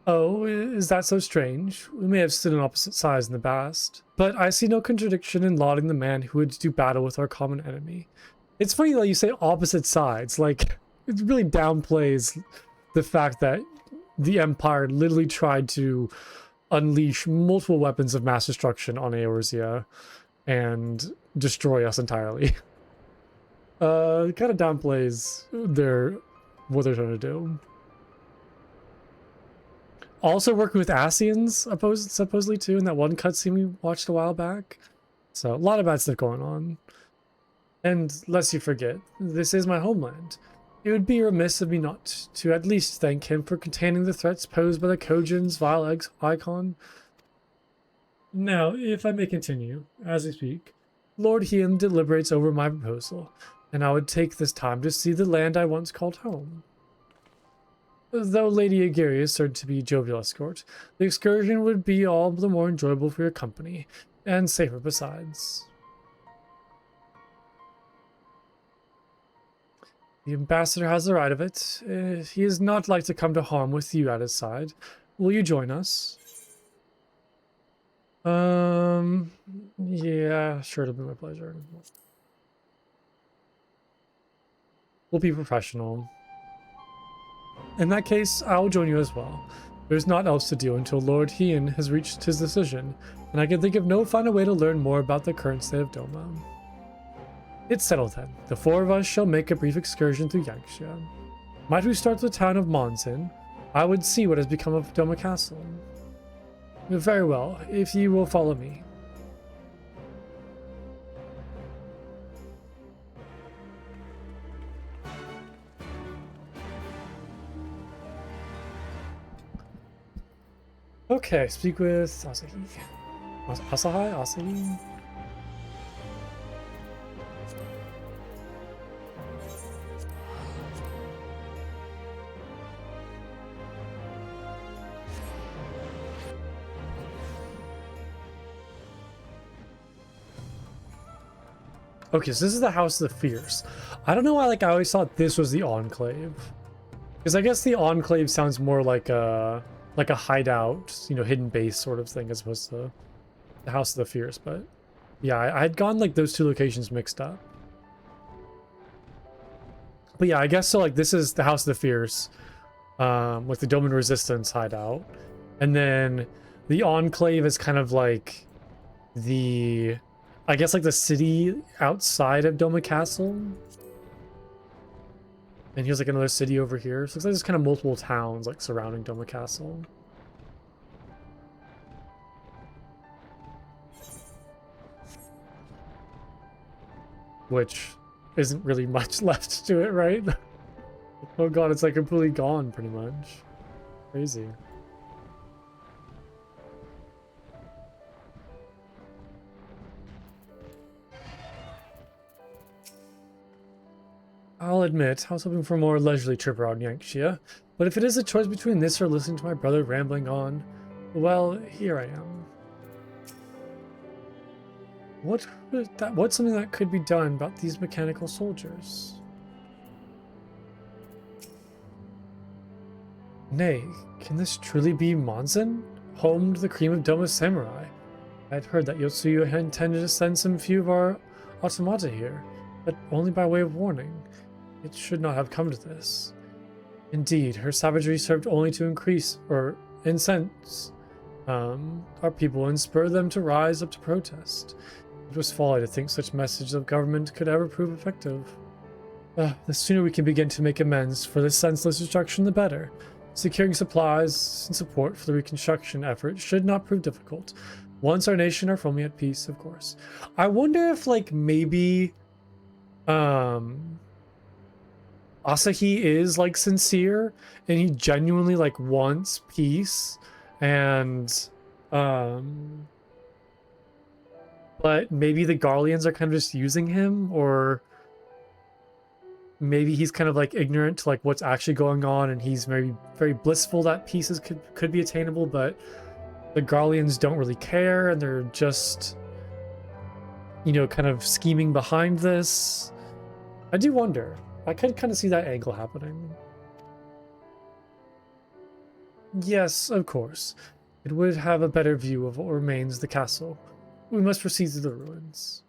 Oh, is that so strange? We may have stood on opposite sides in the past, but I see no contradiction in lauding the man who would do battle with our common enemy. It's funny that you say opposite sides, like, it really downplays the fact that the Empire literally tried to unleash multiple weapons of mass destruction on Eorzea and destroy us entirely. It kind of downplays what they're trying to do. Also working with Asians, supposedly too, in that one cutscene we watched a while back. So a lot of bad stuff going on. And lest you forget, this is my homeland. It would be remiss of me not to at least thank him for containing the threats posed by the Kojin's vile icon. Now, if I may continue, as we speak, Lord Hien deliberates over my proposal, and I would take this time to see the land I once called home. Though Lady Higiri is certain to be a jovial escort, the excursion would be all the more enjoyable for your company, and safer besides. The ambassador has the right of it. He is not like to come to harm with you at his side. Will you join us? Yeah, sure, it'll be my pleasure. We'll be professional. In that case, I'll join you as well. There's naught else to do until Lord Hien has reached his decision, and I can think of no finer way to learn more about the current state of Doma. It's settled then. The four of us shall make a brief excursion through Yangxia. Might we start with the town of Monzin? I would see what has become of Doma Castle. Very well, if you will follow me. Okay, speak with Asahi. Asahi? Okay, so this is the House of the Fierce. I don't know why, like, I always thought this was the Enclave. Because I guess the Enclave sounds more like a hideout, you know, hidden base sort of thing, as opposed to the House of the Fierce. But yeah, I had gotten like those two locations mixed up. But yeah, I guess so. Like, this is the House of the Fierce, with the Doman Resistance hideout, and then the Enclave is kind of like the, I guess, like the city outside of Doma Castle. And here's like another city over here. So it looks like there's kind of multiple towns like surrounding Doma Castle. Which isn't really much left to it, right? Oh god, it's like completely gone pretty much. Crazy. I'll admit, I was hoping for a more leisurely trip around Yangxia, but if it is a choice between this or listening to my brother rambling on, well, here I am. What's something that could be done about these mechanical soldiers? Nay, can this truly be Monzen, home to the cream of Doma samurai? I had heard that Yotsuyu had intended to send some few of our automata here, but only by way of warning. It should not have come to this. Indeed, her savagery served only to increase or incense our people and spur them to rise up to protest. It was folly to think such messages of government could ever prove effective. The sooner we can begin to make amends for this senseless destruction, the better. Securing supplies and support for the reconstruction effort should not prove difficult. Once our nation are firmly at peace, of course. I wonder if, like, maybe Asahi is like sincere and he genuinely like wants peace, and but maybe the Garleans are kind of just using him, or maybe he's kind of like ignorant to like what's actually going on, and he's maybe very blissful that pieces could be attainable, but the Garleans don't really care and they're just, you know, kind of scheming behind this. I do wonder. I could kind of see that angle happening. Yes, of course. It would have a better view of what remains of the castle. We must proceed to the ruins.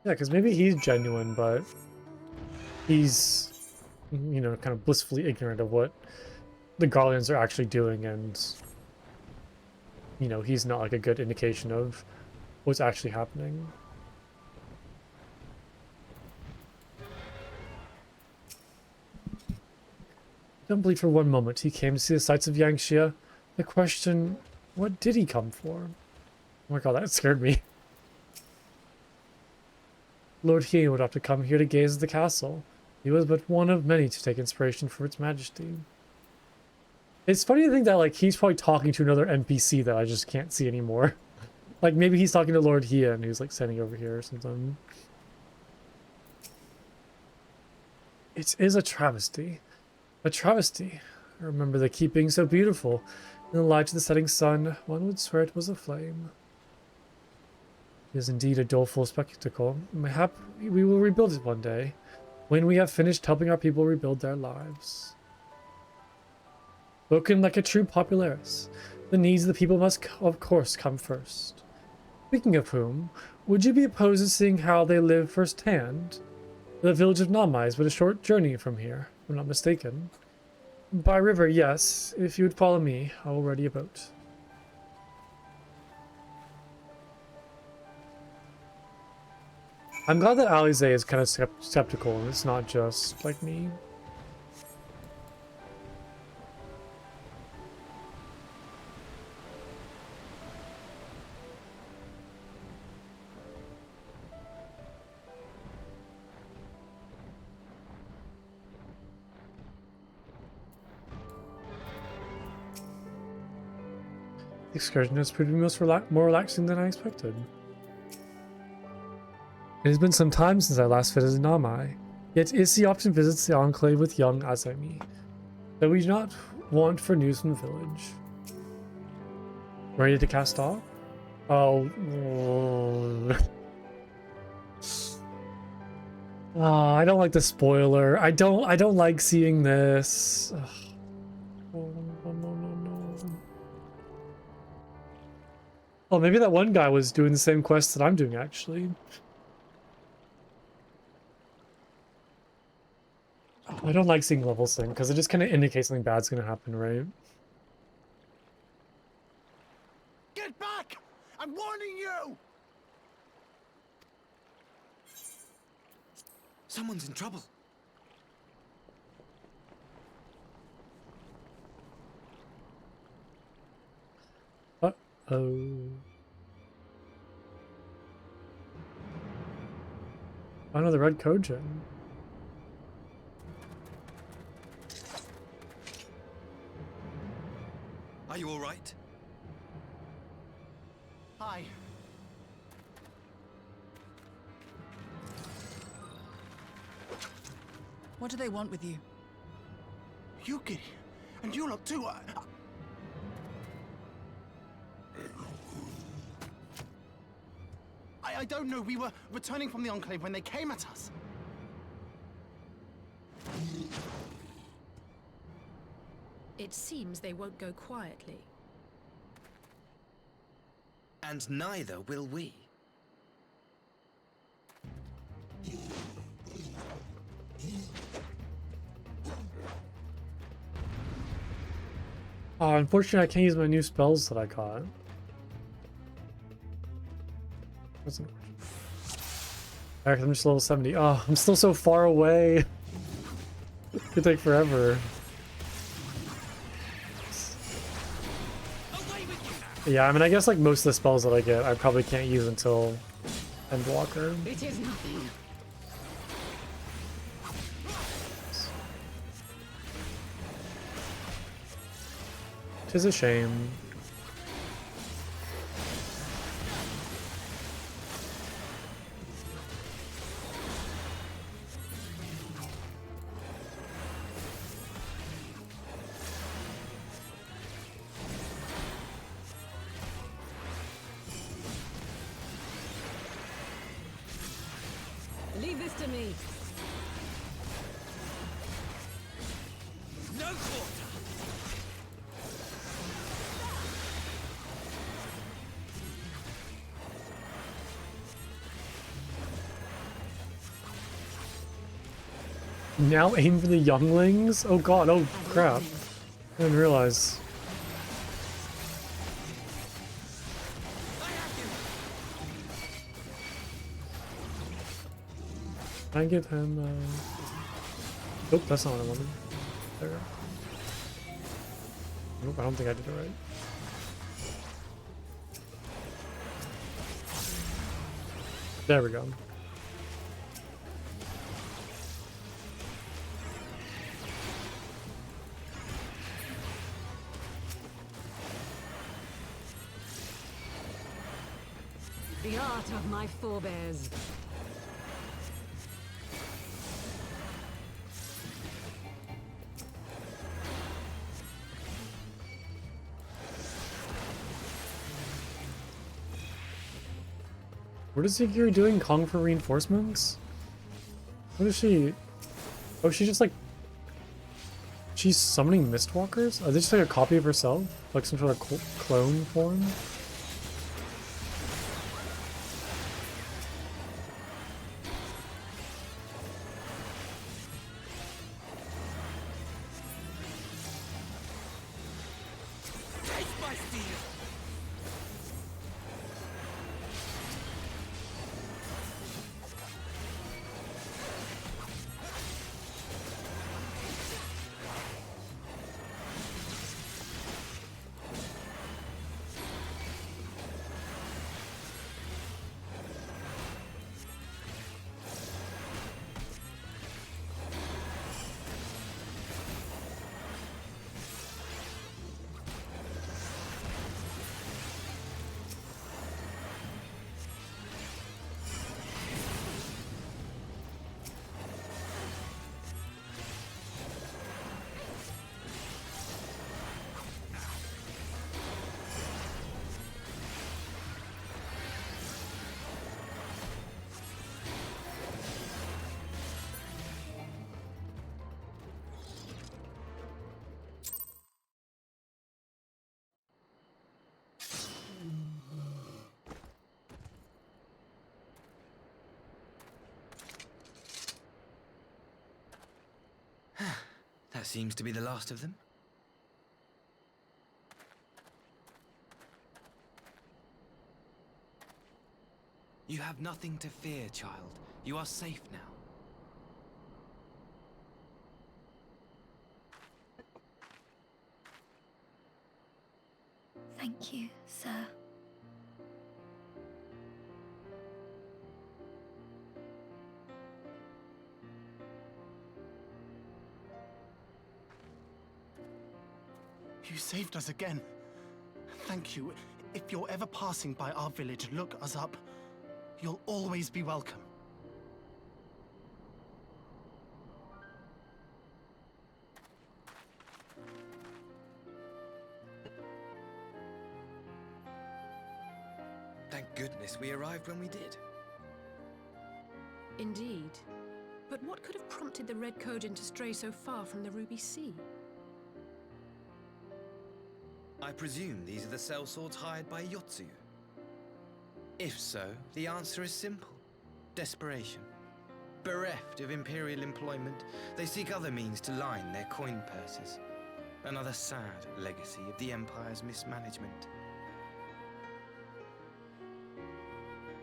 Yeah, because maybe he's genuine, but he's, you know, kind of blissfully ignorant of what the Garleans are actually doing, and, you know, he's not like a good indication of what's actually happening. Don't believe for one moment he came to see the sights of Yangxia. The question, what did he come for? Oh my god, that scared me. Lord Hien would have to come here to gaze at the castle. He was but one of many to take inspiration for its majesty. It's funny to think that, like, he's probably talking to another NPC that I just can't see anymore. Like, maybe he's talking to Lord Hien, who's, like, standing over here or something. It is a travesty. A travesty. I remember the keep being so beautiful. In the light of the setting sun, one would swear it was aflame. It is indeed a doleful spectacle. Mayhap we will rebuild it one day, when we have finished helping our people rebuild their lives. Spoken like a true popularis, the needs of the people must, of course, come first. Speaking of whom, would you be opposed to seeing how they live firsthand? The village of Namai is but a short journey from here, if I'm not mistaken. By river, yes. If you would follow me, I will ready a boat. I'm glad that Alize is kind of skeptical, and it's not just like me. The excursion has proved to be more relaxing than I expected. It has been some time since I last visited Namai, yet Issy often visits the enclave with young Azami, though we do not want for news from the village. Ready to cast off? Oh. Oh, I don't like the spoiler. I don't like seeing this. Ugh. Oh, no. Oh, maybe that one guy was doing the same quest that I'm doing, actually. I don't like seeing level sync, because it just kind of indicates something bad's going to happen, right? Get back! I'm warning you! Someone's in trouble. Uh-oh. Oh no, the red code gen. Are you all right? Hi. What do they want with you? Yuki, and you lot too. I don't know. We were returning from the Enclave when they came at us. It seems they won't go quietly. And neither will we. Unfortunately, I can't use my new spells that I got. That's unfortunate. Alright, I'm just level 70. Oh, I'm still so far away. It could take forever. Yeah, I mean, I guess like most of the spells that I get, I probably can't use until Endwalker. It is nothing. Tis a shame. Leave this to me. No quarter! Now aim for the younglings? Oh god, oh crap. I didn't realize. Can I give him, Nope, that's not what I wanted. There we go. Nope, I don't think I did it right. There we go. The art of my forebears. What is Zigiri doing? Calling for reinforcements? What is she? Oh, she just like... She's summoning Mistwalkers? Are they just like a copy of herself? Like some sort of clone form? Take my steel! That seems to be the last of them. You have nothing to fear, child. You are safe now. Thank you, sir. You saved us again. Thank you. If you're ever passing by our village, look us up. You'll always be welcome. Thank goodness we arrived when we did. Indeed. But what could have prompted the Red Kojin to stray so far from the Ruby Sea? I presume these are the sellswords hired by Yotsu. If so, the answer is simple. Desperation. Bereft of imperial employment, they seek other means to line their coin purses. Another sad legacy of the Empire's mismanagement.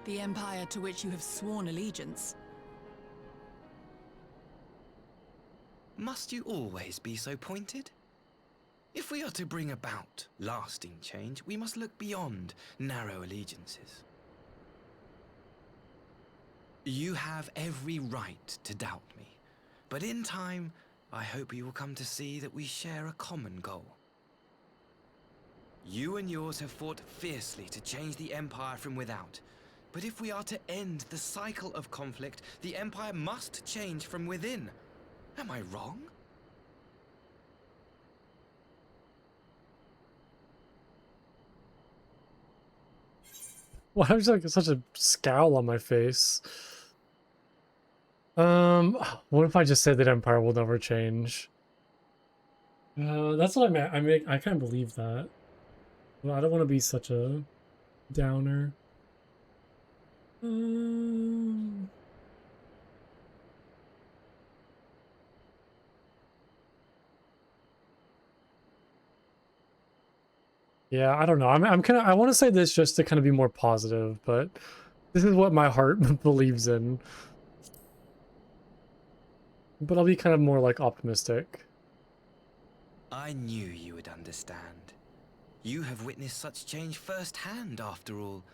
The Empire to which you have sworn allegiance. Must you always be so pointed? If we are to bring about lasting change, we must look beyond narrow allegiances. You have every right to doubt me, but in time, I hope you will come to see that we share a common goal. You and yours have fought fiercely to change the Empire from without, but if we are to end the cycle of conflict, the Empire must change from within. Am I wrong? Why is like such a scowl on my face? What if I just say that Empire will never change? That's what I meant. I can't believe that. Well, I don't want to be such a downer. Yeah, I don't know. I'm kind of, I want to say this just to kind of be more positive, but this is what my heart believes in. But I'll be kind of more like optimistic. I knew you would understand. You have witnessed such change firsthand, after all,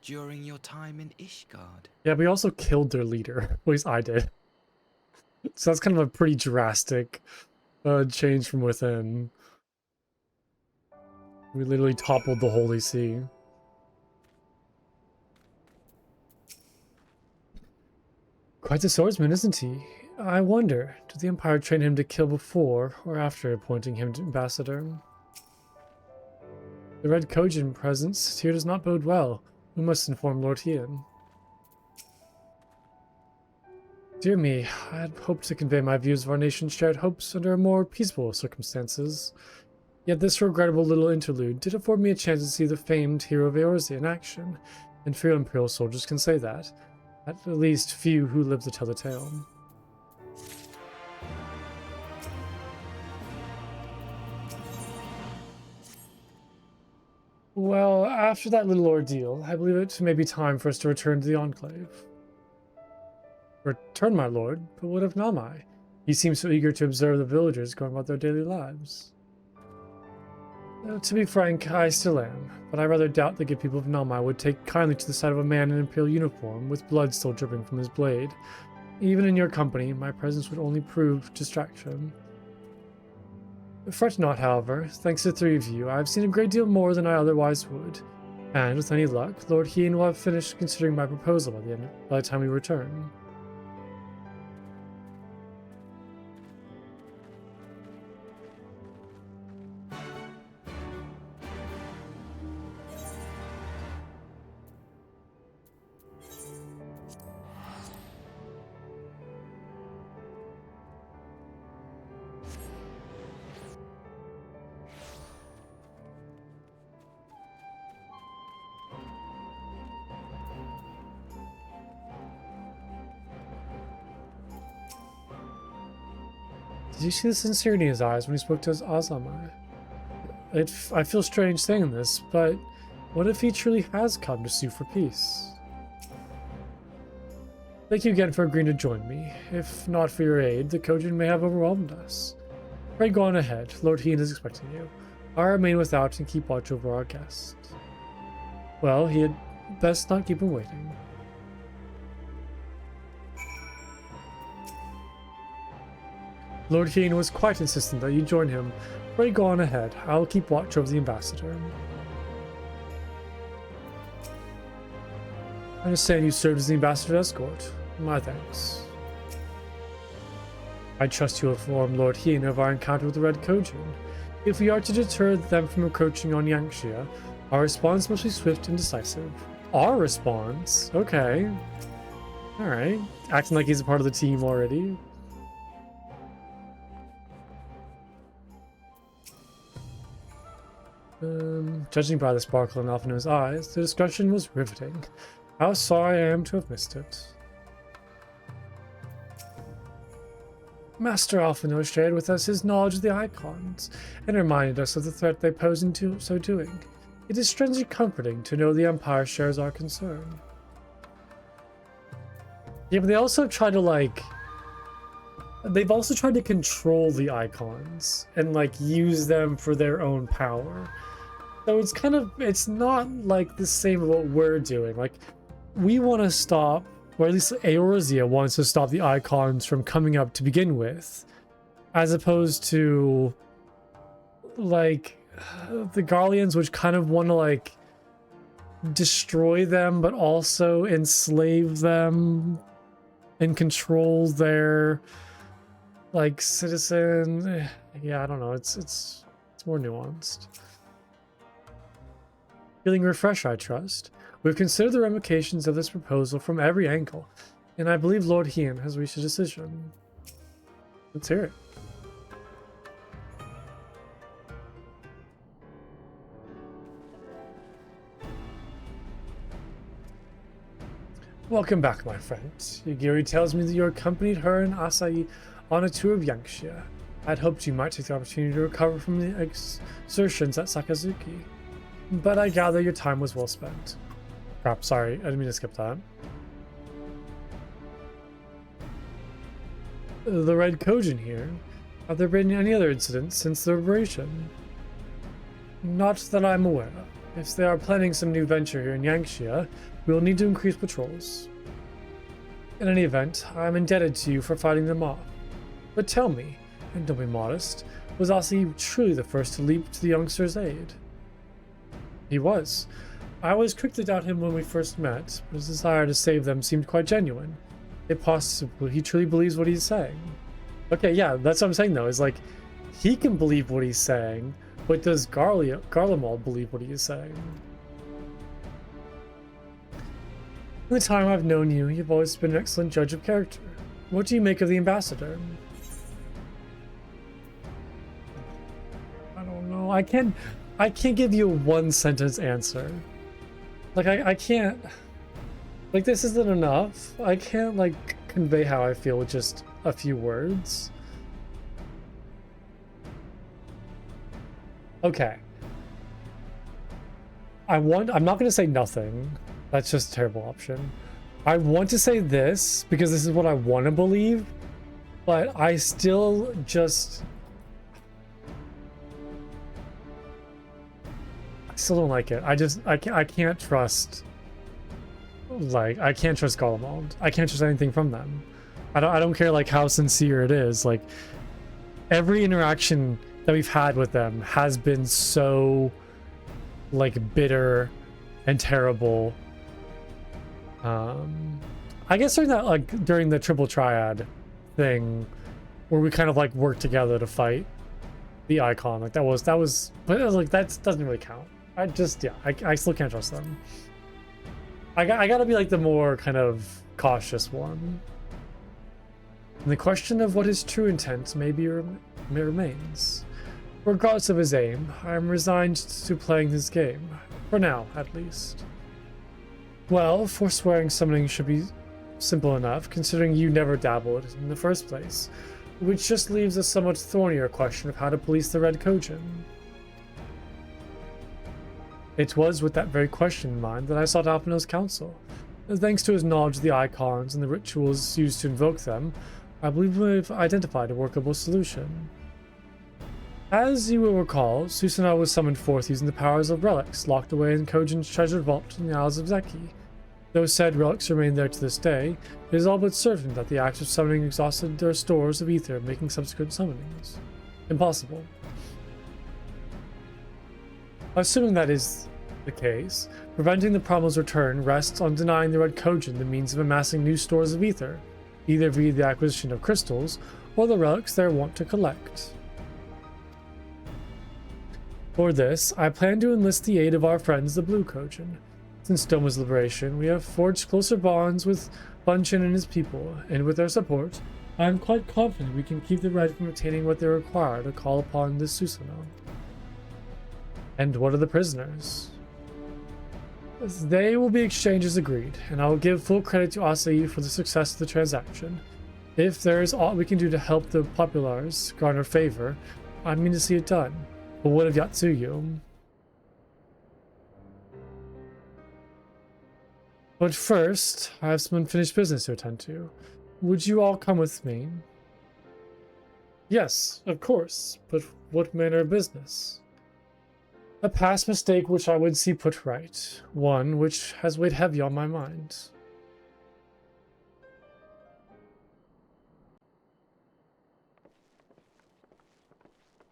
during your time in Ishgard. Yeah, we also killed their leader. At least I did. So that's kind of a pretty drastic change from within. We literally toppled the Holy See. Quite the swordsman, isn't he? I wonder, did the Empire train him to kill before or after appointing him to ambassador? The Red Kojin presence here does not bode well. We must inform Lord Hien. Dear me, I had hoped to convey my views of our nation's shared hopes under more peaceful circumstances. Yet this regrettable little interlude did afford me a chance to see the famed hero of Eorzea in action, and few Imperial soldiers can say that. At least few who live to tell the tale. Well, after that little ordeal, I believe it may be time for us to return to the Enclave. Return, my lord, but what of Namai? He seems so eager to observe the villagers going about their daily lives. To be frank, I still am, but I rather doubt the good people of Namai would take kindly to the sight of a man in Imperial uniform with blood still dripping from his blade. Even in your company, my presence would only prove distraction. Fret not, however. Thanks to the three of you, I have seen a great deal more than I otherwise would. And with any luck, Lord Hien will have finished considering my proposal by the time we return. Did you see the sincerity in his eyes when he spoke to his Azamai? I feel strange saying this, but what if he truly has come to sue for peace? Thank you again for agreeing to join me. If not for your aid, the Kojin may have overwhelmed us. Pray go on ahead. Lord Hien is expecting you. I'll remain without and keep watch over our guest. Well, he had best not keep him waiting. Lord Hien was quite insistent that you join him. Pray go on ahead. I'll keep watch over the ambassador. I understand you served as the ambassador's escort. My thanks. I trust you will inform Lord Hien of our encounter with the Red Kojin. If we are to deter them from encroaching on Yangxia, our response must be swift and decisive. Our response? Okay. Alright. Acting like he's a part of the team already. Judging by the sparkle in Alphina's eyes, the discussion was riveting. How sorry I am to have missed it. Master Alphino shared with us his knowledge of the icons, and reminded us of the threat they pose in so doing. It is strangely comforting to know the Empire shares our concern. Yeah, but they also try to, they've also tried to control the icons, and, use them for their own power. So it's not, the same of what we're doing. We want to stop, or at least Eorzea wants to stop the icons from coming up to begin with, as opposed to the Garleans, which kind of want to destroy them but also enslave them and control their citizen. Yeah, I don't know, it's more nuanced. Feeling refreshed, I trust. We've considered the ramifications of this proposal from every angle, and I believe Lord Hien has reached a decision. Let's hear it. Welcome back, my friend. Yagiri tells me that you accompanied her and Asai on a tour of Yangxia. I'd hoped you might take the opportunity to recover from the exertions at Sakazuki, but I gather your time was well spent. Crap, sorry, I didn't mean to skip that. The Red Kojin here. Have there been any other incidents since the liberation? Not that I'm aware of. If they are planning some new venture here in Yangxia, we will need to increase patrols. In any event, I am indebted to you for fighting them off. But tell me, and don't be modest, was Asi truly the first to leap to the youngster's aid? He was. I was quick to doubt him when we first met, but his desire to save them seemed quite genuine. If possible, he truly believes what he's saying. Okay, yeah, that's what I'm saying though, is he can believe what he's saying, but does Garlemald believe what he is saying? In the time I've known you, you've always been an excellent judge of character. What do you make of the ambassador? I don't know. I can't give you a one-sentence answer. I can't... this isn't enough. I can't, convey how I feel with just a few words. Okay. I'm not going to say nothing. That's just a terrible option. I want to say this, because this is what I want to believe, but I still just... I still don't like it. I can't trust... I can't trust Garlemald. I can't trust anything from them. I don't care, how sincere it is. Every interaction that we've had with them has been so, bitter and terrible. I guess during that, during the triple triad thing, where we kind of worked together to fight the icon, that was, but it was that doesn't really count. I still can't trust them. I gotta be the more kind of cautious one. And the question of what his true intent remains. Regardless of his aim, I am resigned to playing his game. For now, at least. Well, forswearing summoning should be simple enough, considering you never dabbled in the first place. Which just leaves a somewhat thornier question of how to police the Red Kojin. It was with that very question in mind that I sought Alpino's counsel. And thanks to his knowledge of the icons and the rituals used to invoke them, I believe we've identified a workable solution. As you will recall, Susanoo was summoned forth using the powers of relics locked away in Kojin's treasured vault in the Isles of Zeki. Though said relics remain there to this day, it is all but certain that the act of summoning exhausted their stores of ether, making subsequent summonings impossible. Assuming that is the case, preventing the problem's return rests on denying the Red Kojin the means of amassing new stores of ether, either via the acquisition of crystals or the relics they are wont to collect. For this, I plan to enlist the aid of our friends the Blue Kojin. Since Doma's liberation, we have forged closer bonds with Bunchin and his people, and with their support, I am quite confident we can keep the Red from obtaining what they require to call upon this Susanoo. And what of the prisoners? They will be exchanged as agreed, and I will give full credit to Asahi for the success of the transaction. If there is aught we can do to help the populares garner favor, I mean to see it done. But what of Yatsuyu? But first, I have some unfinished business to attend to. Would you all come with me? Yes, of course, but what manner of business? A past mistake which I would see put right, one which has weighed heavy on my mind.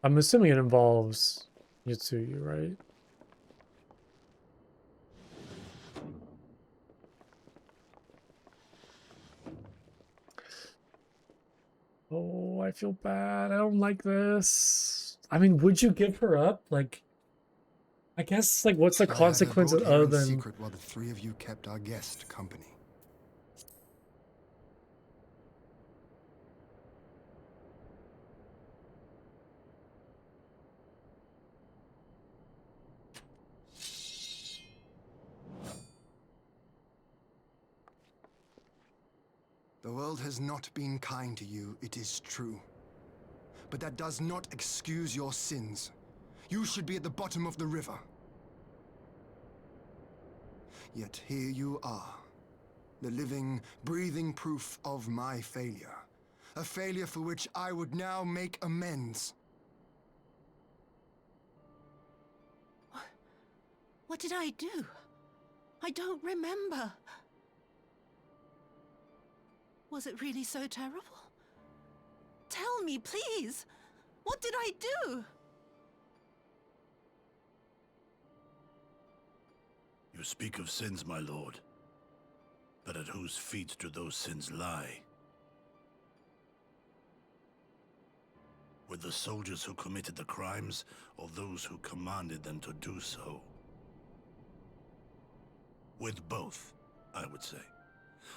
I'm assuming it involves Yatsuyu, right? Oh, I feel bad. I don't like this. I mean, would you give her up? Like, I guess, like, what's the consequence other than... secret while the three of you kept our guest company. The world has not been kind to you, it is true. But that does not excuse your sins. You should be at the bottom of the river. Yet here you are, the living, breathing proof of my failure. A failure for which I would now make amends. What did I do? I don't remember. Was it really so terrible? Tell me, please! What did I do? You speak of sins, my lord. But at whose feet do those sins lie? With the soldiers who committed the crimes, or those who commanded them to do so? With both, I would say.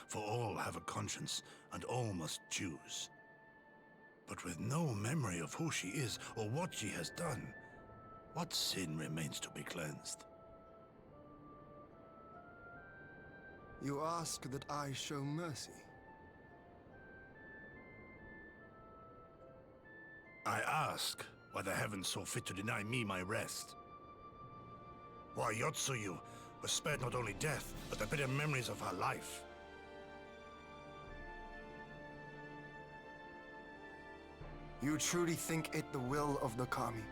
For all have a conscience, and all must choose. But with no memory of who she is, or what she has done, what sin remains to be cleansed? You ask that I show mercy. I ask why the heavens saw fit to deny me my rest. Why Yotsuyu was spared not only death, but the bitter memories of her life. You truly think it the will of the Kami?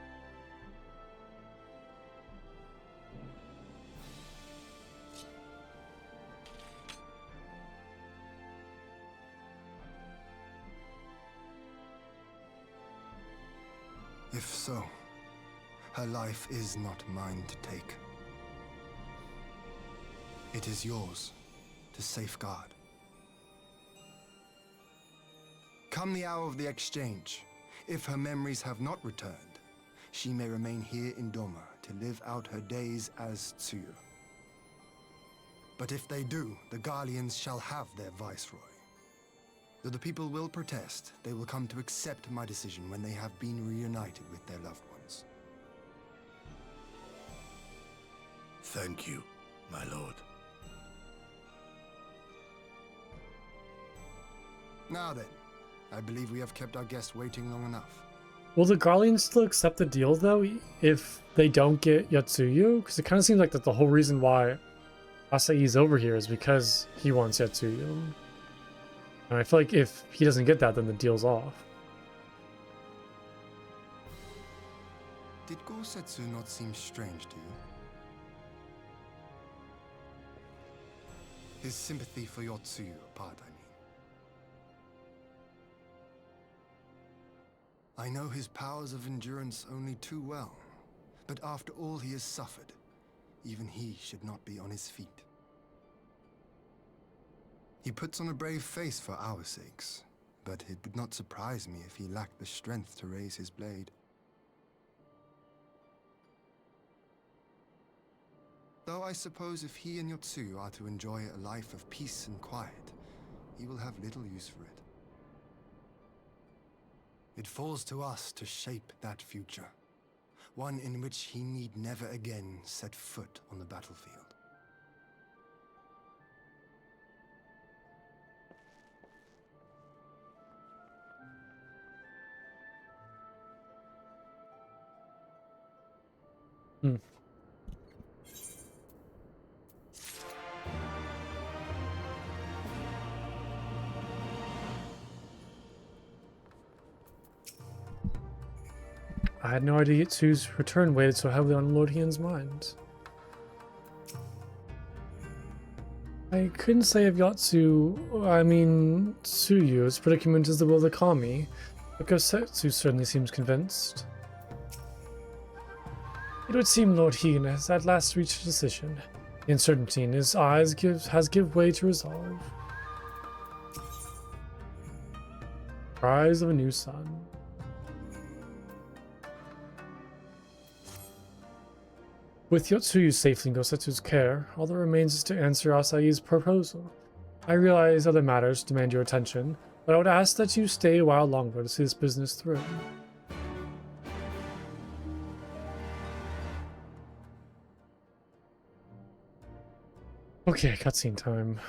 If so, her life is not mine to take. It is yours to safeguard. Come the hour of the exchange, if her memories have not returned, she may remain here in Doma to live out her days as Tsuyu. But if they do, the Garleans shall have their viceroy. Though the people will protest, they will come to accept my decision when they have been reunited with their loved ones. Thank you, my lord. Now then, I believe we have kept our guest waiting long enough. Will the Garleans still accept the deal, though, if they don't get Yotsuyu? Because it kind of seems like that the whole reason why Asai's over here is because he wants Yotsuyu. And I feel like if he doesn't get that, then the deal's off. Did Gosetsu not seem strange to you? His sympathy for Yotsuyu apart, I mean. I know his powers of endurance only too well, but after all he has suffered, even he should not be on his feet. He puts on a brave face for our sakes, but it would not surprise me if he lacked the strength to raise his blade. Though I suppose if he and Yotsuyu are to enjoy a life of peace and quiet, he will have little use for it. It falls to us to shape that future, one in which he need never again set foot on the battlefield. Hmm. I had no idea Yotsu's return weighed so heavily on Lord Hien's mind. I couldn't say if Tsuyu's predicament is the will of the kami, but Gosetsu certainly seems convinced. It would seem Lord Hien has at last reached a decision. The uncertainty in his eyes has give way to resolve. Rise of a new sun. With Yotsuyu safely in Gosetsu's care, all that remains is to answer Asai's proposal. I realize other matters demand your attention, but I would ask that you stay a while longer to see this business through. Okay, cutscene time.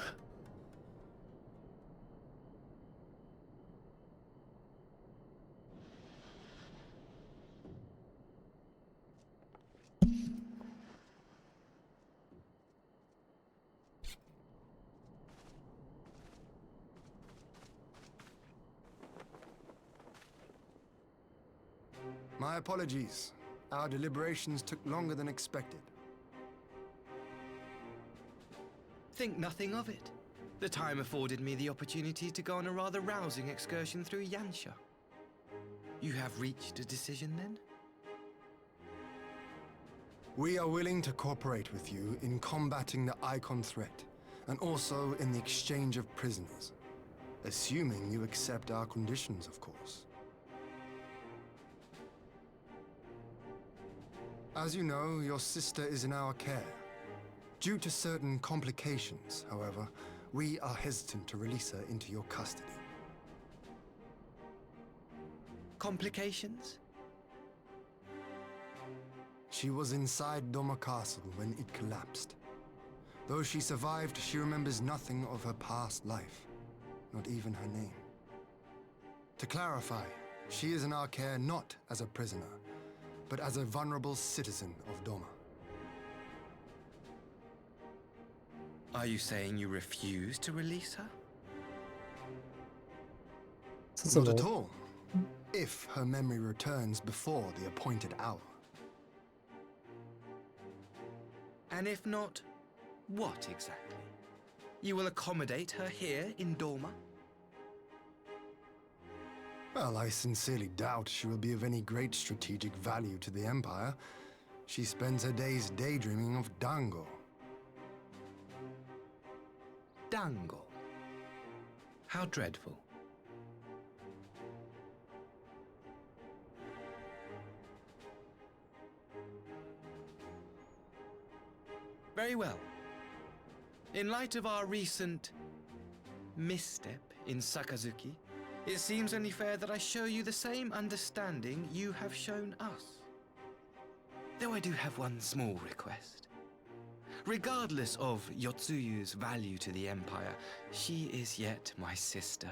My apologies. Our deliberations took longer than expected. Think nothing of it. The time afforded me the opportunity to go on a rather rousing excursion through Yansha. You have reached a decision then? We are willing to cooperate with you in combating the Icon threat, and also in the exchange of prisoners. Assuming you accept our conditions, of course. As you know, your sister is in our care. Due to certain complications, however, we are hesitant to release her into your custody. Complications? She was inside Doma Castle when it collapsed. Though she survived, she remembers nothing of her past life, not even her name. To clarify, she is in our care not as a prisoner, but as a vulnerable citizen of Doma. Are you saying you refuse to release her? Not at all. If her memory returns before the appointed hour. And if not, what exactly? You will accommodate her here in Doma? Well, I sincerely doubt she will be of any great strategic value to the Empire. She spends her days daydreaming of Dango. Dango. How dreadful. Very well. In light of our recent misstep in Sakazuki, it seems only fair that I show you the same understanding you have shown us. Though I do have one small request. Regardless of Yotsuyu's value to the Empire, she is yet my sister.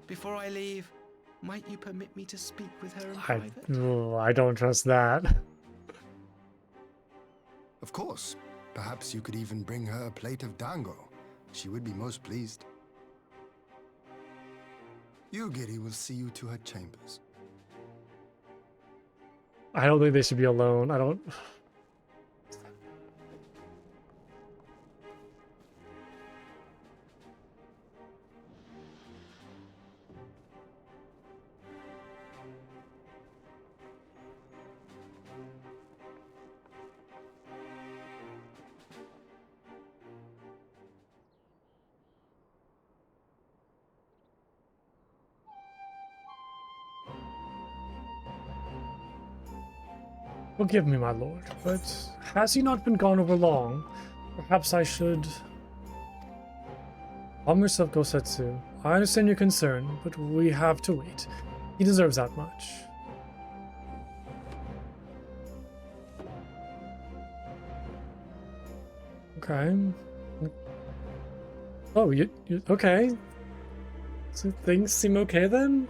Before I leave, might you permit me to speak with her in I, private? I don't trust that. Of course. Perhaps you could even bring her a plate of dango. She would be most pleased. Yugiri will see you to her chambers. I don't think they should be alone. I don't... Forgive me, my lord, but has he not been gone over long? Perhaps I should... Calm yourself, Gosetsu. I understand your concern, but we have to wait. He deserves that much. Okay. Oh, you okay. So things seem okay then?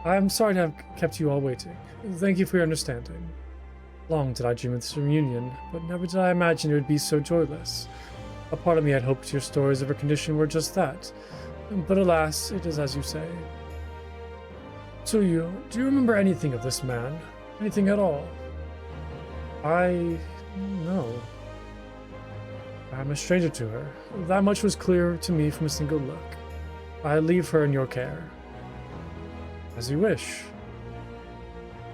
I'm sorry to have kept you all waiting. Thank you for your understanding. Long did I dream of this reunion, but never did I imagine it would be so joyless. A part of me had hoped your stories of her condition were just that, but alas, it is as you say. So do you remember anything of this man? Anything at all? No. I'm a stranger to her. That much was clear to me from a single look. I leave her in your care. As you wish.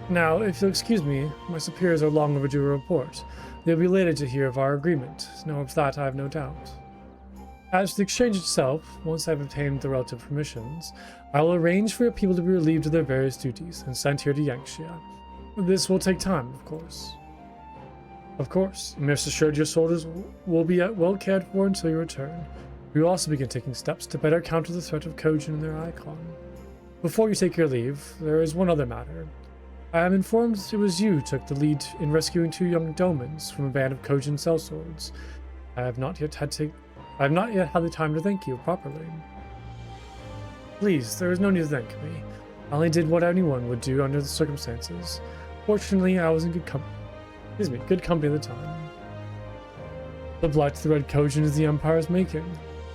Now, if you'll excuse me, my superiors are long overdue a report. They'll be elated to hear of our agreement. Now of that I have no doubt. As for the exchange itself, once I've obtained the relative permissions, I will arrange for your people to be relieved of their various duties and sent here to Yangxia. This will take time, of course. Of course, rest assured your soldiers will be well cared for until your return. We will also begin taking steps to better counter the threat of Kojin and their icon. Before you take your leave, there is one other matter. I am informed it was you who took the lead in rescuing 2 young domans from a band of Kojin sellswords. I have not yet had the time to thank you properly. Please, there is no need to thank me. I only did what anyone would do under the circumstances. Fortunately, I was in good company at the time. The blight to the Red Kojin is the Empire's making.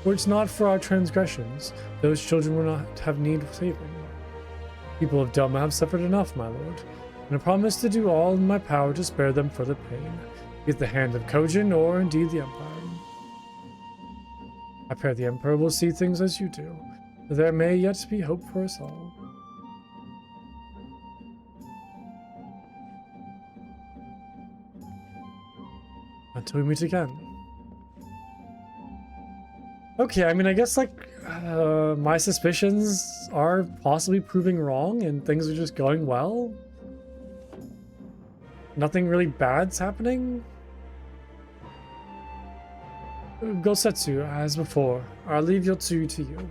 Were it not for our transgressions, those children would not have need of saving. People of Doma have suffered enough, my lord, and I promise to do all in my power to spare them further pain, be it the hand of Kojin or indeed the Empire. I pray the Emperor will see things as you do. There may yet be hope for us all. Until we meet again. Okay, I mean, I guess, like, my suspicions are possibly proving wrong and things are just going well. Nothing really bad's happening. Gosetsu, as before, I'll leave Yotsuyu to you.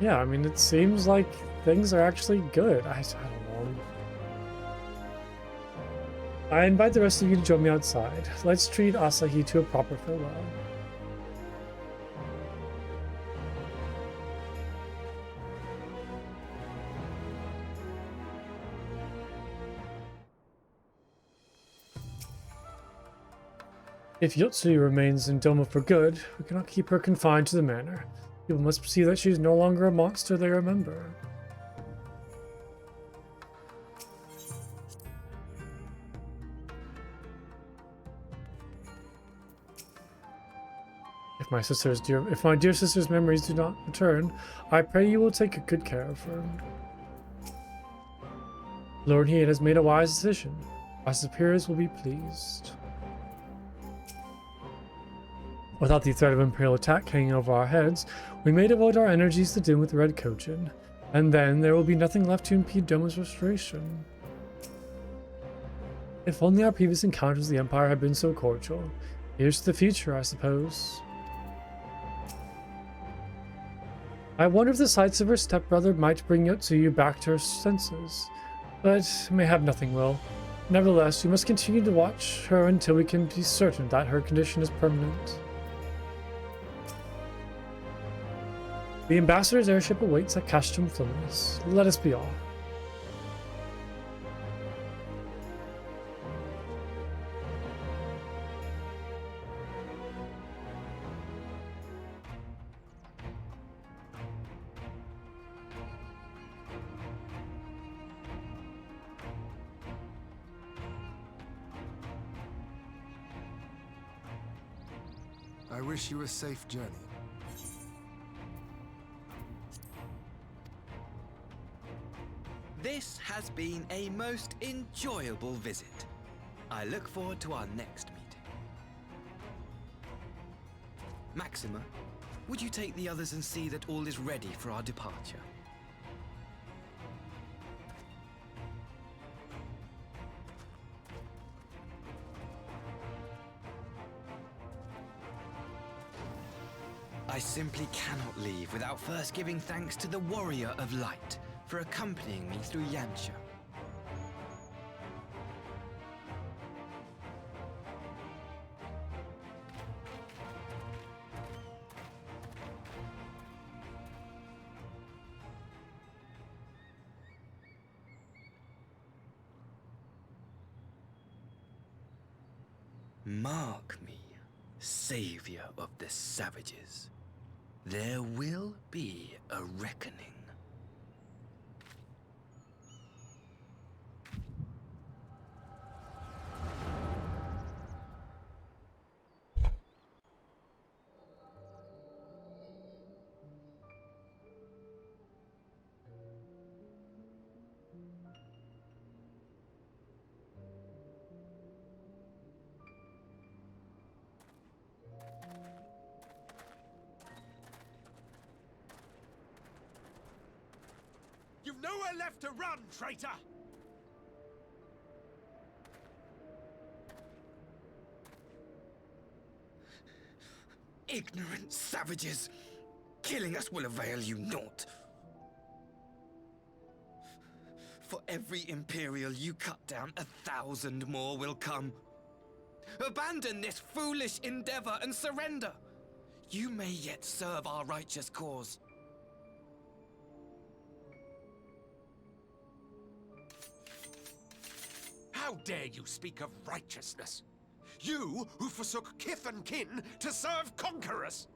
Yeah, I mean, it seems like things are actually good. I don't know. I invite the rest of you to join me outside. Let's treat Asahi to a proper farewell. If Yotsuyu remains in Doma for good, we cannot keep her confined to the manor. People must see that she is no longer a monster they remember. If my dear sister's memories do not return, I pray you will take good care of her. Lord Heat has made a wise decision. Our superiors will be pleased. Without the threat of Imperial attack hanging over our heads, we may devote our energies to dealing with the Red Kojin, and then there will be nothing left to impede Doma's restoration. If only our previous encounters with the Empire had been so cordial. Here's to the future, I suppose. I wonder if the sights of her stepbrother might bring Yotsuyu back to her senses, but may have nothing will. Nevertheless, we must continue to watch her until we can be certain that her condition is permanent. The ambassador's airship awaits at Castrum Fluminus. Let us be off. I wish you a safe journey. This has been a most enjoyable visit. I look forward to our next meeting. Maxima, would you take the others and see that all is ready for our departure? I simply cannot leave without first giving thanks to the Warrior of Light for accompanying me through Yantia. Mark me, savior of the savages. There will be a reckoning. You've nowhere left to run, traitor! Ignorant savages! Killing us will avail you naught. For every Imperial you cut down, 1,000 more will come. Abandon this foolish endeavor and surrender. You may yet serve our righteous cause. How dare you speak of righteousness? You who forsook kith and kin to serve conquerors!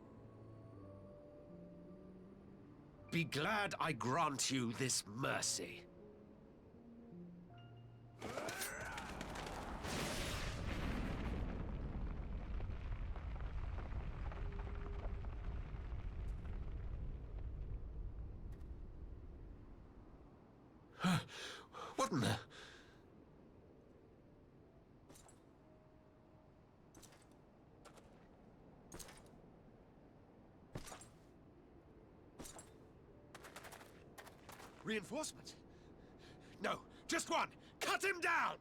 Be glad I grant you this mercy. What in the... Reinforcement? No, just one! Cut him down!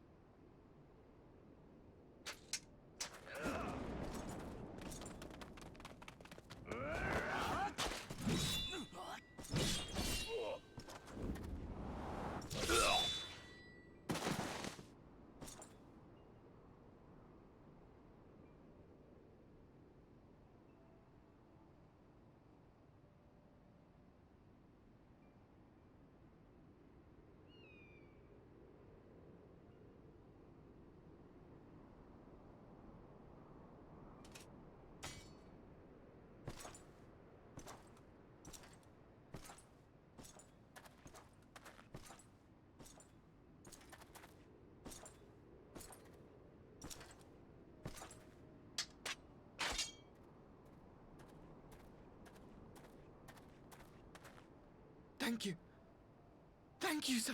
Thank you. Thank you, sir.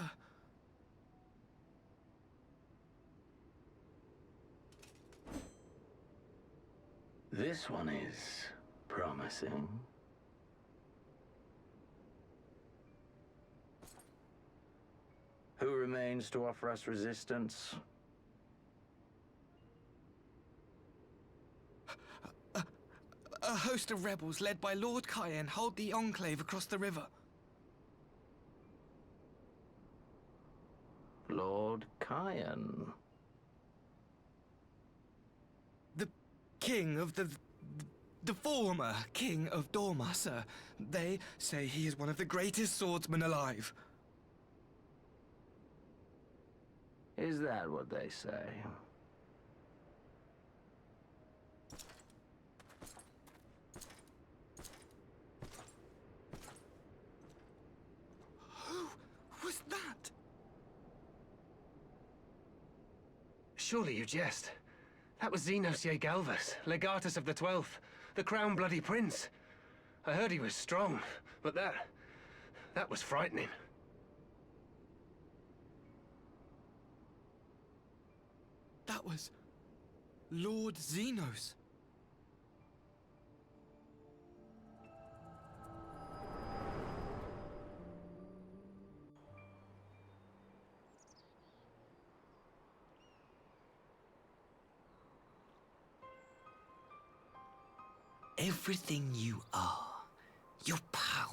This one is promising. Who remains to offer us resistance? A host of rebels led by Lord Cayenne hold the Enclave across the river. Lord Cayenne. king of the former king of Dorma, sir. They say he is one of the greatest swordsmen alive. Is that what they say? Who was that? Surely you jest. That was Xenos Galvus, legatus of the 12th, the Crown Bloody Prince. I heard he was strong, but that was frightening. That was Lord Xenos. Everything you are, your power,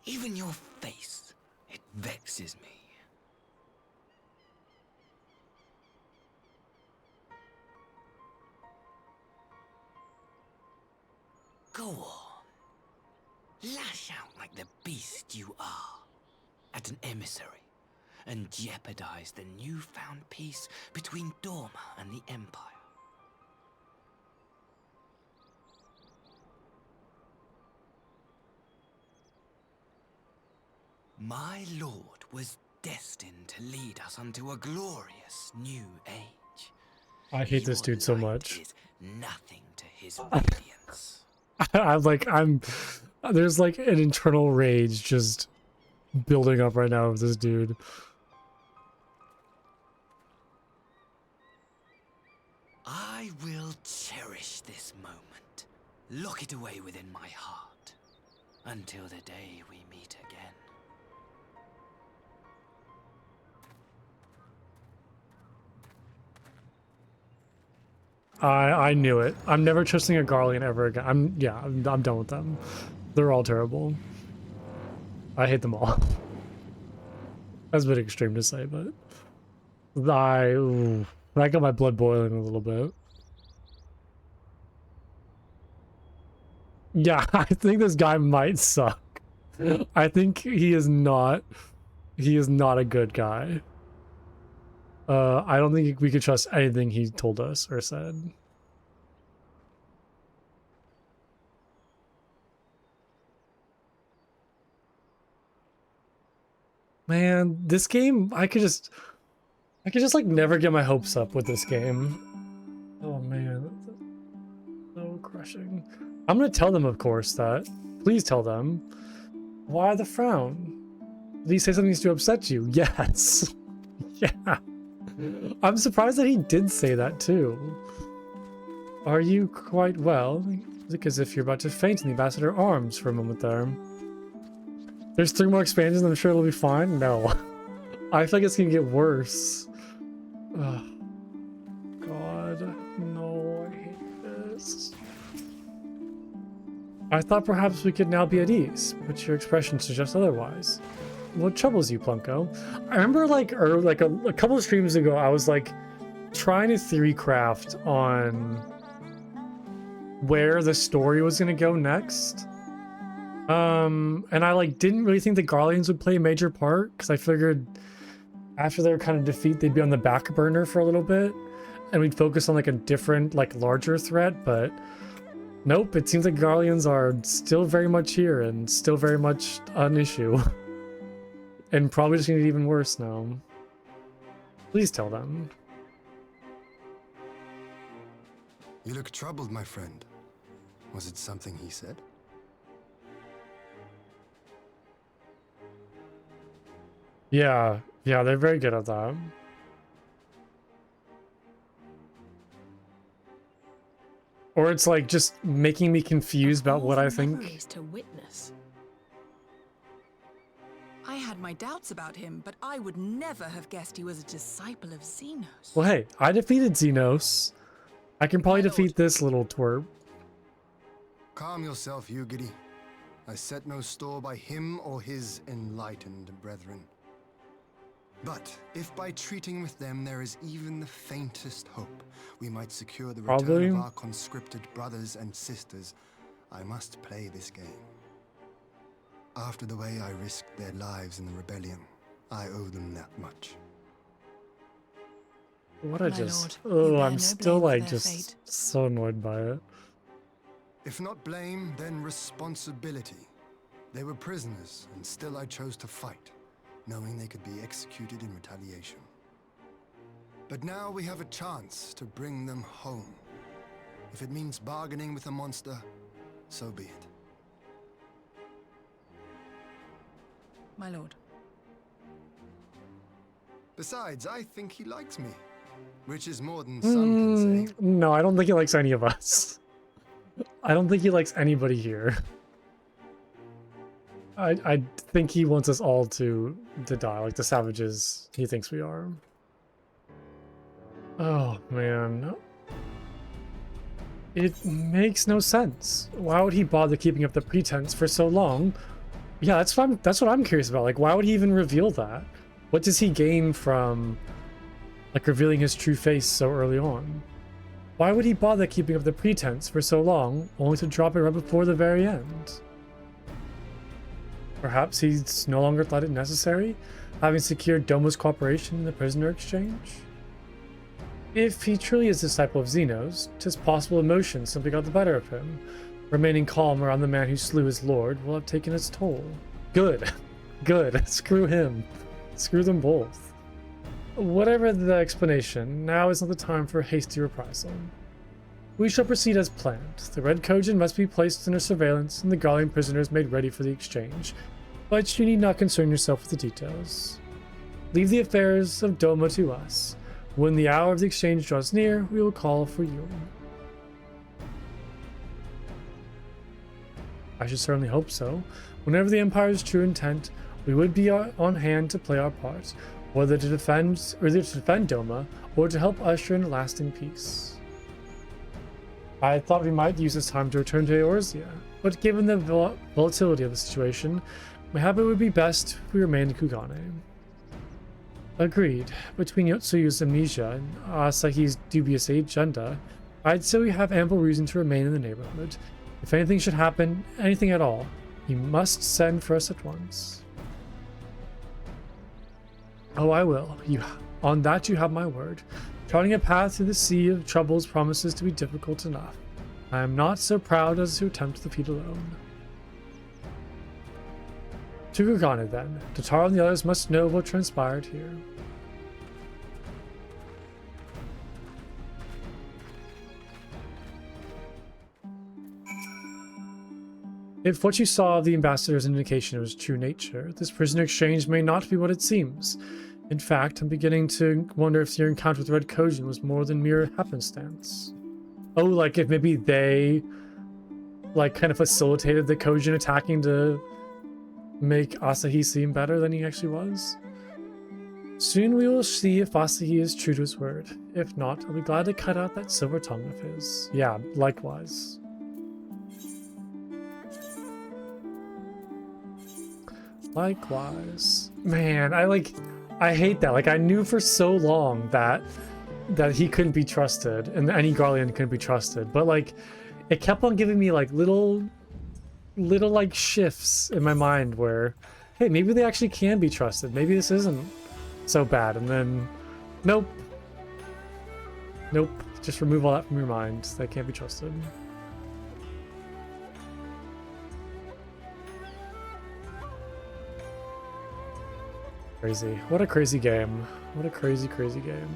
even your face, it vexes me. Go on. Lash out like the beast you are at an emissary and jeopardize the newfound peace between Dorma and the Empire. My lord was destined to lead us unto a glorious new age. I hate this dude so much. Is nothing to his radiance. There's like an internal rage just building up right now of this dude. I will cherish this moment, lock it away within my heart, until the day we meet again. I knew it. I'm never trusting a Garlean ever again. I'm done with them. They're all terrible. I hate them all. That's a bit extreme to say, but that got my blood boiling a little bit. Yeah, I think this guy might suck. I think he is not a good guy. I don't think we could trust anything he told us or said. Man, this game, I could just like never get my hopes up with this game. Oh man, that's so crushing. I'm gonna tell them, of course, that. Please tell them. Why the frown? Did he say something to upset you? Yes. Yeah. I'm surprised that he did say that too. Are you quite well? Look as if you're about to faint in the ambassador arms for a moment there. There's 3 more expansions, I'm sure it'll be fine. No. I feel like it's gonna get worse. Oh, God. No, I hate this. I thought perhaps we could now be at ease, but your expression suggests otherwise. What troubles you, Plunko? I remember like a couple of streams ago, I was like trying to theory craft on where the story was gonna go next. And I like didn't really think the Garleans would play a major part because I figured after their kind of defeat they'd be on the back burner for a little bit and we'd focus on like a different like larger threat, but nope, it seems like Garleans are still very much here and still very much an issue. And probably just gonna get even worse now. Please tell them. You look troubled, my friend. Was it something he said? Yeah, they're very good at that. Or it's like just making me confused about what I think. Memories to witness. I had my doubts about him, but I would never have guessed he was a disciple of Xenos. Well, hey, I defeated Xenos. I can probably defeat this little twerp. Calm yourself, Ugidi. I set no store by him or his enlightened brethren. But if by treating with them there is even the faintest hope, we might secure the return Probably. of our conscripted brothers and sisters, I must play this game. After the way I risked their lives in the rebellion, I owe them that much. What I My just... lord, you Oh, bear I'm no still blame for like their just fate. so annoyed by it. If not blame, then responsibility. They were prisoners, and still I chose to fight, knowing they could be executed in retaliation. But now we have a chance to bring them home. If it means bargaining with a monster, so be it. My lord. Besides, I think he likes me, which is more than some can say. No, I don't think he likes any of us. I don't think he likes anybody here. I think he wants us all to die, like the savages he thinks we are. Oh, man. It makes no sense. Why would he bother keeping up the pretense for so long? Yeah, that's what I'm curious about. Like, why would he even reveal that? What does he gain from, like, revealing his true face so early on? Why would he bother keeping up the pretense for so long, only to drop it right before the very end? Perhaps he's no longer thought it necessary, having secured Doma's cooperation in the prisoner exchange? If he truly is a disciple of Zeno's, 'tis possible emotion simply got the better of him. Remaining calm around the man who slew his lord will have taken its toll. Good. Good. Screw him. Screw them both. Whatever the explanation, now is not the time for hasty reprisal. We shall proceed as planned. The Red Kojin must be placed under surveillance and the Garlean prisoners made ready for the exchange, but you need not concern yourself with the details. Leave the affairs of Doma to us. When the hour of the exchange draws near, we will call for you. I should certainly hope so. Whenever the Empire's true intent, we would be on hand to play our part, whether to defend Doma or to help usher in a lasting peace. I thought we might use this time to return to Eorzea, but given the volatility of the situation, my habit would be best if we remain in Kugane. Agreed. Between Yotsuyu's amnesia and Asahi's dubious agenda, I'd say we have ample reason to remain in the neighborhood. If anything should happen, anything at all, you must send for us at once. Oh, I will. On that you have my word. Charting a path through the sea of troubles promises to be difficult enough. I am not so proud as to attempt the feat alone. To Kugane then. Totaro and the others must know what transpired here. If what you saw of the ambassador's indication of his true nature, this prisoner exchange may not be what it seems. In fact, I'm beginning to wonder if your encounter with Red Kojin was more than mere happenstance. Oh, like if maybe they, like, kind of facilitated the Kojin attacking to make Asahi seem better than he actually was? Soon we will see if Asahi is true to his word. If not, I'll be glad to cut out that silver tongue of his. Yeah, likewise. Likewise. Man, I hate that. Like, I knew for so long that he couldn't be trusted and any Garlean couldn't be trusted, but like it kept on giving me like little like shifts in my mind where, hey, maybe they actually can be trusted. Maybe this isn't so bad. And then nope. Just remove all that from your mind. They can't be trusted. Crazy. What a crazy game. What a crazy, crazy game.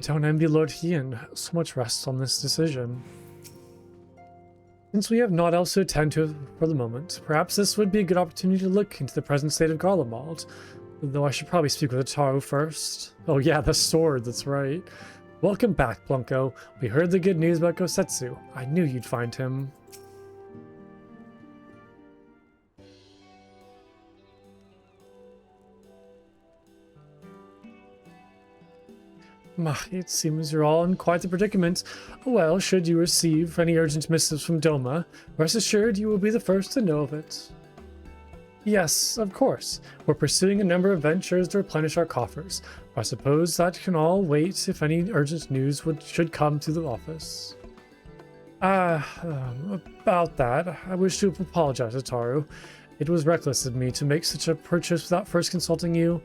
Don't envy Lord Hien. So much rests on this decision. Since we have naught else to attend to for the moment, perhaps this would be a good opportunity to look into the present state of Garlemald. Though I should probably speak with Taro first. Oh yeah, the sword, that's right. Welcome back, Blanco. We heard the good news about Gosetsu. I knew you'd find him. It seems you're all in quite the predicament. Well, should you receive any urgent missives from Doma, rest assured you will be the first to know of it. Yes, of course. We're pursuing a number of ventures to replenish our coffers. I suppose that can all wait if any urgent news should come to the office. About that, I wish to apologize, Ataru. It was reckless of me to make such a purchase without first consulting you.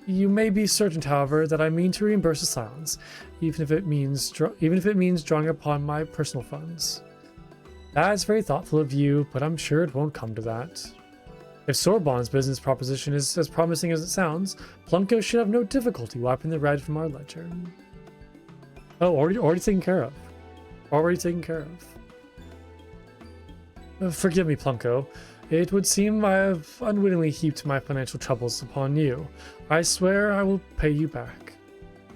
You may be certain, however, that I mean to reimburse the silence, even if it means drawing upon my personal funds. That is very thoughtful of you, but I'm sure it won't come to that. If Sorbonne's business proposition is as promising as it sounds, Plunko should have no difficulty wiping the red from our ledger. Oh, already taken care of. Already taken care of. Forgive me, Plunko. It would seem I have unwittingly heaped my financial troubles upon you. I swear I will pay you back.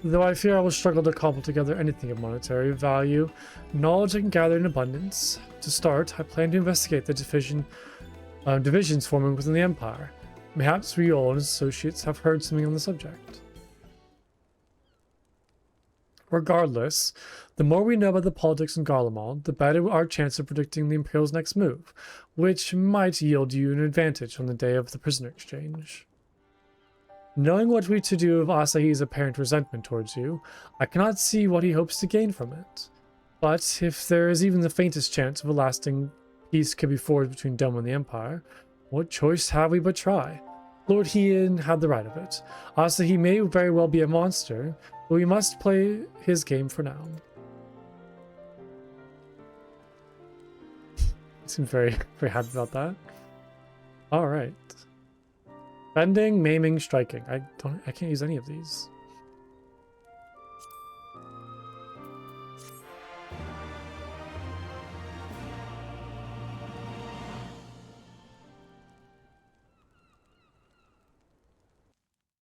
Though I fear I will struggle to cobble together anything of monetary value, knowledge I can gather in abundance. To start, I plan to investigate the divisions forming within the Empire. Perhaps Riol and his associates have heard something on the subject. Regardless, the more we know about the politics in Garlemald, the better our chance of predicting the Imperial's next move, which might yield you an advantage on the day of the prisoner exchange. Knowing what we to do of Asahi's apparent resentment towards you, I cannot see what he hopes to gain from it. But if there is even the faintest chance of a lasting peace could be forged between Dome and the Empire, what choice have we but try? Lord Hien had the right of it. Asahi may very well be a monster, but we must play his game for now. I seem very, very happy about that. Alright. Bending, maiming, striking. I can't use any of these.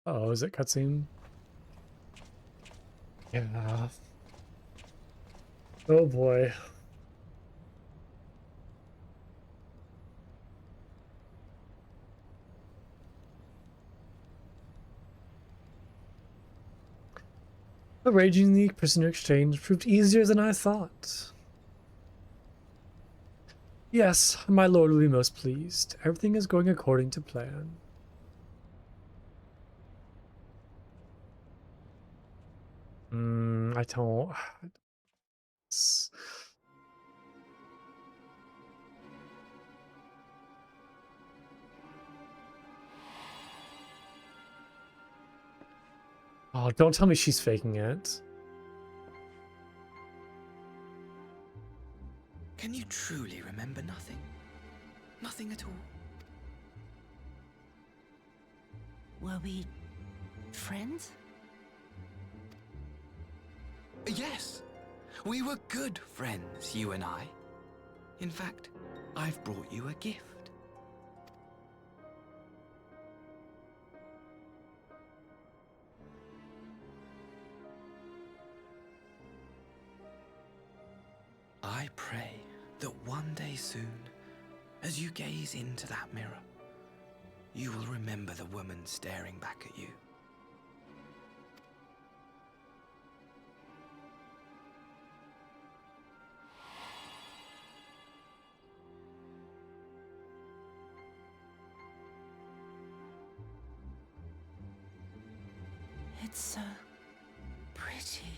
Oh, is it cutscene? Yeah. Oh boy. Arranging the prisoner exchange proved easier than I thought. Yes, my lord will be most pleased. Everything is going according to plan. I don't... Oh, don't tell me she's faking it. Can you truly remember nothing? Nothing at all? Were we friends? Yes. We were good friends, you and I. In fact, I've brought you a gift. I pray that one day soon, as you gaze into that mirror, you will remember the woman staring back at you. It's so pretty.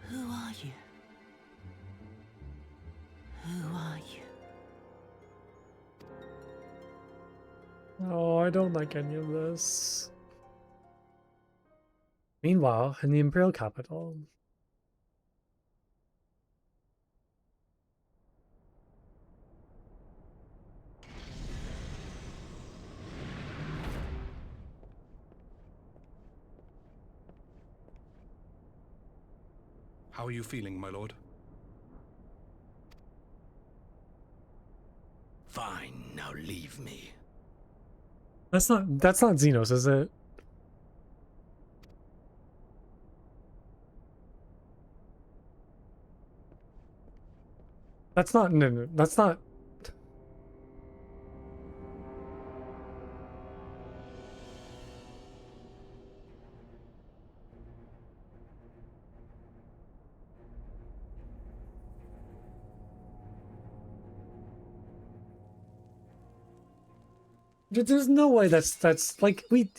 Who are you? Who are you? Oh, I don't like any of this. Meanwhile, in the Imperial capital... How are you feeling, my lord? Fine, now leave me. That's not Xenos, is it? That's not, no, that's not. There's no way that's like we.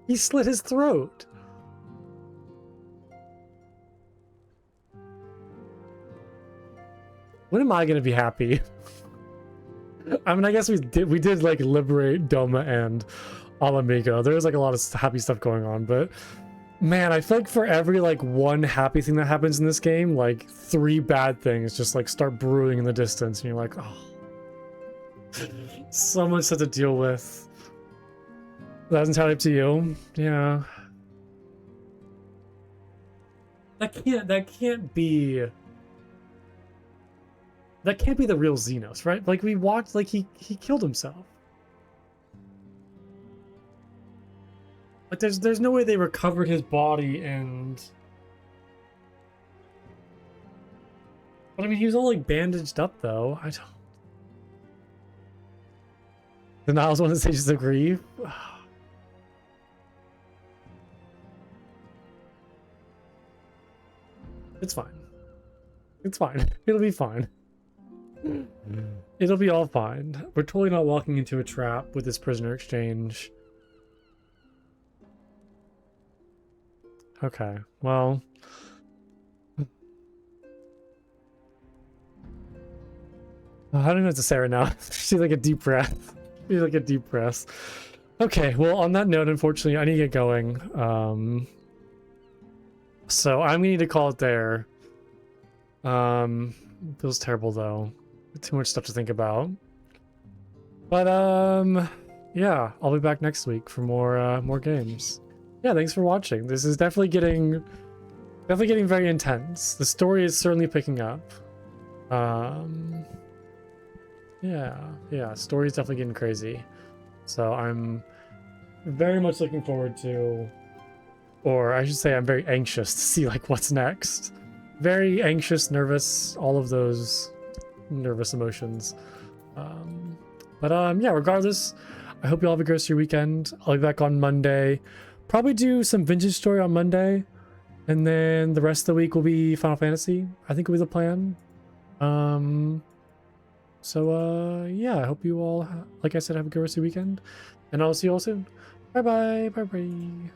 He slit his throat. When am I gonna be happy? I mean, I guess we did like liberate Doma and Alamigo. There was like a lot of happy stuff going on, but man, I feel like for every like one happy thing that happens in this game, like 3 bad things just like start brewing in the distance, and you're like, oh, so much to deal with. That's entirely up to you. Yeah. That can't be the real Xenos, right? Like we watched, like he killed himself. Like there's no way they recovered his body and. But I mean, he was all like bandaged up though. I don't. The Niles want to say just agree. It's fine. It's fine. It'll be fine. It'll be all fine. We're totally not walking into a trap with this prisoner exchange. Okay, well. I don't know what to say right now. She's like a deep breath. She's like a deep breath. Okay, well, on that note, unfortunately, I need to get going. So I'm gonna need to call it there. Feels terrible though. Too much stuff to think about. But yeah, I'll be back next week for more games. Yeah, thanks for watching. This is definitely getting very intense. The story is certainly picking up. Yeah, story is definitely getting crazy. So I'm very much looking forward to, or I should say I'm very anxious to see like what's next. Very anxious, nervous, all of those nervous emotions. Yeah, regardless, I hope you all have a great rest of your weekend. I'll be back on Monday. Probably do some vintage story on Monday. And then the rest of the week will be Final Fantasy. I think will be the plan. Yeah, I hope you all, like I said, have a good rest of your weekend. And I'll see you all soon. Bye-bye. Bye-bye.